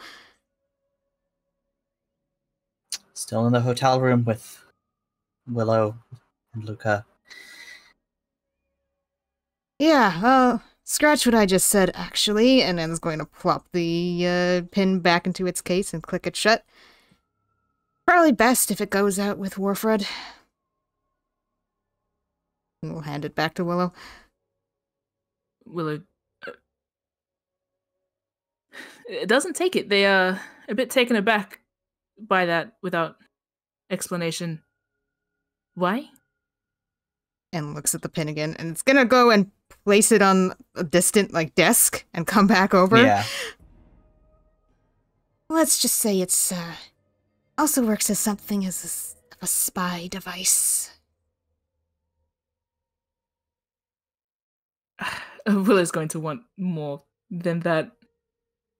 still in the hotel room with Willow and Luca. Yeah, scratch what I just said, actually, and then it's going to plop the pin back into its case and click it shut. Probably best if it goes out with Warfred. And we'll hand it back to Willow. Willow. It doesn't take it. They a bit taken aback by that without explanation. Why? And looks at the pin again, and it's gonna go and place it on a distant, like, desk and come back over. Yeah. Let's just say it's, also works as something as a spy device. Willow's going to want more than that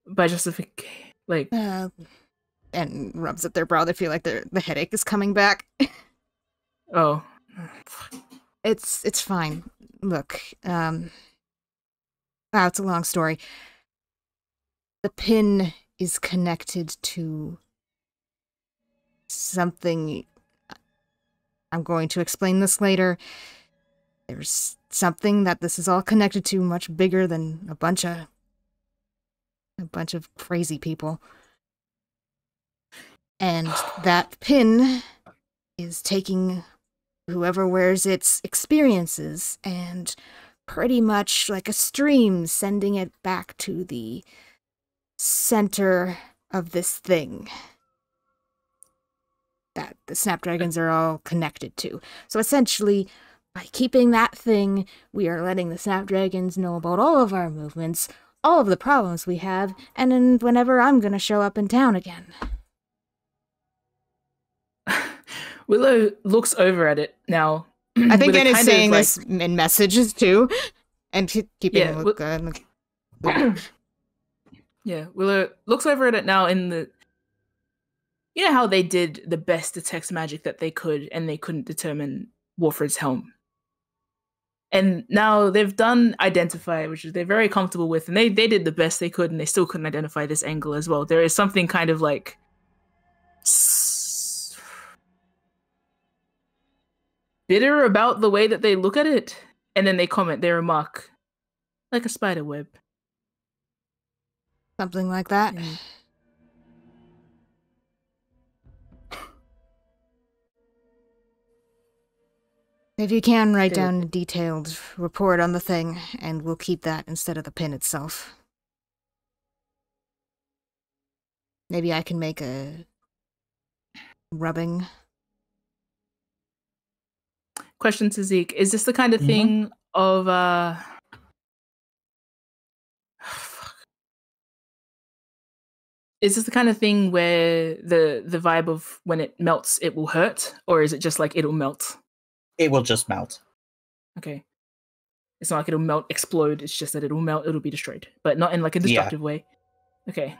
by justification. Like, and rubs at their brow. They feel like the headache is coming back. oh. It's fine. Look, wow, it's a long story. The pin is connected to something. I'm going to explain this later. There's something that this is all connected to much bigger than a bunch of crazy people. And that pin is taking whoever wears its experiences and pretty much like a stream sending it back to the center of this thing that the Snapdragons are all connected to. So essentially, by keeping that thing, we are letting the Snapdragons know about all of our movements, all of the problems we have, and then whenever I'm gonna show up in town again. Willow looks over at it now. I think with a Anne is kind of, saying like- this in messages too, and keeping Yeah, a look. Yeah, Willow looks over at it now in the... You know how they did the best detect magic that they could, and they couldn't determine Warford's helm? And now they've done identify, which they're very comfortable with, and they did the best they could, and they still couldn't identify this angle as well. There is something kind of like... bitter about the way that they look at it. And then they comment, they remark, like a spider web. Something like that. Mm. If you can, write Okay. down a detailed report on the thing, and we'll keep that instead of the pin itself. Maybe I can make a rubbing. Question to Zeke, is this the kind of Mhm. thing of is this the kind of thing where the vibe of when it melts it will hurt, or is it just like it'll melt? It will just melt. Okay. It's not like it'll melt, explode, it's just that it'll melt, it'll be destroyed. But not in like a Yeah. destructive way. Okay.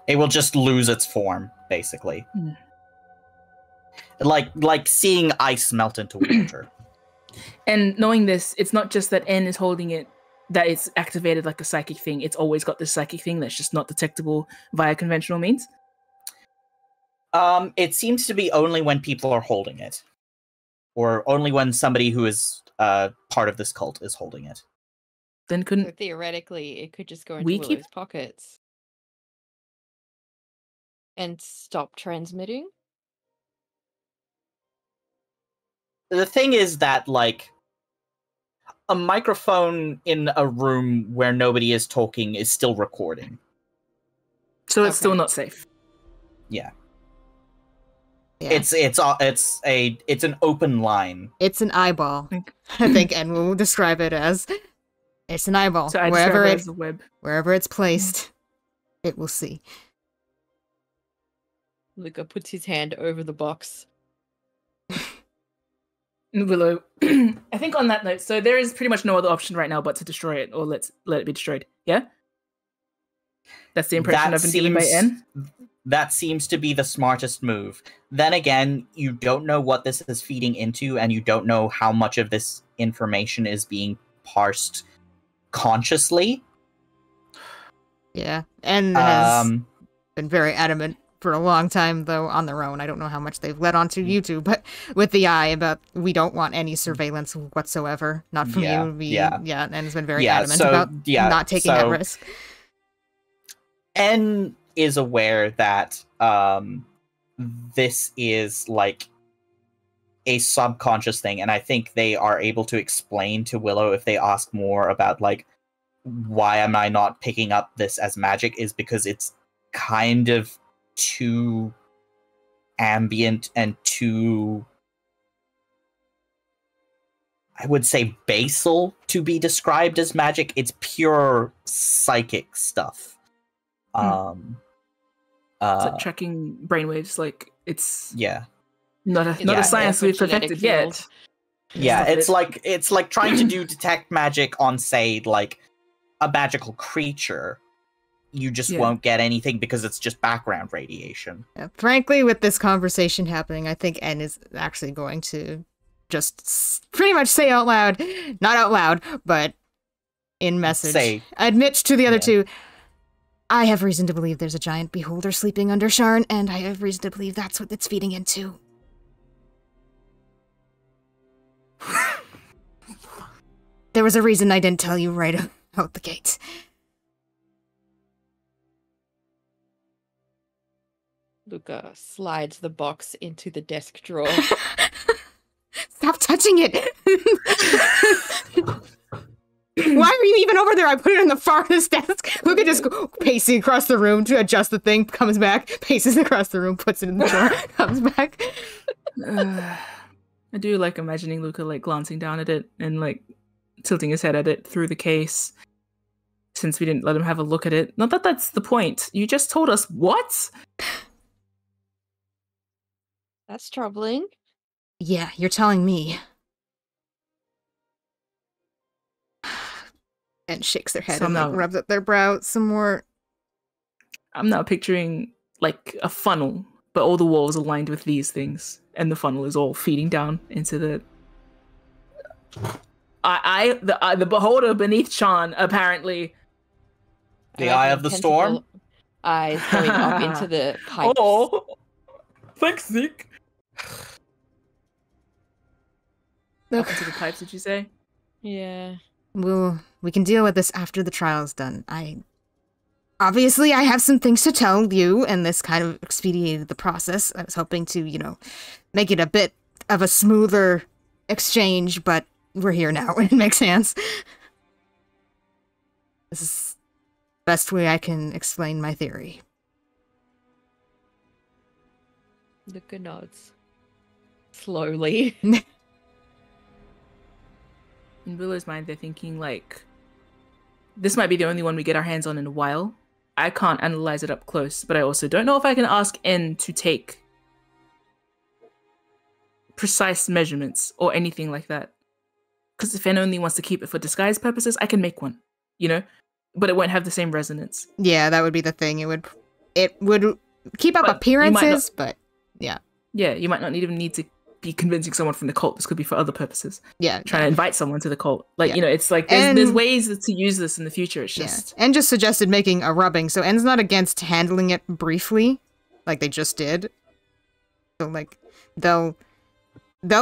It will just lose its form, basically. Hmm. Like seeing ice melt into water. And knowing this, it's not just that N is holding it, that it's activated like a psychic thing. It's always got this psychic thing that's just not detectable via conventional means. It seems to be only when people are holding it. Or only when somebody who is part of this cult is holding it. Then So couldn't... theoretically, it could just go into We Willow's keep- pockets and stop transmitting. The thing is that, like, a microphone in a room where nobody is talking is still recording. So it's still Okay. not safe. Yeah. Yeah. It's an open line. It's an eyeball. Think- I think N will describe it as. It's an eyeball. So I describe wherever it as the web. wherever it's placed, it will see. Luca puts his hand over the box. Willow, I think on that note, so there is pretty much no other option right now but to destroy it, or let it be destroyed. Yeah? That's the impression That I've been given by seems- N? That seems to be the smartest move. Then again, you don't know what this is feeding into, and you don't know how much of this information is being parsed consciously. Yeah. N has Um, been very adamant for a long time, though, on their own. I don't know how much they've let onto YouTube, but with the eye about we don't want any surveillance whatsoever. Not from Yeah, you. yeah. And has been very Yeah, adamant so, about yeah, not taking that so- risk. N is aware that this is like a subconscious thing, and I think they are able to explain to Willow if they ask more about like why am I not picking up this as magic is because it's kind of too ambient and too, I would say, basal to be described as magic. It's pure psychic stuff. It's like tracking brainwaves, like it's Yeah. not Yeah, a science a we've genetic perfected yet. field. Yeah, Stuff it's like trying to do detect magic on, say, like a magical creature. You just Yeah. won't get anything because it's just background radiation. Yeah, frankly, with this conversation happening, I think N is actually going to just pretty much say out loud, not out loud, but in message, Say- admit to the other Yeah. two, I have reason to believe there's a giant beholder sleeping under Sharn, and I have reason to believe that's what it's feeding into. There was a reason I didn't tell you right out the gate. Luca slides the box into the desk drawer. Stop touching it! Why are you even over there? I put it on the farthest desk. Luca just pacing across the room to adjust the thing, comes back, paces across the room, puts it in the drawer, comes back. I do like imagining Luca like glancing down at it and like tilting his head at it through the case. Since we didn't let him have a look at it. Not that that's the point. You just told us what? That's troubling. Yeah, you're telling me. And shakes their head So and like now- rubs up their brow some more. I'm now picturing like a funnel, but all the walls are lined with these things, and the funnel is all feeding down into the. The beholder beneath Sean, apparently. The eye of the storm? Eyes going up into the pipes. Oh, thanks, Zeke. Up into the pipes, did you say? Yeah. We can deal with this after the trial's done. Obviously, I have some things to tell you, and this kind of expedited the process. I was hoping to, make it a bit of a smoother exchange, but we're here now. It makes sense. This is the best way I can explain my theory. Luca nods. Slowly. In Willow's mind, they're thinking like, this might be the only one we get our hands on in a while. I can't analyze it up close, but I also don't know if I can ask N to take precise measurements or anything like that. Because if N only wants to keep it for disguise purposes, I can make one, but it won't have the same resonance. Yeah, that would be the thing. It would keep up But appearances, but yeah. Yeah, you might not even need to be convincing someone from the cult. This could be for other purposes. Yeah. Trying to invite someone to the cult. Like, Yeah. It's like there's ways to use this in the future. It's just... Yeah. And just suggested making a rubbing, so N's not against handling it briefly, like they just did. So, like, they'll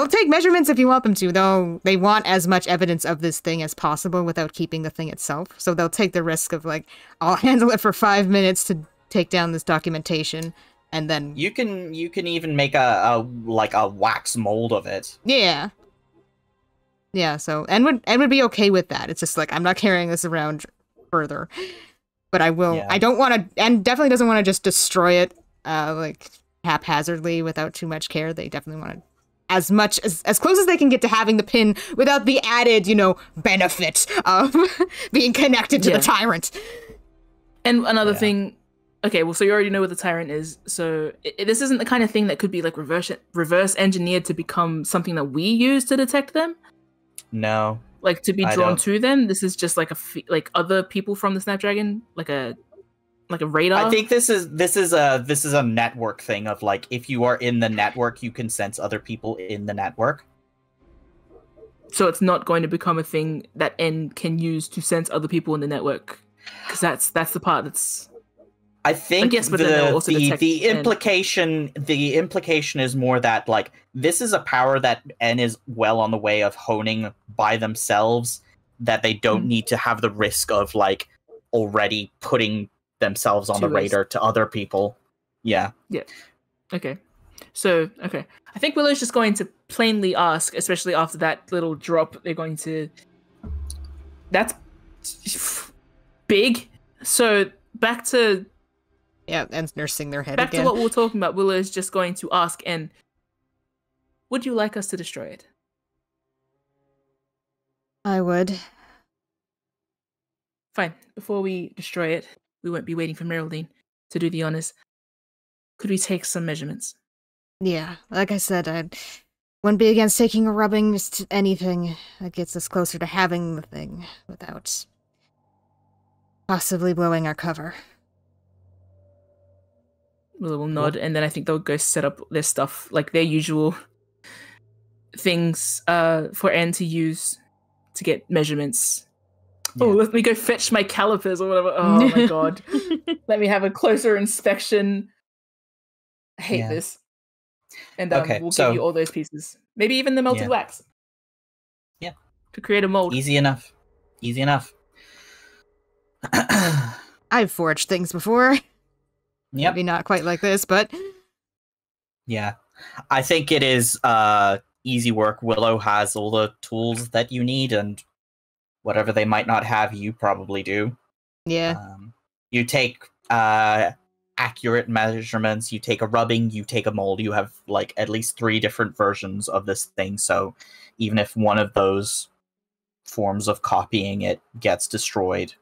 take measurements if you want them to, though they want as much evidence of this thing as possible without keeping the thing itself. So they'll take the risk of, like, I'll handle it for 5 minutes to take down this documentation, and then... You can even make a wax mold of it. Yeah. Yeah, so N would be okay with that. It's just like, I'm not carrying this around further. But I will... Yeah. I don't want to... N definitely doesn't want to just destroy it, like, haphazardly without too much care. They definitely want to... As close as they can get to having the pin without the added, benefit of being connected to the tyrant. And another thing... Okay, well, so you already know what the tyrant is. So this isn't the kind of thing that could be like reverse engineered to become something that we use to detect them. No. Like to be drawn to them. This is just like like other people from the Snapdragon, like a radar. I think this is a network thing of like, if you are in the network, you can sense other people in the network. So it's not going to become a thing that N can use to sense other people in the network, because that's the part that's. I think yes, but then they'll also detect the implication is more that like this is a power that N is well on the way of honing by themselves, that they don't need to have the risk of like already putting themselves on the radar to other people. Yeah. Yeah. Okay. So, okay. I think Willow's just going to plainly ask, especially after that little drop, they're going to... That's big. So, back to... Yeah, and nursing their head back again. to what we were talking about. Willow's just going to ask, and would you like us to destroy it? I would. Fine. Before we destroy it, we won't be waiting for Meraldine to do the honors. Could we take some measurements? Yeah, like I said, I wouldn't be against taking a rubbing, just anything that gets us closer to having the thing without possibly blowing our cover. Willow will nod, and then I think they'll go set up their stuff, like their usual things for Anne to use to get measurements. Yeah. Oh, let me go fetch my calipers or whatever. Oh my god. Let me have a closer inspection. I hate this. And we'll give you all those pieces. Maybe even the melted wax. Yeah. To create a mold. Easy enough. Easy enough. I've forged things before. Yep. Maybe not quite like this, but... Yeah. I think it is easy work. Willow has all the tools that you need, and whatever they might not have, you probably do. Yeah. You take accurate measurements, you take a rubbing, you take a mold. You have like at least 3 different versions of this thing, so even if one of those forms of copying it gets destroyed,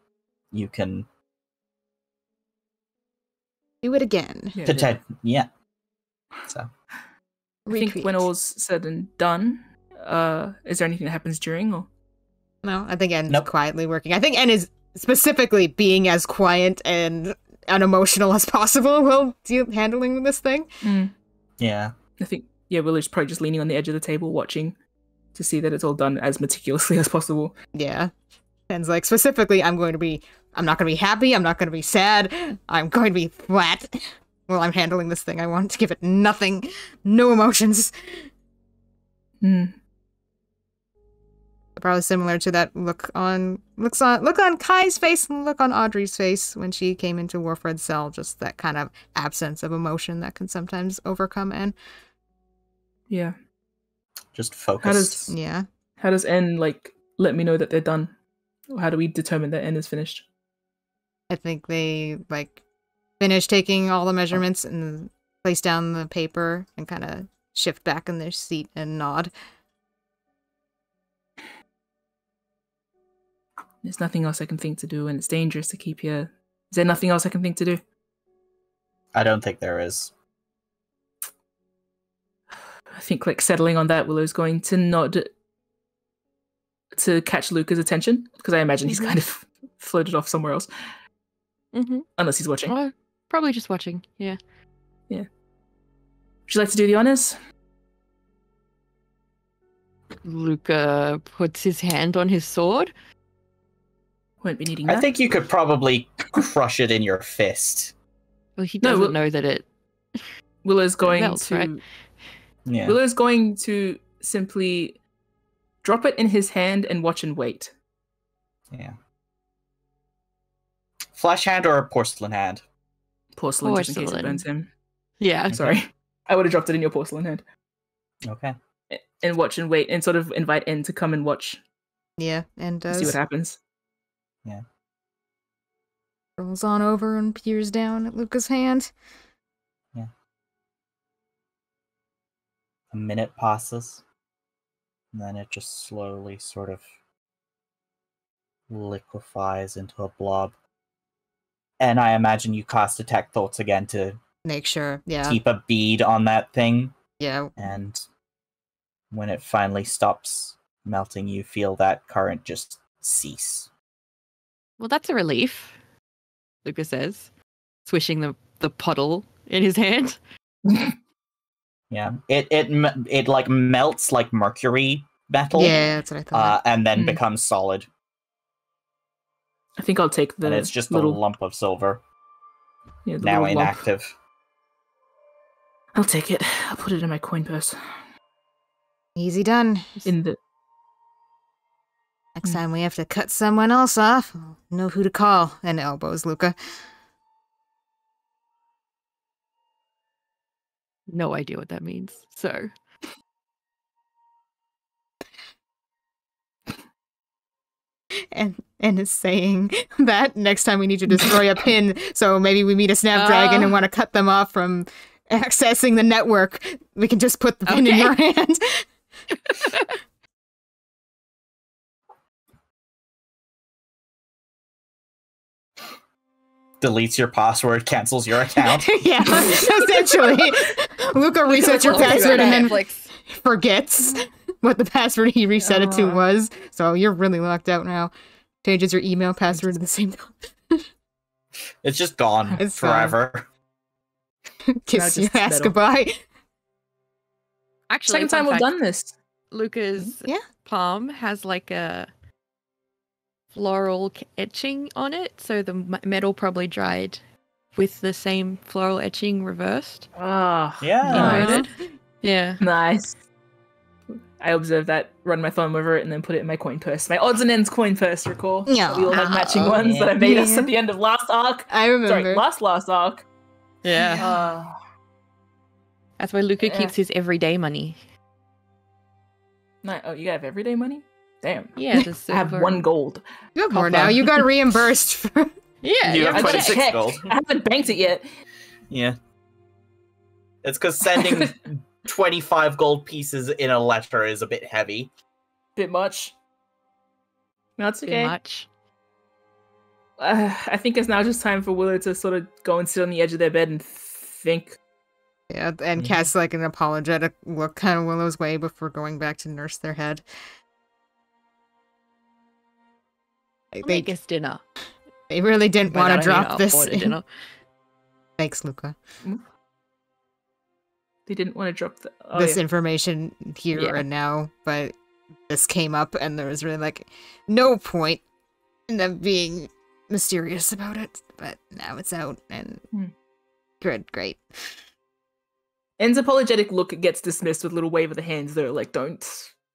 you can... do it again. Yeah. So. I think when all's said and done, is there anything that happens during or? No, I think N's Nope. quietly working. I think N is specifically being as quiet and unemotional as possible while handling this thing. Yeah. I think, yeah, Willow's probably just leaning on the edge of the table watching to see that it's all done as meticulously as possible. Yeah. N's like, specifically, I'm not going to be happy, I'm not going to be sad, I'm going to be flat while I'm handling this thing. I want to give it nothing, no emotions. Probably similar to that look on Kai's face and look on Audrey's face when she came into Warfred's cell, just that kind of absence of emotion that can sometimes overcome N. Yeah. Just focus. How does N let me know that they're done? Or how do we determine that N is finished? I think they finish taking all the measurements and place down the paper and kind of shift back in their seat and nod. There's nothing else I can think to do, and it's dangerous to keep here. Is there nothing else I can think to do? I don't think there is. I think settling on that, Willow's going to nod to catch Luca's attention, because I imagine he's kind of floated off somewhere else. Unless he's watching. Oh, probably just watching, yeah. Yeah. Would you like to do the honors? Luca puts his hand on his sword. Won't be needing that. I think you could probably crush it in your fist. Well, he doesn't know that it... Willow's going melts, to... right? Yeah. Willow's going to simply drop it in his hand and watch and wait. Yeah. Flesh hand or a porcelain hand? Porcelain, just in case it burns him. Yeah. I'm sorry. I would have dropped it in your porcelain hand. Okay. And watch and wait and sort of invite N to come and watch. Yeah, and See what happens. Yeah. Rolls on over and peers down at Luca's hand. Yeah. A minute passes. And then it just slowly sort of liquefies into a blob. And I imagine you cast Detect Thoughts again to Make sure, yeah. keep a bead on that thing. Yeah. And when it finally stops melting, you feel that current just cease. Well, that's a relief, Luca says, swishing the puddle in his hand. Yeah. It like melts like mercury metal. Yeah, that's what I thought. And then becomes solid. I think I'll take the And it's just little a lump of silver. Yeah, the Now little lump. inactive. I'll take it. I'll put it in my coin purse. Easy done. In the Next time we have to cut someone else off, I'll know who to call. And elbows Luca. No idea what that means, so... And is saying that next time we need to destroy a pin, so maybe we meet a Snapdragon and want to cut them off from accessing the network, we can just put the pin in your hand. Deletes your password, cancels your account. Yeah, essentially. Luca resets your password and then forgets what the password he reset it to was. So you're really locked out now. Changes your email password to the same time. It's just gone forever. Kiss your ass goodbye. Actually, second time we've done this. Luca's palm has like a floral etching on it, so the metal probably dried with the same floral etching reversed. Ah, yeah. Yeah. Nice. I observed that, run my thumb over it, and then put it in my coin purse. My odds and ends coin purse, recall? Yeah. We all have matching ones that I made us at the end of last arc. I remember. Sorry, last arc. Yeah. That's why Luca keeps his everyday money. Oh, you have everyday money? Damn. Yeah, I have 1 gold. You have more now. You got reimbursed for... Yeah, you have I 26 checked. gold. I haven't banked it yet. Yeah. It's because sending 25 gold pieces in a letter is a bit heavy. Bit much. That's okay. Too much. I think it's now just time for Willow to sort of go and sit on the edge of their bed and think. Yeah, and casts like an apologetic look kind of Willow's way before going back to nurse their head. Make us dinner. They really didn't By want that to I mean drop I'll this. order dinner. Thanks, Luca. They didn't want to drop This information here Yeah. and now, but this came up and there was really like no point in them being mysterious about it. But now it's out and good, great. En's apologetic look gets dismissed with a little wave of the hands, though. Like, don't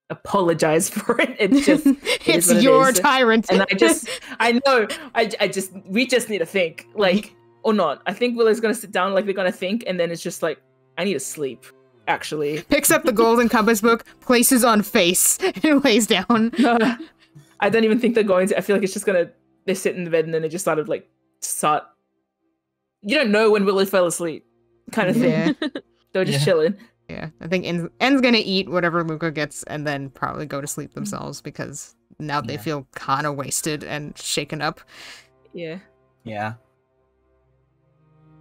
apologize for it. It's just It's your tyrant. And I know. We just need to think, like, or not. I think Willow's gonna sit down, like they're gonna think, and then it's just like, I need to sleep. Actually, Picks up the Golden Compass book, places on face, and lays down. no, I don't even think they're going to. I feel like it's just gonna. They sit in the bed and then they just start. You don't know when Willow fell asleep, kind of thing. Yeah. They're just chilling. Yeah, I think En's gonna eat whatever Luca gets and then probably go to sleep themselves because now they feel kind of wasted and shaken up. Yeah. Yeah.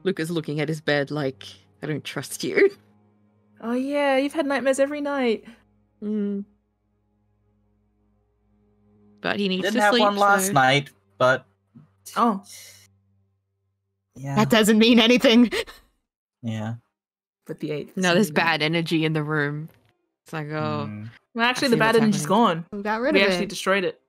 Luca's looking at his bed like, I don't trust you. Oh yeah, you've had nightmares every night. Mm. But he needs Didn't to have sleep. one last so- night, but Oh, yeah. That doesn't mean anything. Yeah. but the 8th. No, there's bad energy in the room. It's like, oh. Mm. Well, actually, I the see bad what's energy's gone. We got rid We of actually it. destroyed it.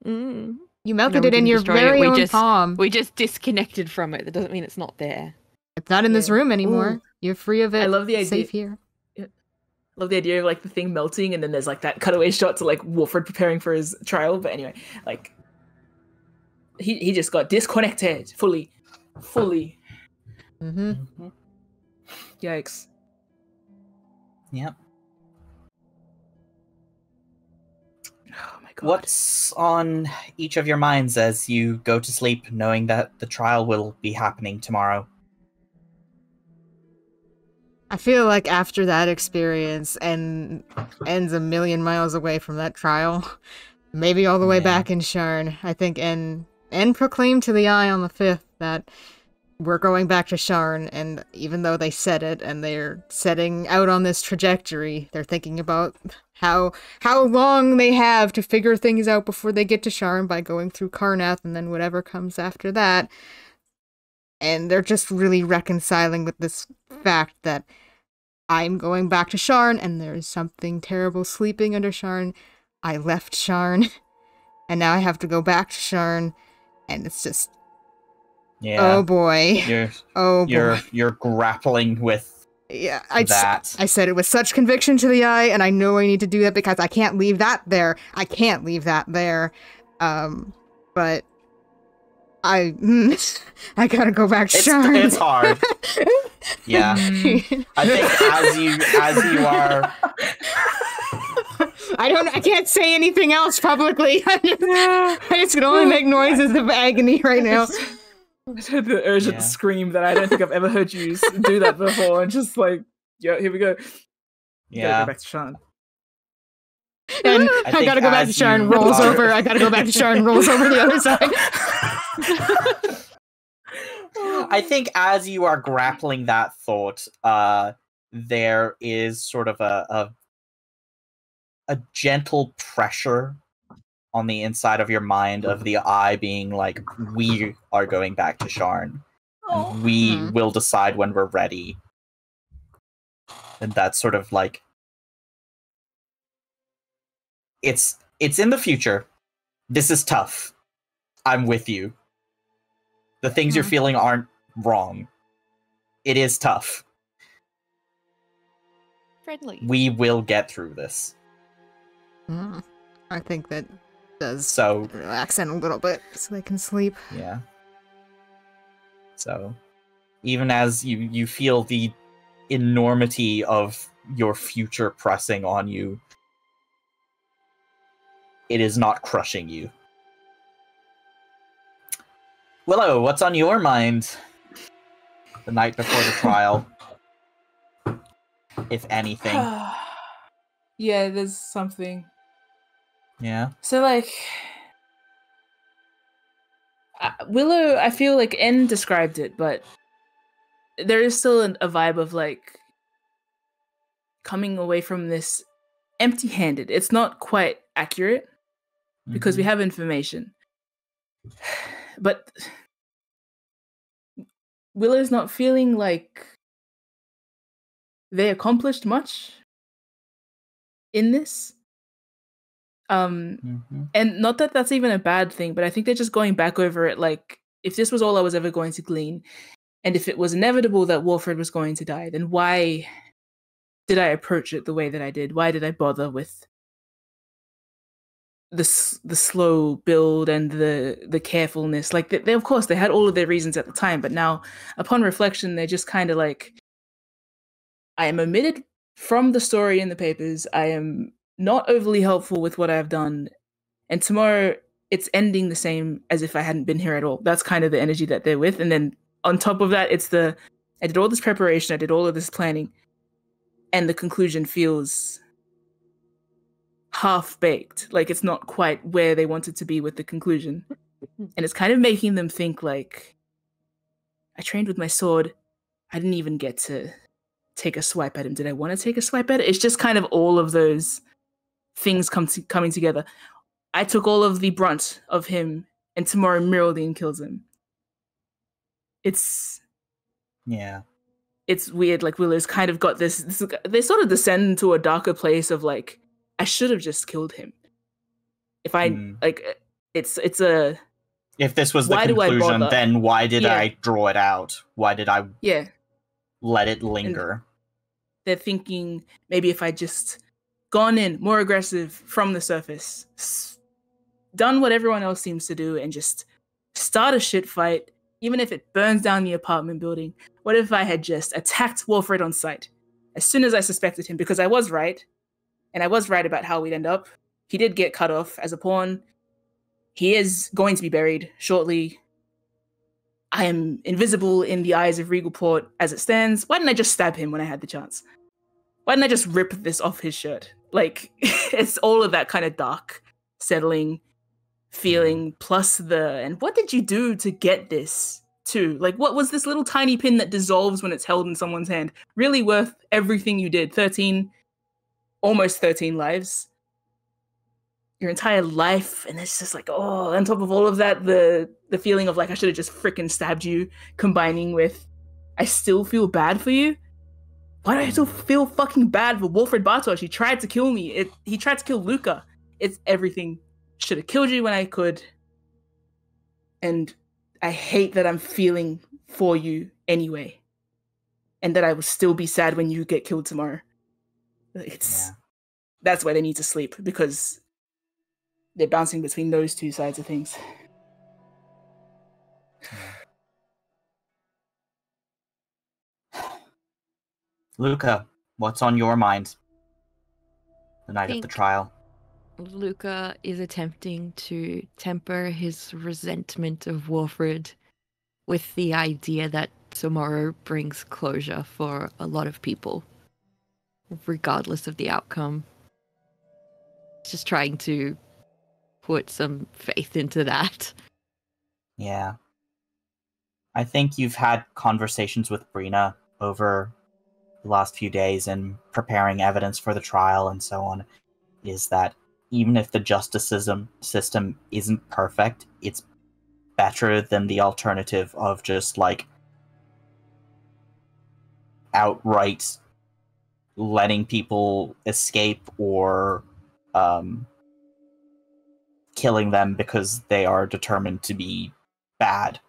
Mm. You melted No, we it in didn't your destroy it, very we own just- palm. We just disconnected from it. That doesn't mean it's not there. It's not in this Yeah. room anymore. Ooh. You're free of it. I love the idea. Safe here. Love the idea of like the thing melting and then there's like that cutaway shot to like Wolford preparing for his trial. But anyway, like he just got disconnected fully. Mm-hmm. Mhm. Yikes. Yep. Oh my god. What's on each of your minds as you go to sleep, knowing that the trial will be happening tomorrow? I feel like after that experience and En's a million miles away from that trial, maybe all the way Yeah. back in Sharn. I think En proclaimed to the Eye on the 5th that we're going back to Sharn, and even though they said it and they're setting out on this trajectory, they're thinking about how long they have to figure things out before they get to Sharn by going through Karnath and then whatever comes after that. And they're just really reconciling with this fact that I'm going back to Sharn and there's something terrible sleeping under Sharn. I left Sharn and now I have to go back to Sharn, and it's just Yeah. oh boy. You're grappling with Yeah, that. I said it with such conviction to the Eye, and I know I need to do that because I can't leave that there. I can't leave that there. But I gotta go back to Sharn. It's hard. Yeah. I think as you are I can't say anything else publicly. I just can only make noises of agony right now. I heard the urgent scream that I don't think I've ever heard you do that before, and just like, yeah, here we go. You gotta yeah. go back to Sean. And I think gotta go back to as Sharn, you rolls are- over. I gotta go back to Sharn, rolls over the other side. I think as you are grappling that thought, there is sort of a gentle pressure on the inside of your mind of the Eye being like, we are going back to Sharn. And we Mhm. will decide when we're ready. And that's sort of like it's in the future. This is tough. I'm with you. The things you're Mhm. feeling aren't wrong. It is tough. Friendly. We will get through this. I think that does So, relax them a little bit so they can sleep. yeah. So, even as you feel the enormity of your future pressing on you, it is not crushing you. Willow, what's on your mind the night before the trial? If anything. Yeah, there's something. Yeah. So, like, Willow, I feel like N described it, but there is still a vibe of, like, coming away from this empty-handed. It's not quite accurate because we have information. But Willow's not feeling like they accomplished much in this. And not that that's even a bad thing, but I think they're just going back over it like, if this was all I was ever going to glean, and if it was inevitable that Wilfred was going to die, then why did I approach it the way that I did? Why did I bother with the slow build and the carefulness? Like, they of course, they had all of their reasons at the time, but now, upon reflection, they're just kind of like, I am omitted from the story in the papers. I am not overly helpful with what I've done. And tomorrow, it's ending the same as if I hadn't been here at all. That's kind of the energy that they're with. And then on top of that, it's I did all this preparation, I did all of this planning, and the conclusion feels half-baked. Like, it's not quite where they wanted to be with the conclusion. And it's kind of making them think like, I trained with my sword. I didn't even get to take a swipe at him. Did I want to take a swipe at it? It's just kind of all of those things coming together. I took all of the brunt of him, and tomorrow Myraldine kills him. It's weird. Like, Willow's kind of got this. They sort of descend into a darker place of like, I should have just killed him. If I like, it's a. If this was the conclusion, then why did I draw it out? Why did I let it linger? And they're thinking maybe if I just gone in more aggressive from the surface, done what everyone else seems to do, and just start a shit fight, even if it burns down the apartment building. What if I had just attacked Wilfred on sight as soon as I suspected him? Because I was right, and I was right about how we'd end up. He did get cut off as a pawn. He is going to be buried shortly. I am invisible in the eyes of Regalport as it stands. Why didn't I just stab him when I had the chance? Why didn't I just rip this off his shirt? Like, it's all of that kind of dark, settling feeling, plus and what did you do to get this too? Like, what was this little tiny pin that dissolves when it's held in someone's hand really worth everything you did? Almost 13 lives. Your entire life, and it's just like, oh, on top of all of that, the feeling of like, I should have just freaking stabbed you, combining with, I still feel bad for you. Why do I still feel fucking bad for Wilfred Bartosz? He tried to kill me. He tried to kill Luca. It's everything. Should have killed you when I could. And I hate that I'm feeling for you anyway. And that I will still be sad when you get killed tomorrow. That's why they need to sleep, because they're bouncing between those two sides of things. Luca, what's on your mind the night of the trial? Luca is attempting to temper his resentment of Wilfred with the idea that tomorrow brings closure for a lot of people, regardless of the outcome. Just trying to put some faith into that. Yeah. I think you've had conversations with Brina over the last few days and preparing evidence for the trial and so on, is that even if the justice system isn't perfect, it's better than the alternative of just like outright letting people escape or killing them because they are determined to be bad.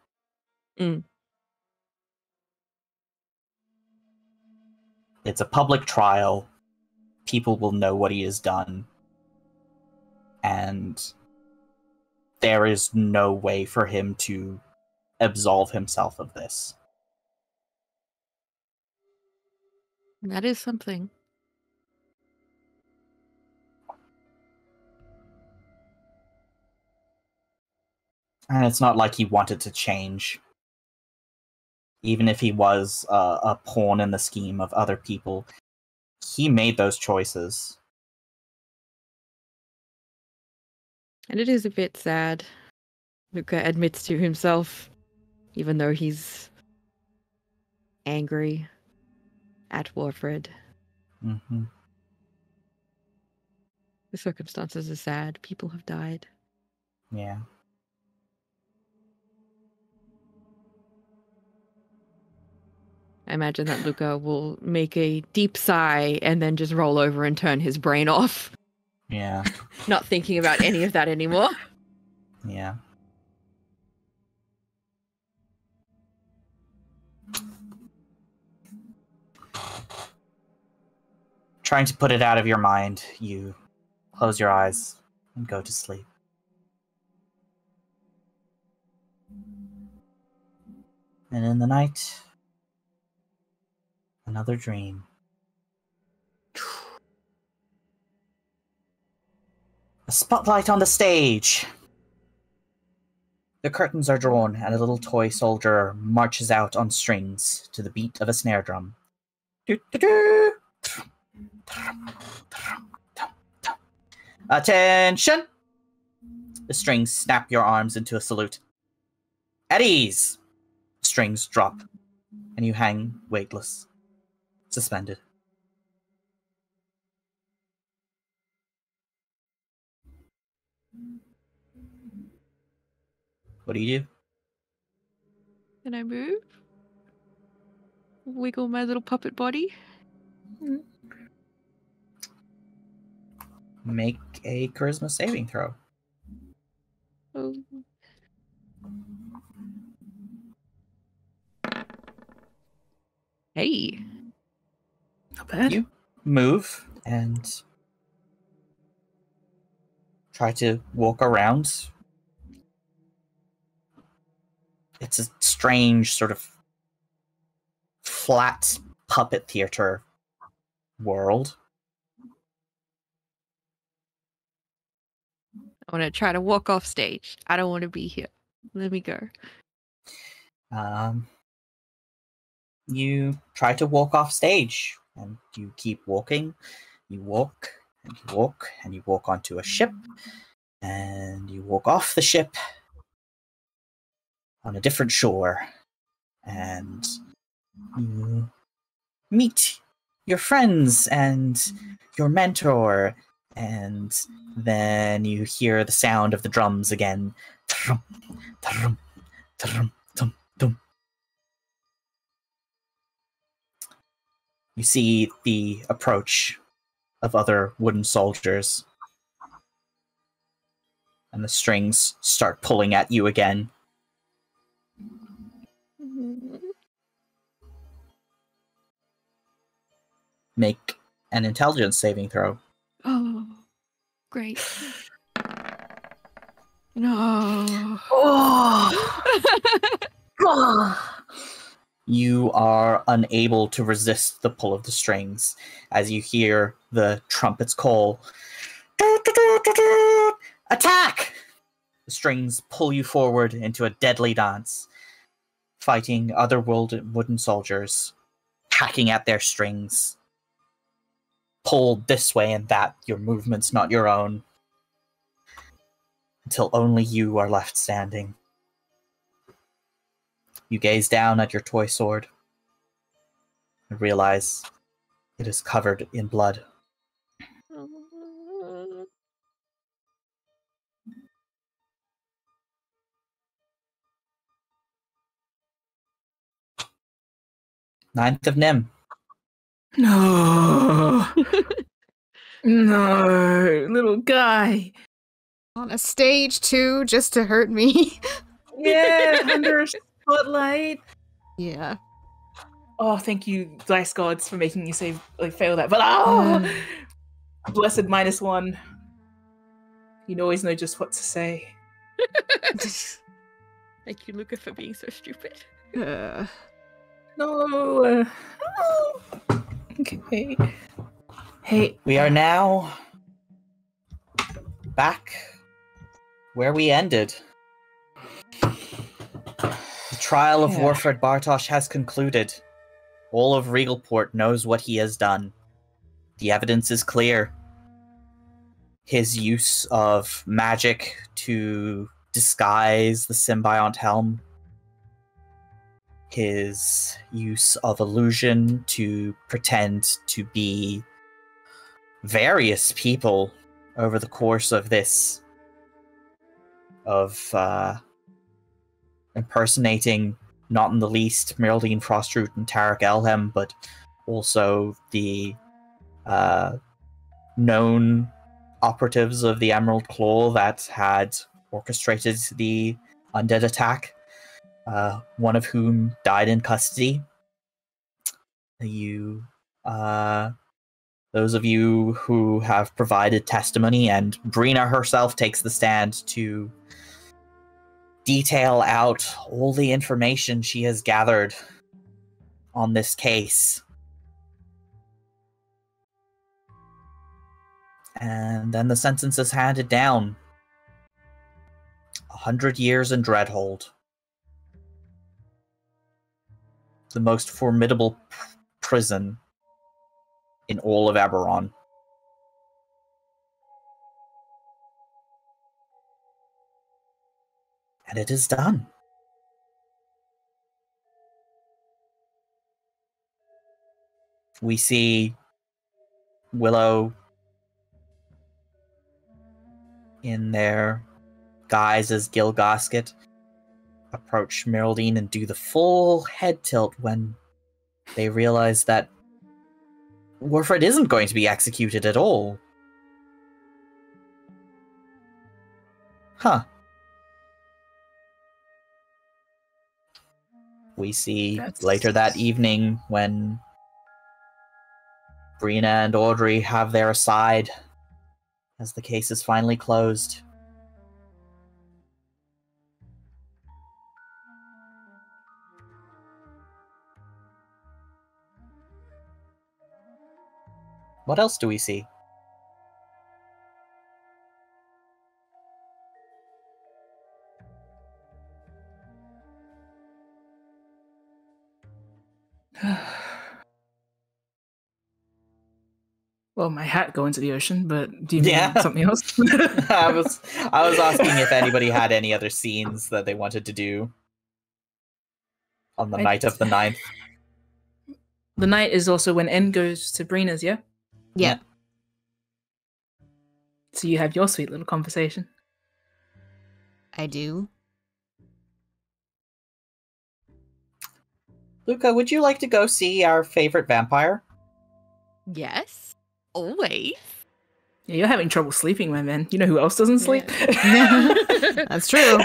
It's a public trial. People will know what he has done. And there is no way for him to absolve himself of this. That is something. And it's not like he wanted to change. Even if he was a pawn in the scheme of other people, he made those choices. And it is a bit sad. Luca admits to himself, even though he's angry at Wilfred, Mm-hmm. The circumstances are sad. People have died. Yeah. I imagine that Luca will make a deep sigh and then just roll over and turn his brain off. Yeah. Not thinking about any of that anymore. Yeah. Trying to put it out of your mind, you close your eyes and go to sleep. And in the night, another dream. A spotlight on the stage. The curtains are drawn, and a little toy soldier marches out on strings to the beat of a snare drum. Attention! The strings snap your arms into a salute. At ease! Strings drop, and you hang weightless, suspended. What do you do? Can I move? Wiggle my little puppet body? Make a charisma saving throw. Oh. Hey. Not bad. You move and try to walk around. It's a strange sort of flat puppet theater world. I want to try to walk off stage. I don't want to be here. Let me go. You try to walk off stage, and you keep walking. You walk, and you walk, and you walk onto a ship, and you walk off the ship on a different shore, and you meet your friends and your mentor, and then you hear the sound of the drums again. Trum, trum, trum, tum, tum. You see the approach of other wooden soldiers, and the strings start pulling at you again. Make an intelligence saving throw. Oh, great. No. You are unable to resist the pull of the strings as you hear the trumpets call. Attack! The strings pull you forward into a deadly dance, fighting other wooden soldiers, hacking at their strings. Pulled this way and that, your movement's not your own, until only you are left standing. You gaze down at your toy sword and realize it is covered in blood. Ninth of Nim. No. No, little guy. On a stage too, just to hurt me. Yeah, under a spotlight. Yeah. Oh, thank you, dice gods, for making you fail that. But oh, blessed -1. You always know just what to say. Thank you, Luca, for being so stupid. No. Okay. Hey. We are now back where we ended. The trial of Warfred Bartosz has concluded. All of Regalport knows what he has done. The evidence is clear. His use of magic to disguise the symbiont helm his use of illusion to pretend to be various people over the course of this, of impersonating, not in the least, Meraldine Frostroot and Tarek Elhem, but also the known operatives of the Emerald Claw that had orchestrated the undead attack, one of whom died in custody. You, those of you who have provided testimony, and Brina herself takes the stand to detail out all the information she has gathered on this case. And then the sentence is handed down. 100 years in Dreadhold. The most formidable prison in all of Eberron. And it is done. We see Willow in their guise as Gilgasket approach Meraldine and do the full head tilt when they realize that Warfred isn't going to be executed at all. Huh. We see later that evening when Brina and Audrey have their aside as the case is finally closed. What else do we see? Well, my hat go into the ocean, but do you mean something else? I was asking if anybody had any other scenes that they wanted to do on the night of the 9th. The night is also when N goes to Brina's, yeah? Yeah. So you have your sweet little conversation. I do. Luca, would you like to go see our favorite vampire? Yes. Always. Yeah, you're having trouble sleeping, my man. You know who else doesn't sleep? That's true.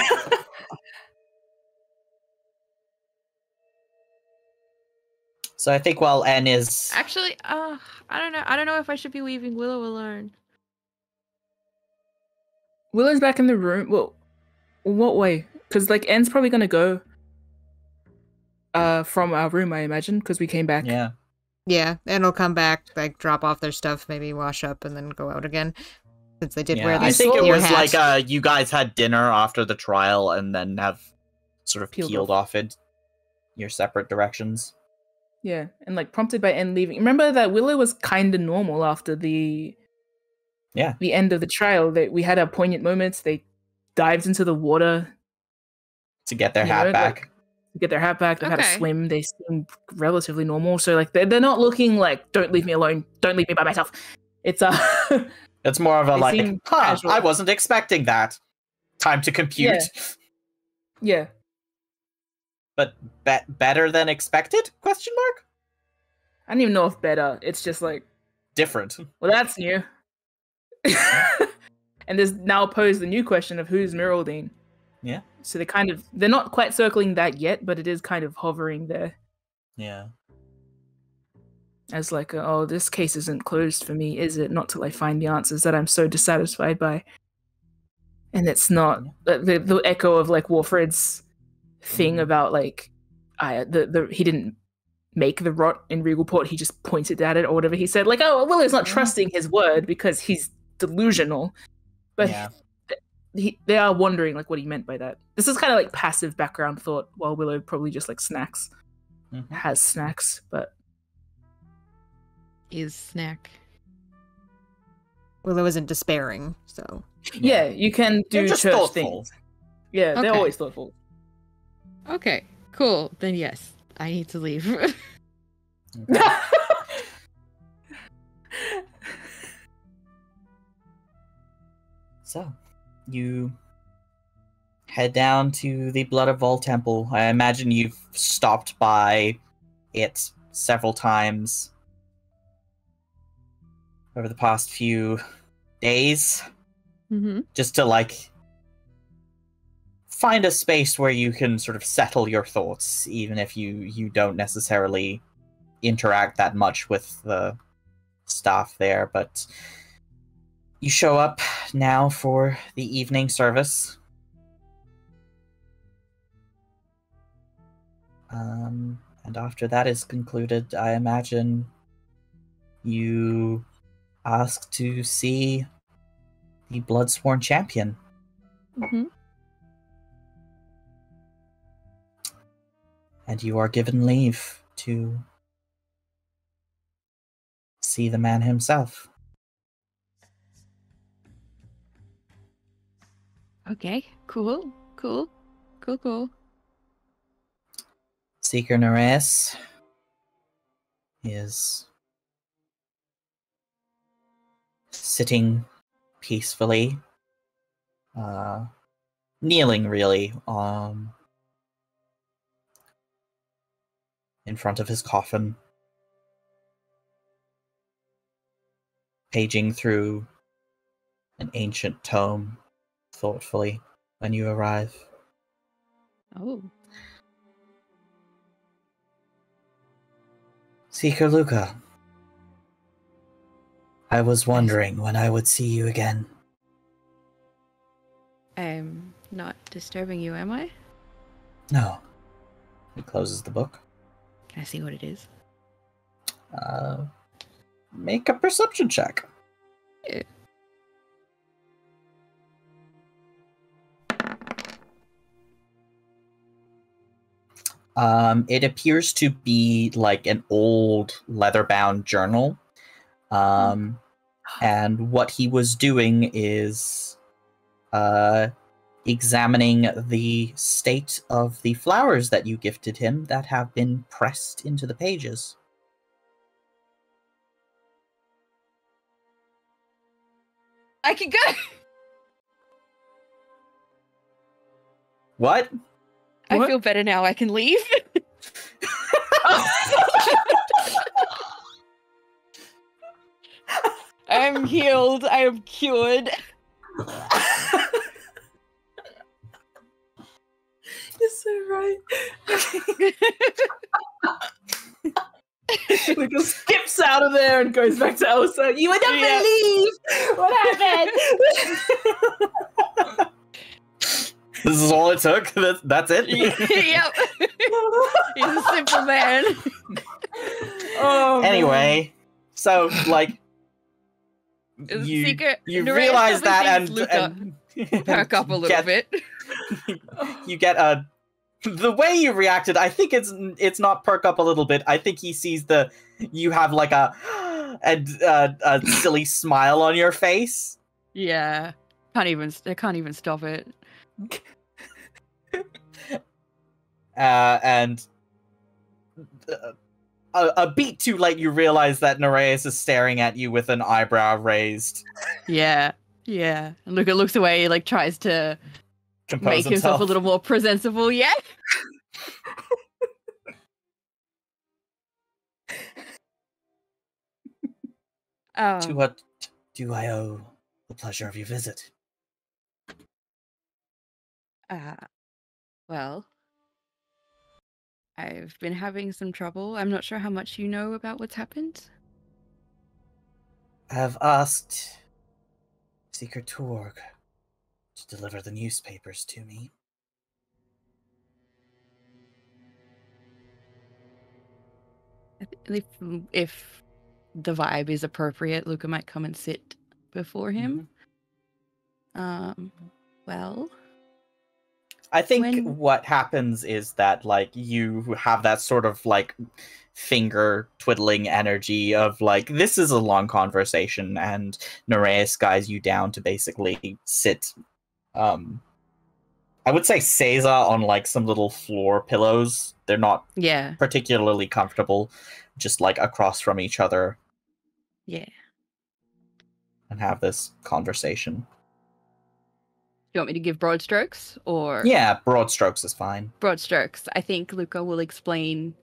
So I think while N is... Actually, I don't know. I don't know if I should be leaving Willow alone. Willow's back in the room. Well, what way? Because, like, N's probably going to go from our room, I imagine, because we came back. Yeah. Yeah, and it'll come back, like, drop off their stuff, maybe wash up, and then go out again. Since they did wear these I think it was hats. like you guys had dinner after the trial and then have sort of peeled off in your separate directions. Yeah, and like prompted by N leaving. Remember that Willow was kind of normal after the end of the trial. That we had our poignant moments. They dived into the water to get their hat back. To get their hat back. They had a swim. They seem relatively normal. So like they're not looking like, don't leave me alone. Don't leave me by myself. It's it's more of a like, I wasn't expecting that. Time to compute. Yeah. But better than expected? Question mark? I don't even know if better. It's just like different. Well, that's new. And there's now posed the new question of who's Meraldine. Yeah. So they're not quite circling that yet, but it is kind of hovering there. Yeah. As like, oh, this case isn't closed for me, is it? Not till I find the answers that I'm so dissatisfied by. And it's not the echo of like Warfred's thing about like he didn't make the rot in Regalport, he just pointed at it or whatever he said. Like, oh, Willow's not trusting his word because he's delusional. But they are wondering like what he meant by that. This is kind of like passive background thought while Willow probably just like has snacks, but is snack. Willow isn't despairing, so yeah, you can do church things. Yeah, they're always thoughtful. Okay, cool. Then yes. I need to leave. So, you head down to the Blood of Vol Temple. I imagine you've stopped by it several times over the past few days, just to, like, find a space where you can sort of settle your thoughts, even if you don't necessarily interact that much with the staff there, but you show up now for the evening service. And after that is concluded, I imagine you ask to see the Bloodsworn Champion. And you are given leave to see the man himself. Okay, cool. Seeker Nereus is sitting peacefully, kneeling really, in front of his coffin, paging through an ancient tome thoughtfully when you arrive. Oh. Seeker Luca, I was wondering when I would see you again. I'm not disturbing you, am I? No. He closes the book. Can I see what it is? Make a perception check. Yeah. It appears to be like an old leather-bound journal. And what he was doing is examining the state of the flowers that you gifted him that have been pressed into the pages. I can go! What? I feel better now. I can leave. I'm healed. I am cured. You're so right. Luca skips out of there and goes back to Elsa. You would not believe what happened. This is all it took? That's it? Yep. He's a simple man. Oh, anyway, so, like, you realize that and perk up a little bit. You get a... The way you reacted, I think it's not perk up a little bit. I think he sees you have like a silly smile on your face. Yeah, I can't even stop it. And a beat too late, you realize that Nereus is staring at you with an eyebrow raised. Yeah. And Luca looks away, like tries to Compose make himself a little more presentable. Yeah. To what do I owe the pleasure of your visit? Well, I've been having some trouble. I'm not sure how much you know about what's happened. I have asked Seeker Torg to deliver the newspapers to me. If the vibe is appropriate, Luca might come and sit before him. Well, I think what happens is that, like, you have that sort of, like, finger twiddling energy of, like, this is a long conversation, and Nereus guides you down to basically sit I would say Caesar on like some little floor pillows. They're not Yeah. particularly comfortable, just like across from each other. Yeah. And have this conversation. You want me to give broad strokes or? Yeah, broad strokes is fine. Broad strokes. I think Luca will explain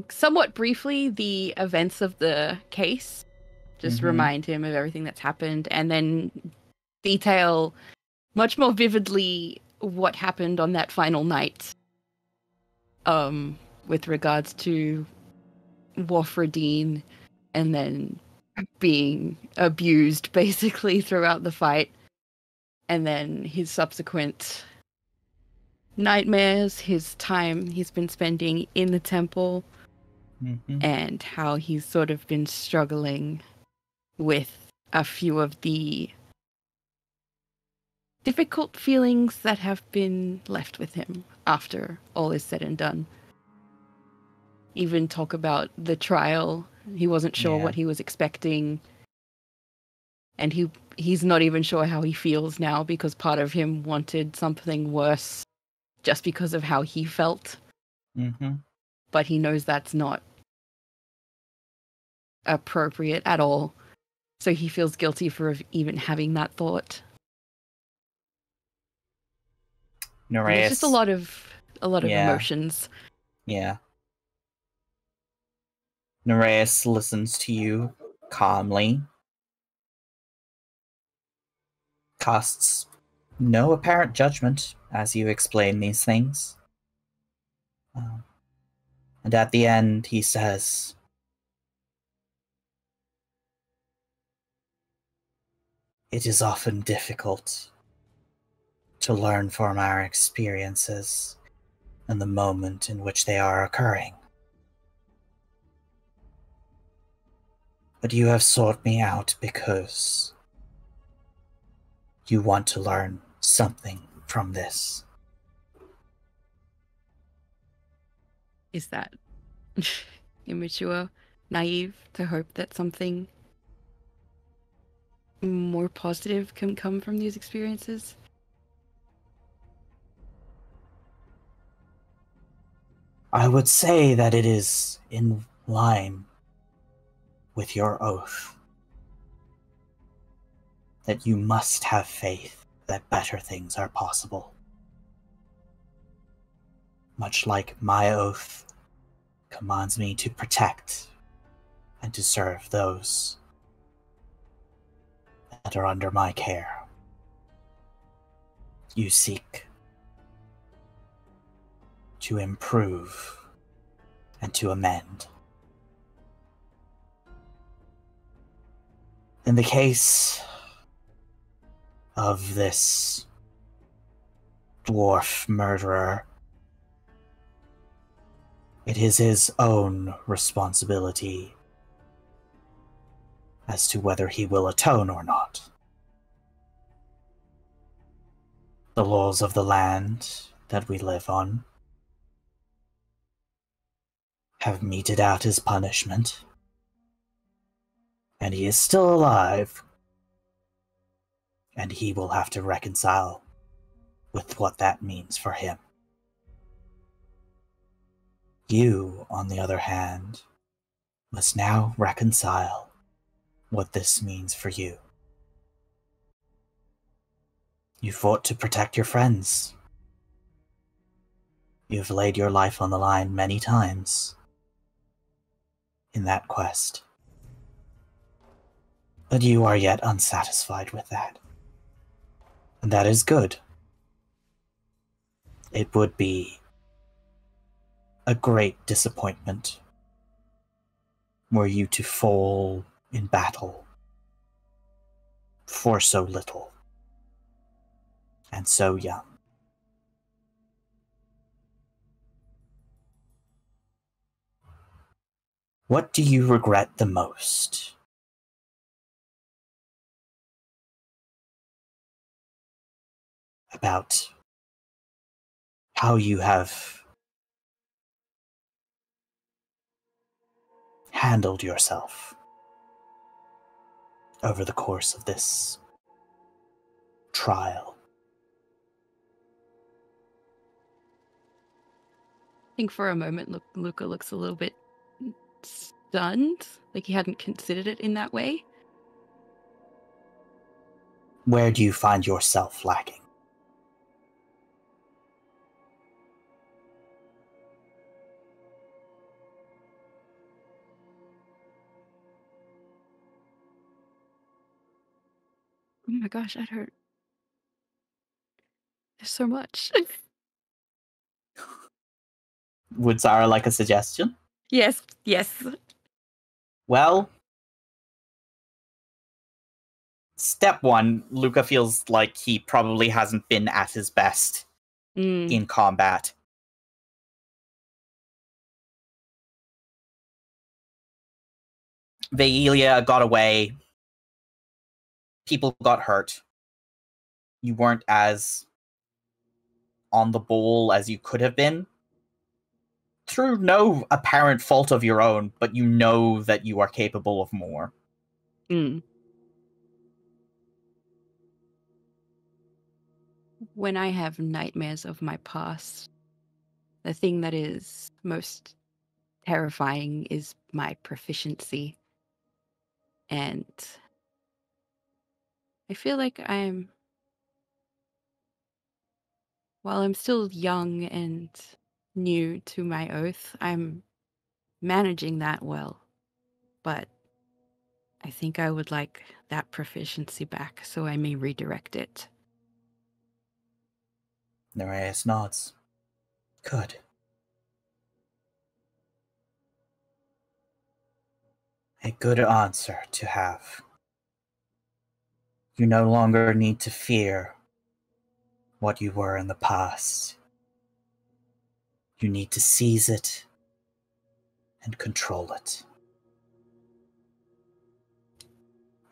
somewhat briefly the events of the case. Just remind him of everything that's happened, and then detail much more vividly what happened on that final night. With regards to Wafradine and then being abused basically throughout the fight. And then his subsequent nightmares, his time he's been spending in the temple, and how he's sort of been struggling with a few of the difficult feelings that have been left with him after all is said and done. Even talk about the trial. He wasn't sure what he was expecting. And he's not even sure how he feels now because part of him wanted something worse just because of how he felt. But he knows that's not appropriate at all. So he feels guilty for even having that thought. There's just a lot of emotions. Yeah. Nereus listens to you calmly. Casts no apparent judgment as you explain these things. And at the end, he says, "It is often difficult to learn from our experiences and the moment in which they are occurring. But you have sought me out because you want to learn something from this." Is that immature, naive to hope that something more positive can come from these experiences? I would say that it is in line with your oath that you must have faith that better things are possible. Much like my oath commands me to protect and to serve those that are under my care. You seek to improve and to amend. In the case of this dwarf murderer, it is his own responsibility as to whether he will atone or not. The laws of the land that we live on have meted out his punishment, and he is still alive, and he will have to reconcile with what that means for him. You, on the other hand, must now reconcile what this means for you. You fought to protect your friends. You've laid your life on the line many times in that quest. But you are yet unsatisfied with that. And that is good. It would be a great disappointment were you to fall in battle for so little and so young. What do you regret the most? About how you have handled yourself over the course of this trial? think for a moment, Luca looks a little bit stunned, like he hadn't considered it in that way. Where do you find yourself lacking? Oh my gosh, I don't. There's so much. Would Zara like a suggestion? Yes. Well, step one, Luca feels like he probably hasn't been at his best in combat. Vaelia got away. People got hurt. You weren't as on the ball as you could have been. Through no apparent fault of your own, but you know that you are capable of more. When I have nightmares of my past, the thing that is most terrifying is my proficiency. And I feel like while I'm still young and new to my oath, I'm managing that well. But I think I would like that proficiency back, so I may redirect it. Nereus nods. Good. A good answer to have. You no longer need to fear what you were in the past. You need to seize it and control it.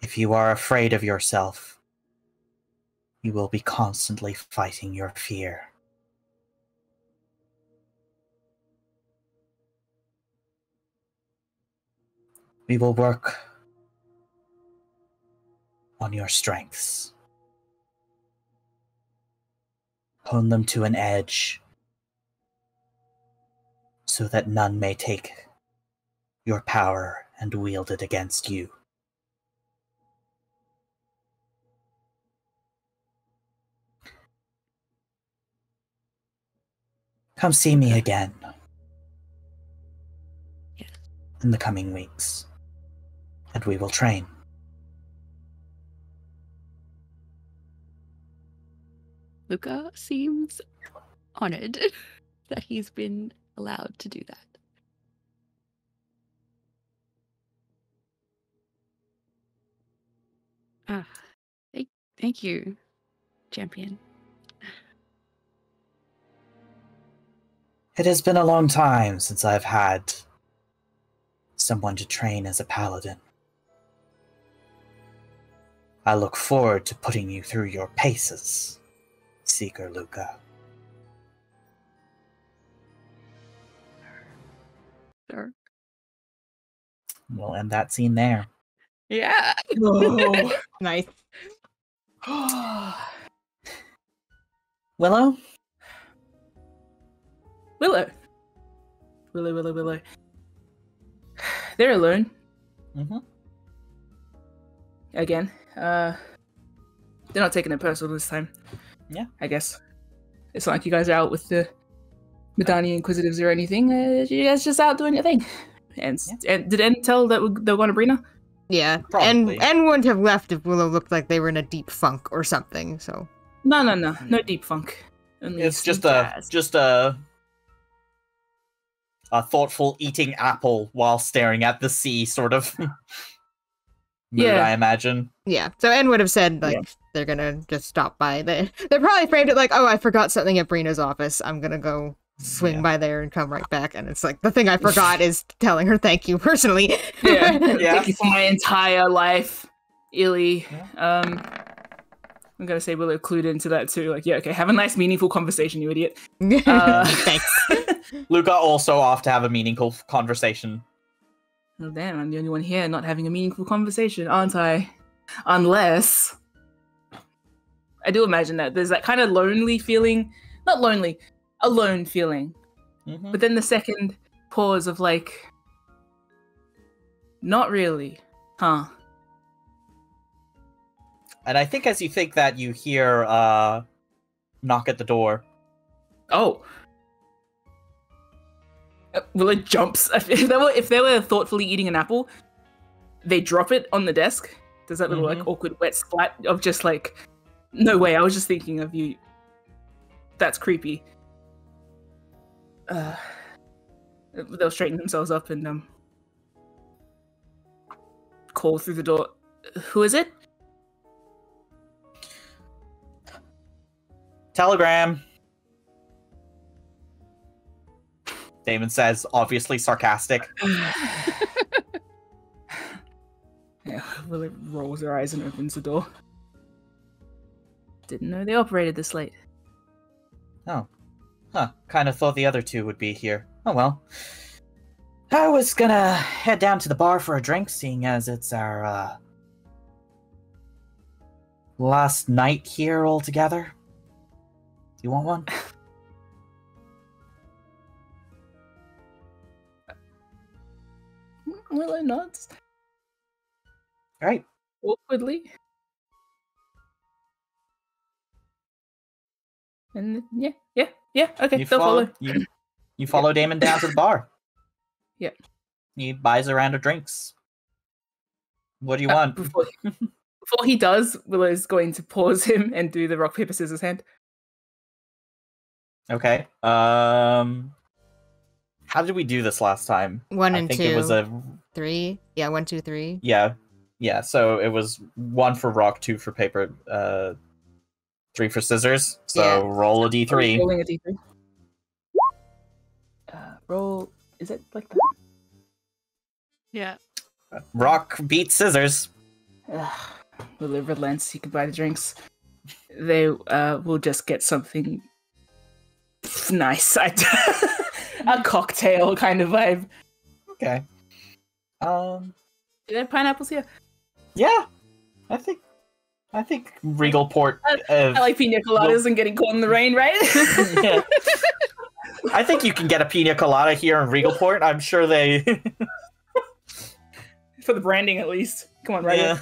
If you are afraid of yourself, you will be constantly fighting your fear. We will work on your strengths. Hone them to an edge so that none may take your power and wield it against you. Come see me again in the coming weeks, and we will train. Luca seems honored that he's been allowed to do that. Thank you, champion. It has been a long time since I've had someone to train as a paladin. I look forward to putting you through your paces, Seeker Luca. Sure. We'll end that scene there. Yeah. Oh. Nice. Willow? Willow. They're alone. Mm-hmm. Again. They're not taking it personal this time. Yeah. I guess. It's not like you guys are out with the Medani Inquisitives or anything. You guys just out doing your thing. And did N tell that they're going to Brina? Yeah, Probably. and wouldn't have left if Willow looked like they were in a deep funk or something. So No deep funk. Only It's just sneak a ass. thoughtful eating apple while staring at the sea sort of mood, Yeah. I imagine. yeah, so N would have said like they're gonna just stop by. They probably framed it like, oh, I forgot something at Brina's office. I'm gonna go swing by there and come right back. And it's like the thing I forgot is telling her thank you personally. Yeah. Yeah. Thank you for my entire life, Illy. I'm gonna say Willow clued into that too. Like, yeah, okay, have a nice, meaningful conversation, you idiot. Thanks. Luca also off to have a meaningful conversation. Oh damn, I'm the only one here not having a meaningful conversation, aren't I? Unless I do imagine that there's that kind of lonely feeling, not lonely, alone feeling Mhm. But then the second pause of like, not really, huh? And I think as you think that, you hear knock at the door. Oh. Well, it jumps. If they were thoughtfully eating an apple, they drop it on the desk. There's that little like awkward wet splat of just like, no way. I was just thinking of you. That's creepy. They'll straighten themselves up and call through the door. Who is it? Telegram. Damon says, obviously sarcastic. Yeah, Lily rolls her eyes and opens the door. Didn't know they operated this late. Oh. Huh. Kind of thought the other two would be here. Oh well. I was gonna head down to the bar for a drink, seeing as it's our last night here all together. Do you want one? Willow nods Right. awkwardly. And yeah, okay, they'll follow. You follow Damon down to the bar. Yeah. He buys a round of drinks. What do you want? Before he does, Willow's going to pause him and do the rock, paper, scissors hand. Okay. How did we do this last time? 1 and I think 2. it was a 3. Yeah, 1, 2, 3. yeah. So it was 1 for rock, 2 for paper, 3 for scissors. So Yeah. roll a d3. Rolling a d3. Roll. Is it like that? Yeah. Rock beats scissors. Willow relents. He can buy the drinks. They will just get something nice. A cocktail kind of vibe. Okay. Do they have pineapples here? Yeah. I think Regal Port. I like pina coladas and getting caught in the rain, right? Yeah. I think you can get a pina colada here in Regal Port. I'm sure they. For the branding, at least. Come on, right? Yeah.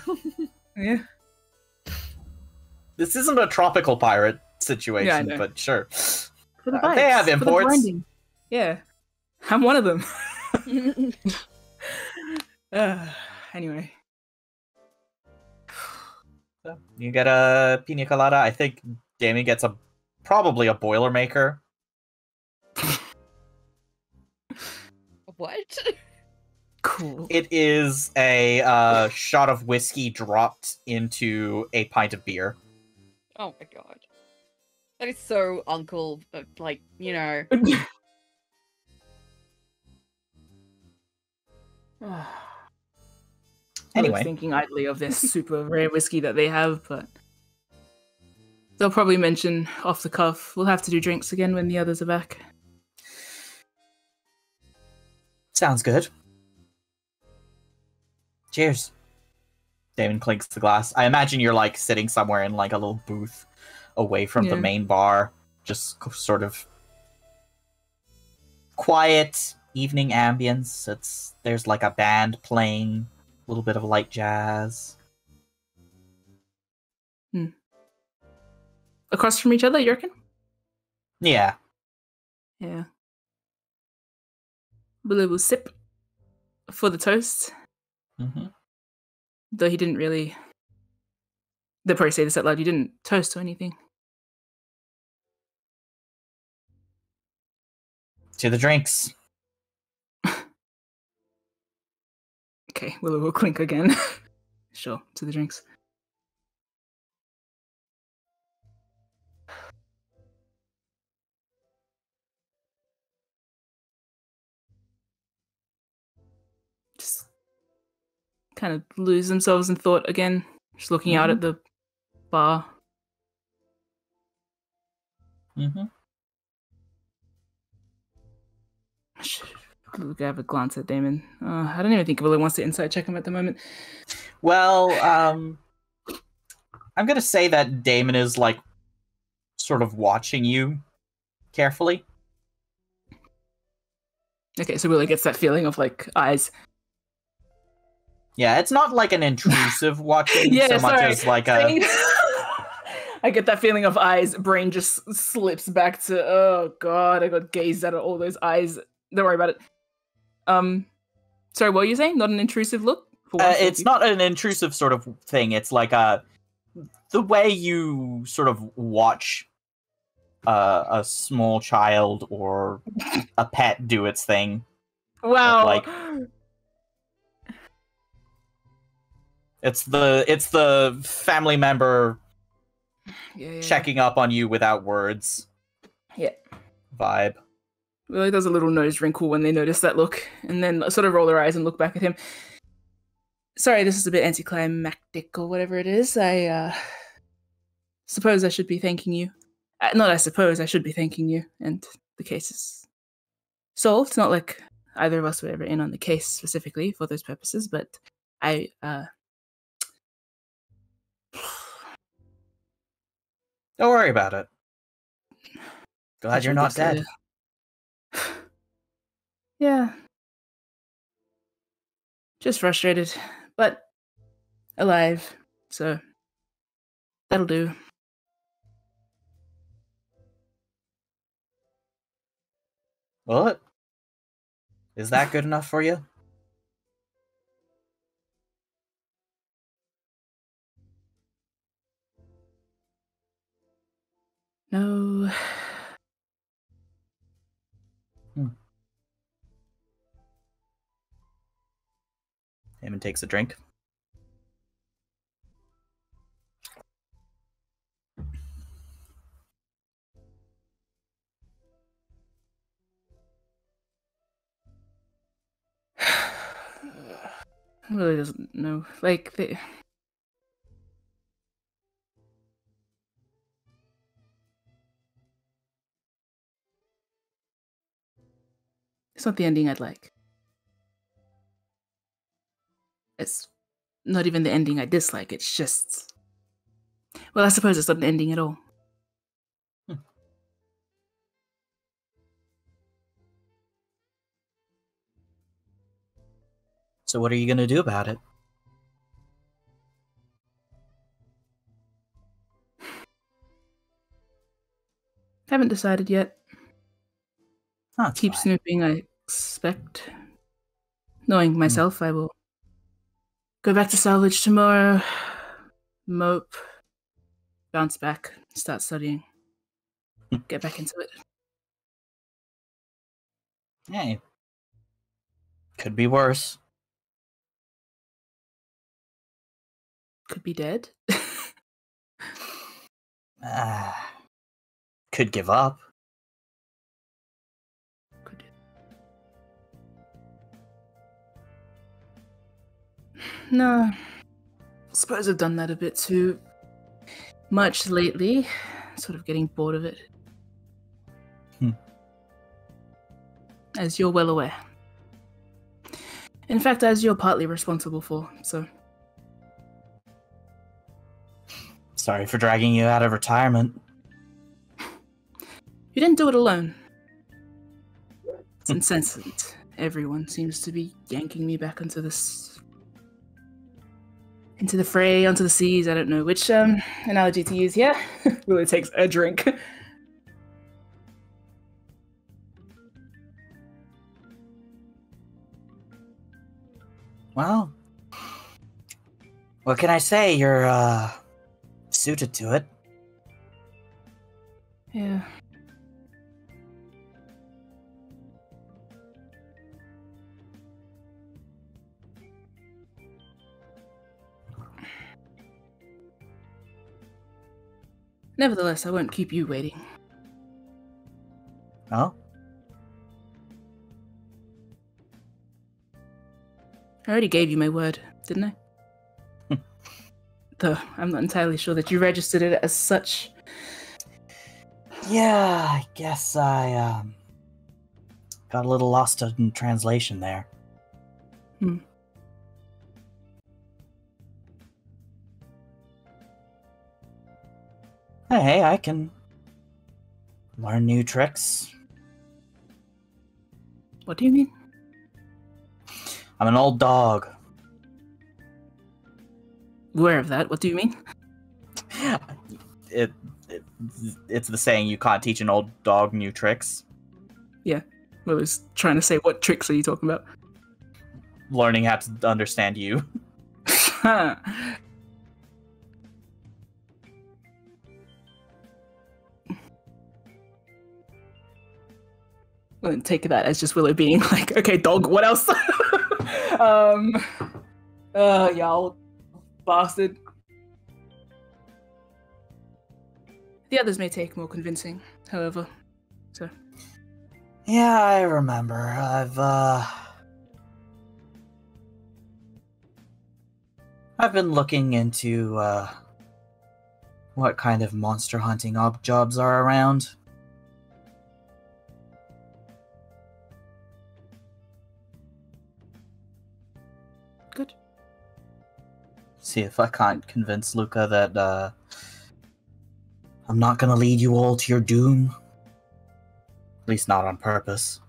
Yeah. This isn't a tropical pirate situation, Yeah, I know. but sure. For the They have vibes, for the imports. branding. Yeah. I'm one of them. Anyway. So you get a pina colada. I think Damien gets probably a Boilermaker. What? Cool. It is a shot of whiskey dropped into a pint of beer. Oh my god. That is so uncle, like, you know. I Anyway. was thinking idly of this super rare whiskey that they have, but they'll probably mention off the cuff, we'll have to do drinks again when the others are back. Sounds good. Cheers. Damon clinks the glass. I imagine you're like sitting somewhere in like a little booth away from the Yeah. main bar. Just sort of quiet evening ambience. There's like a band playing, a little bit of light jazz. Across from each other, you reckon? Yeah. Yeah. Willow will sip for the toast, Mm-hmm. though he didn't really... They'll probably say this out loud, you didn't toast or anything. To the drinks. Okay, Willow will clink again. Sure, to the drinks. Just kind of lose themselves in thought again. Just looking out at the bar. Mm-hmm. Look, I have a glance at Damon. I don't even think Willow wants to inside check him at the moment. Well, I'm gonna say that Damon is like sort of watching you carefully. Okay, so Willow gets that feeling of like eyes. Yeah, it's not like an intrusive watching so much as like a. I get that feeling of eyes. Brain just slips back to, oh god, I got gazed at all those eyes. Don't worry about it. Sorry, what were you saying? Not an intrusive look? It's not an intrusive sort of thing. It's like the way you sort of watch a small child or a pet do its thing. Wow. Like it's the family member checking up on you without words. Yeah. Vibe. Willow does a little nose wrinkle when they notice that look, and then sort of roll their eyes and look back at him. Sorry, this is a bit anticlimactic or whatever it is. I suppose I should be thanking you. Not I suppose, I should be thanking you, and the case is solved. Not like either of us were ever in on the case specifically for those purposes, but I, Don't worry about it. Glad you're not dead. Yeah. Just frustrated, but alive, so that'll do. What? Is that good enough for you? No. Eamon takes a drink. Really doesn't know. Like, it's not the ending I'd like. It's not even the ending I dislike. It's just... Well, I suppose it's not an ending at all. So what are you going to do about it? Haven't decided yet. Keep Fine. snooping, I expect. Knowing myself, I will go back to salvage tomorrow, mope, bounce back, start studying, get back into it. Hey. Could be worse. Could be dead. Could give up. Could. No. Suppose I've done that a bit too much lately. Sort of getting bored of it. As you're well aware. In fact, as you're partly responsible for, so. Sorry for dragging you out of retirement. You didn't do it alone. It's insensate. Everyone seems to be yanking me back into this... into the fray, onto the seas. I don't know which analogy to use here. Really takes a drink. Well, what can I say? You're, suited to it. Yeah. Nevertheless, I won't keep you waiting. Oh? I already gave you my word, didn't I? Though I'm not entirely sure that you registered it as such. Yeah, I guess I, got a little lost in translation there. Hey, I can learn new tricks. What do you mean? I'm an old dog. Aware of that. What do you mean? It's the saying, you can't teach an old dog new tricks. Yeah. I was trying to say, what tricks are you talking about? Learning how to understand you. I didn't take that as just Willow being like, okay, dog, what else? Y'all bastard. The others may take more convincing, however. So. Yeah, I remember. I've been looking into what kind of monster hunting jobs are around. Good. See if I can't convince Luca that I'm not gonna lead you all to your doom. At least not on purpose.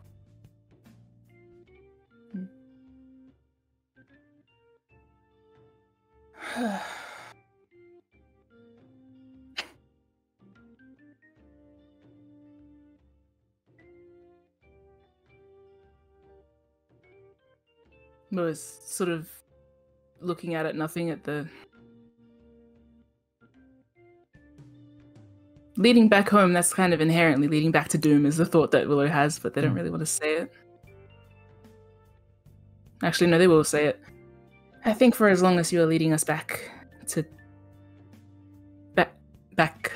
Was sort of looking at it, nothing at the... Leading back home, that's kind of inherently leading back to doom is the thought that Willow has, but they don't really want to say it. Actually, no, they will say it. I think for as long as you are leading us back to... Back,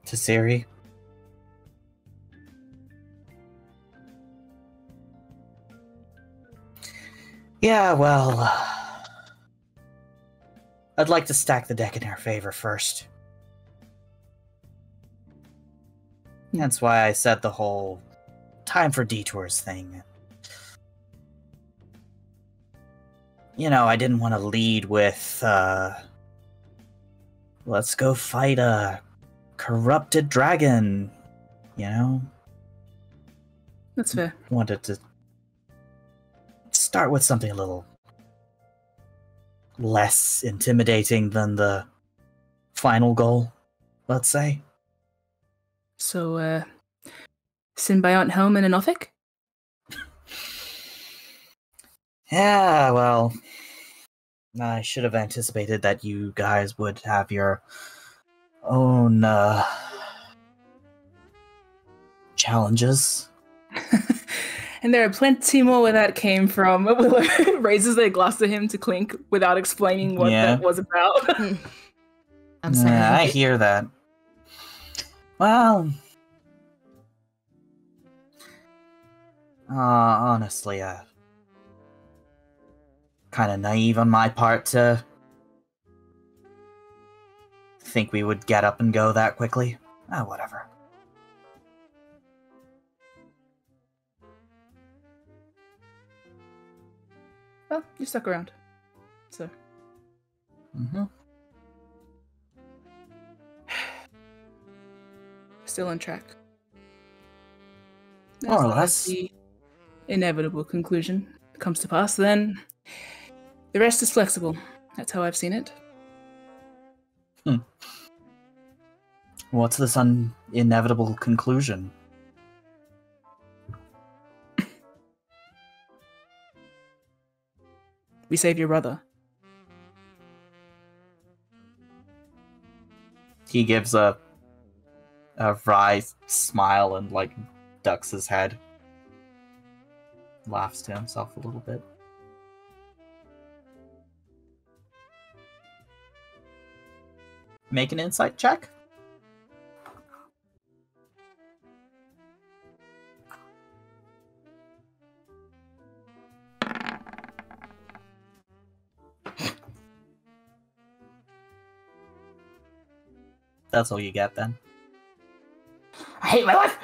To Siri? Yeah, well, I'd like to stack the deck in our favor first. That's why I said the whole time for detours thing. You know, I didn't want to lead with, let's go fight a corrupted dragon, you know? that's fair. Wanted to start with something a little less intimidating than the final goal, let's say. So, Symbiote Helm and an Othic? Yeah, well, I should have anticipated that you guys would have your own challenges. And there are plenty more where that came from. Willow raises their glass to him to clink without explaining what that was about. I'm sorry. I hear that. Well, honestly, kind of naive on my part to think we would get up and go that quickly. Whatever. Well, you stuck around. So. Mm-hmm. Still on track. More or As less. the inevitable conclusion comes to pass, then the rest is flexible. That's how I've seen it. What's this inevitable conclusion? We save your brother. He gives a wry smile and, like, ducks his head. Laughs to himself a little bit. Make an insight check. That's all you get then. I hate my life!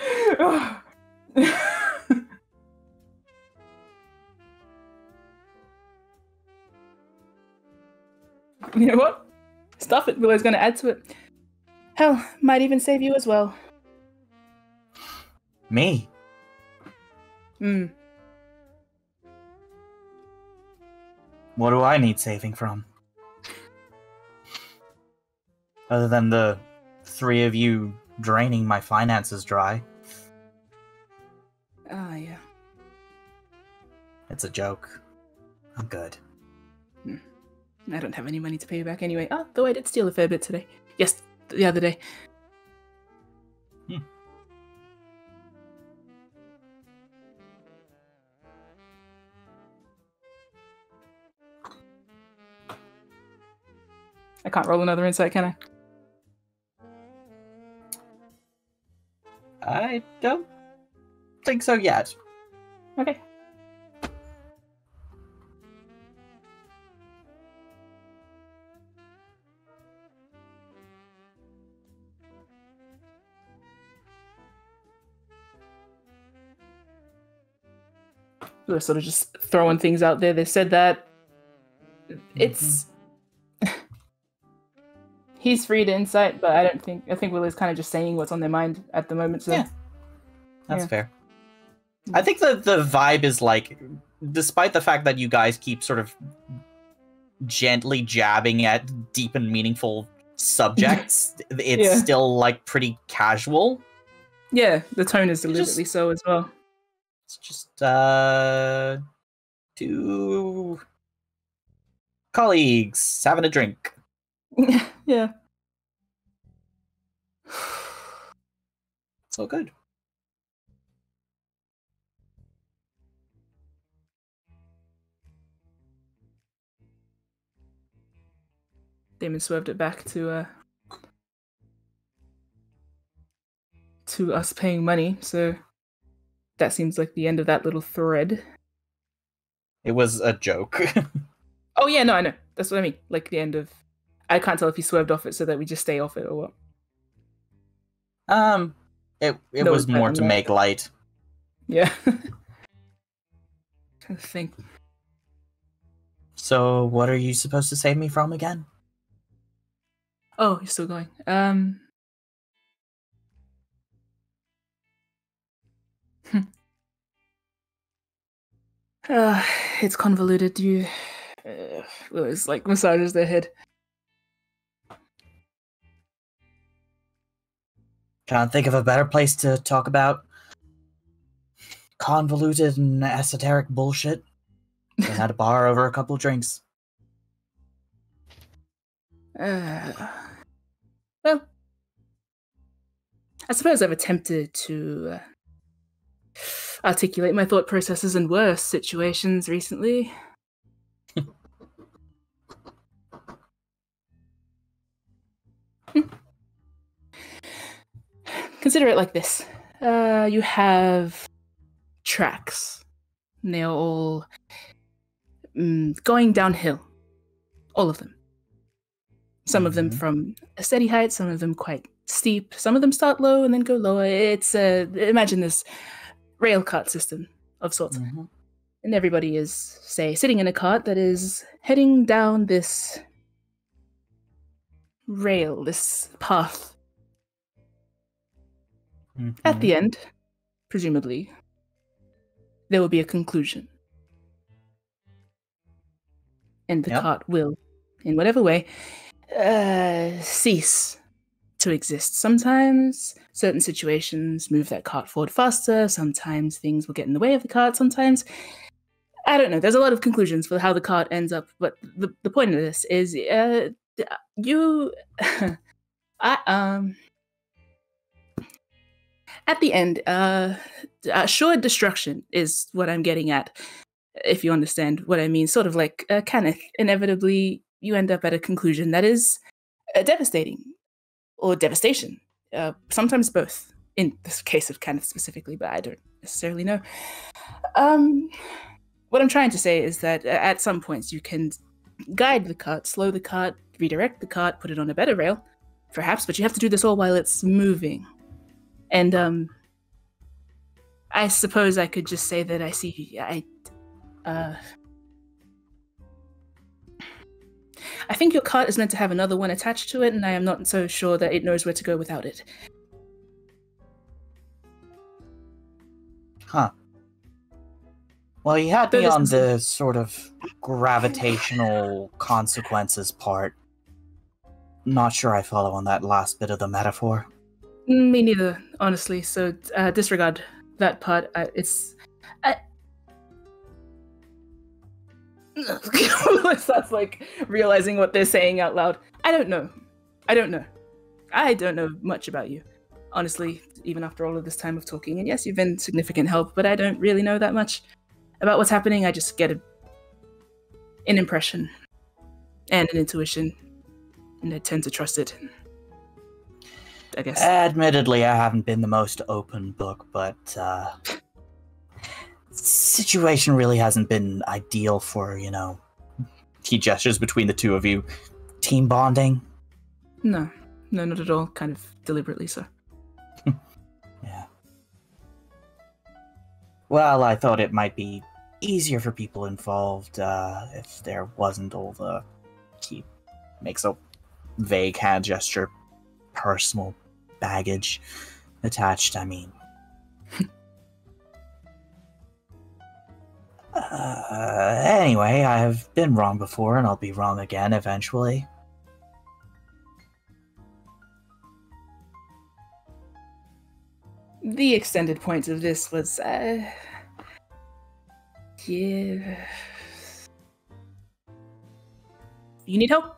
You know what? Stuff it. Willow's going to add to it. Hell, might even save you as well. Me? Hmm. What do I need saving from? Other than the three of you draining my finances dry. Ah, yeah. It's a joke. I'm good. I don't have any money to pay you back anyway. Oh, though I did steal a fair bit today. Yes, the other day. I can't roll another insight, can I? I don't think so yet. Okay. They're sort of just throwing things out there. They said that it's he's free to insight, but I think Willie's kind of just saying what's on their mind at the moment. So Yeah. That's Yeah. fair. I think the vibe is like, despite the fact that you guys keep sort of gently jabbing at deep and meaningful subjects, it's Yeah. still like pretty casual. yeah, the tone is You deliberately just- so as well. It's just two colleagues having a drink. yeah. So good. Damon swerved it back to us paying money, so that seems like the end of that little thread. It was a joke. Oh yeah, no, I know. That's what I mean. Like the end of. I can't tell if he swerved off it so that we just stay off it or what. It No, was it's more better to than make light. Yeah. Trying to think. So what are you supposed to save me from again? Oh, you're still going. It's convoluted. You, it's like massages their head. Can't think of a better place to talk about convoluted and esoteric bullshit than at a bar over a couple drinks. Well, I suppose I've attempted to articulate my thought processes in worse situations recently. Consider it like this. You have tracks. And they're all going downhill. All of them. Some of them Mhm. from a steady height, some of them quite steep. Some of them start low and then go lower. It's imagine this rail cart system of sorts. Mhm. And everybody is, say, sitting in a cart that is heading down this rail, this path. At Mhm. the end, presumably, there will be a conclusion. And the Yep. cart will, in whatever way, cease to exist. Sometimes certain situations move that cart forward faster. Sometimes things will get in the way of the cart. Sometimes, I don't know. There's a lot of conclusions for how the cart ends up. But the point of this is, you, at the end, assured destruction is what I'm getting at. If you understand what I mean, sort of like Kenneth. Inevitably, you end up at a conclusion that is devastating or devastation. Sometimes both. In this case of Kenneth specifically, but I don't necessarily know. What I'm trying to say is that at some points you can guide the cart, slow the cart, redirect the cart, put it on a better rail, perhaps, but you have to do this all while it's moving. And I suppose I could just say that I think your cart is meant to have another one attached to it, and I am not so sure that it knows where to go without it. Huh. Well, you had Though me this on is- the sort of gravitational consequences part. Not sure I follow on that last bit of the metaphor. Me neither, honestly. So disregard that part. It's. That's like realizing what they're saying out loud. I don't know. I don't know much about you. Honestly, even after all of this time of talking, and yes, you've been significant help, but I don't really know that much about what's happening. I just get an impression and an intuition, and I tend to trust it, I guess. Admittedly, I haven't been the most open book, but situation really hasn't been ideal for, he gestures between the two of you, team bonding. No, not at all. Kind of deliberately so. Yeah. Well, I thought it might be easier for people involved if there wasn't all the... He makes a vague hand gesture. Personal baggage attached, I mean. Anyway, I've been wrong before, and I'll be wrong again eventually. The extended point of this was, yeah. You need help?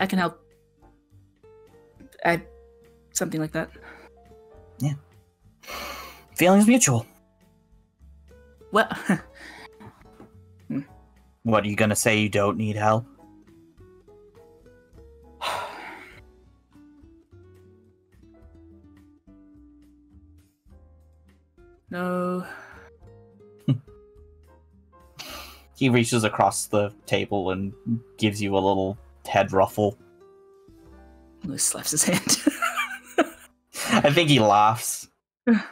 I can help. Something like that. Yeah. Feelings mutual. Well, What, are you gonna say you don't need help? no. He reaches across the table and gives you a little head ruffle. Lewis slaps his hand. I think he laughs. I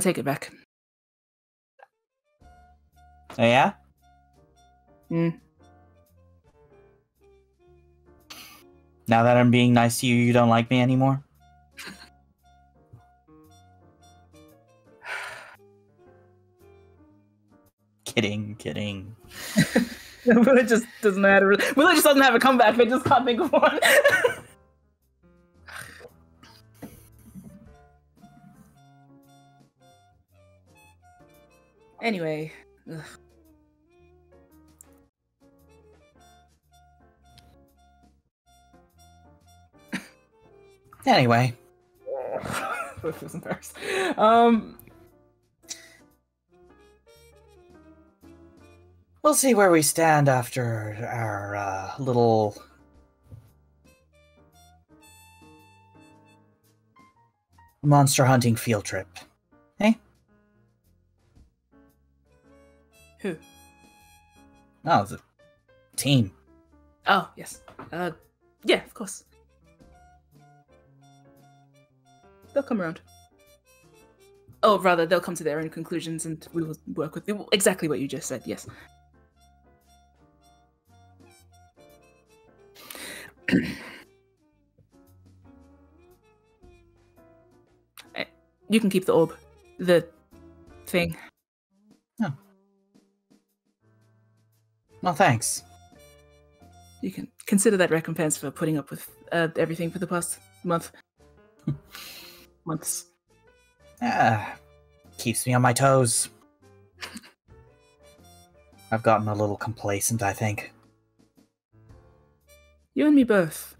take it back. Oh, yeah? Mm. Now that I'm being nice to you, you don't like me anymore? Kidding. Willow just doesn't know how to. Willow just doesn't have a comeback. I just can't think of one. Anyway. Ugh. Anyway. Both was embarrassed. We'll see where we stand after our little... monster hunting field trip. Hey? Who? Oh, the team. Oh, yes. Yeah, of course. They'll come around. Oh, rather, they'll come to their own conclusions and we will work with them. Exactly what you just said, yes. You can keep the orb. The thing. Oh. Well, thanks. You can consider that recompense for putting up with everything for the past months. Keeps me on my toes. I've gotten a little complacent, I think. You and me both.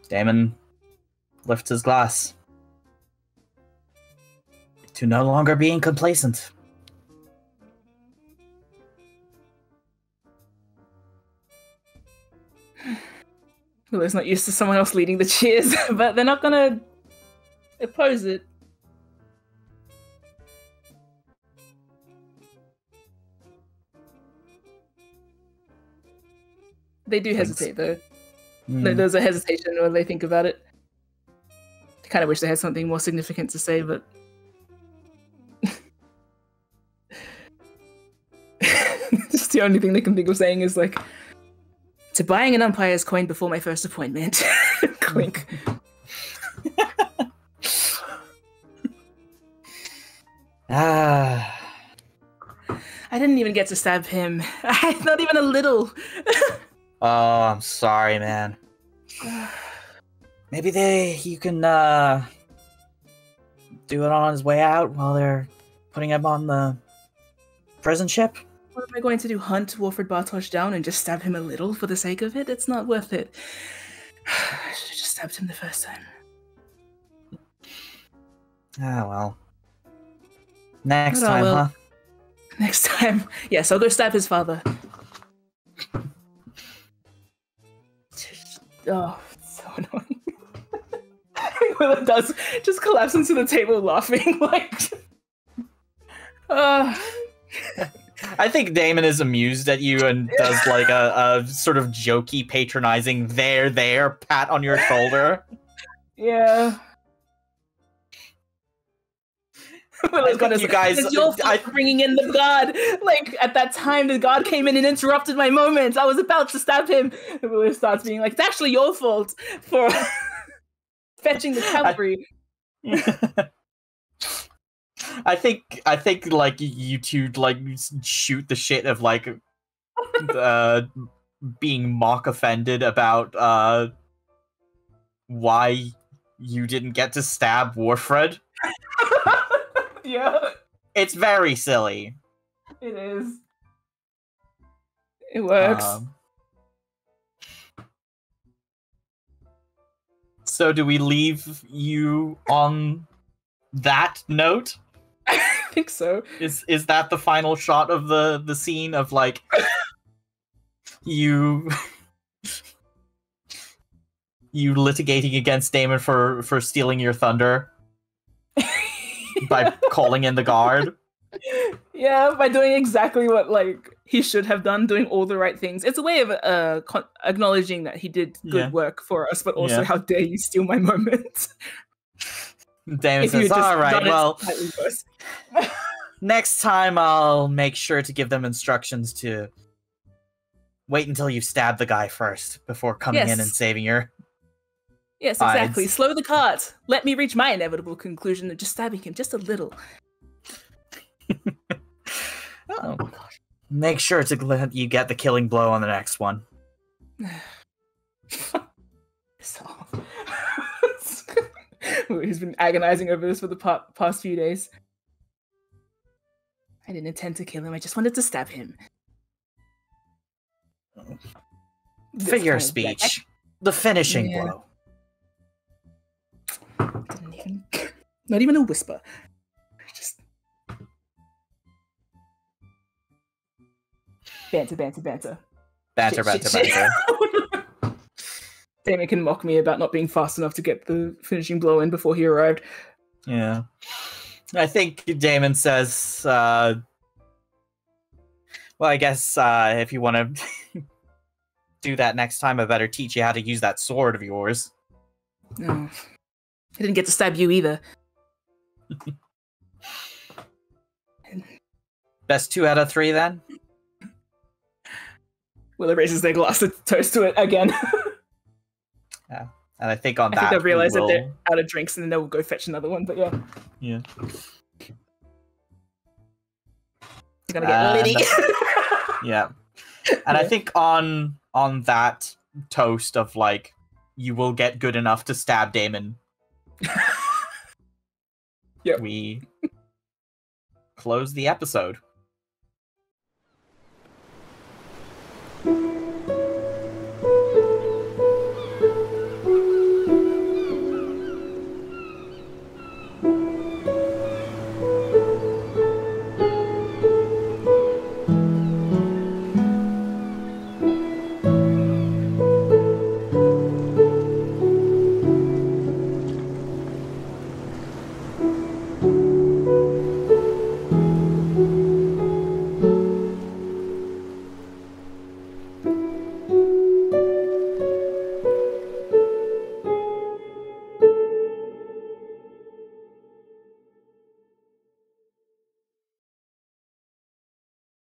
Damon lifts his glass. To no longer being complacent. Willow's not used to someone else leading the cheers, but they're not gonna oppose it. They do hesitate, though. There's a hesitation when they think about it. I kind of wish they had something more significant to say, but... just the only thing they can think of saying is like, to buying an umpire's coin before my first appointment. Clink. Ah. I didn't even get to stab him. Not even a little. Oh, I'm sorry, man. Maybe you can do it on his way out while they're putting him on the prison ship. What am I going to do? Hunt Wilfred Bartosz down and just stab him a little for the sake of it? It's not worth it. I should have just stabbed him the first time. Ah, well. Next time, huh? Next time. Yes, I'll go stab his father. Oh, it's so annoying. Willa does just collapse into the table laughing like... I think Damon is amused at you and does like a sort of jokey, patronizing there pat on your shoulder. Yeah. I think you guys, it's your fault for bringing in the god. Like at that time, the god came in and interrupted my moment. I was about to stab him. And Willis starts being like, "It's actually your fault for fetching the cavalry." I think like you two like shoot the shit of like being mock offended about why you didn't get to stab Warfred. Yeah. It's very silly. It is. It works. So do we leave you on that note? I think so. Is that the final shot of the scene of like you litigating against Damon for stealing your thunder by calling in the guard? Yeah, by doing exactly what like he should have done, doing all the right things. It's a way of acknowledging that he did good work for us, but also how dare you steal my moment. Damon says, all right, well, next time I'll make sure to give them instructions to wait until you stab the guy first before coming in and saving her. Yes, exactly. Slow the cart. Let me reach my inevitable conclusion of just stabbing him just a little. Oh my gosh. Make sure to let you get the killing blow on the next one. He's been agonizing over this for the past few days. I didn't intend to kill him. I just wanted to stab him. Figure of speech. The finishing blow. Didn't even... Not even a whisper. Just... Banter. Banter. Damon can mock me about not being fast enough to get the finishing blow in before he arrived. Yeah. I think Damon says, well, I guess if you want to do that next time, I better teach you how to use that sword of yours. No. I didn't get to stab you either. Best 2 out of 3 then? Willa raises their glass to toast to it again. Yeah. And I think on that, they've realized that they're out of drinks and then they'll go fetch another one, but yeah. Yeah. You're gonna get litty. Yeah. And I think on that toast of like, you will get good enough to stab Damon. Yep. We close the episode.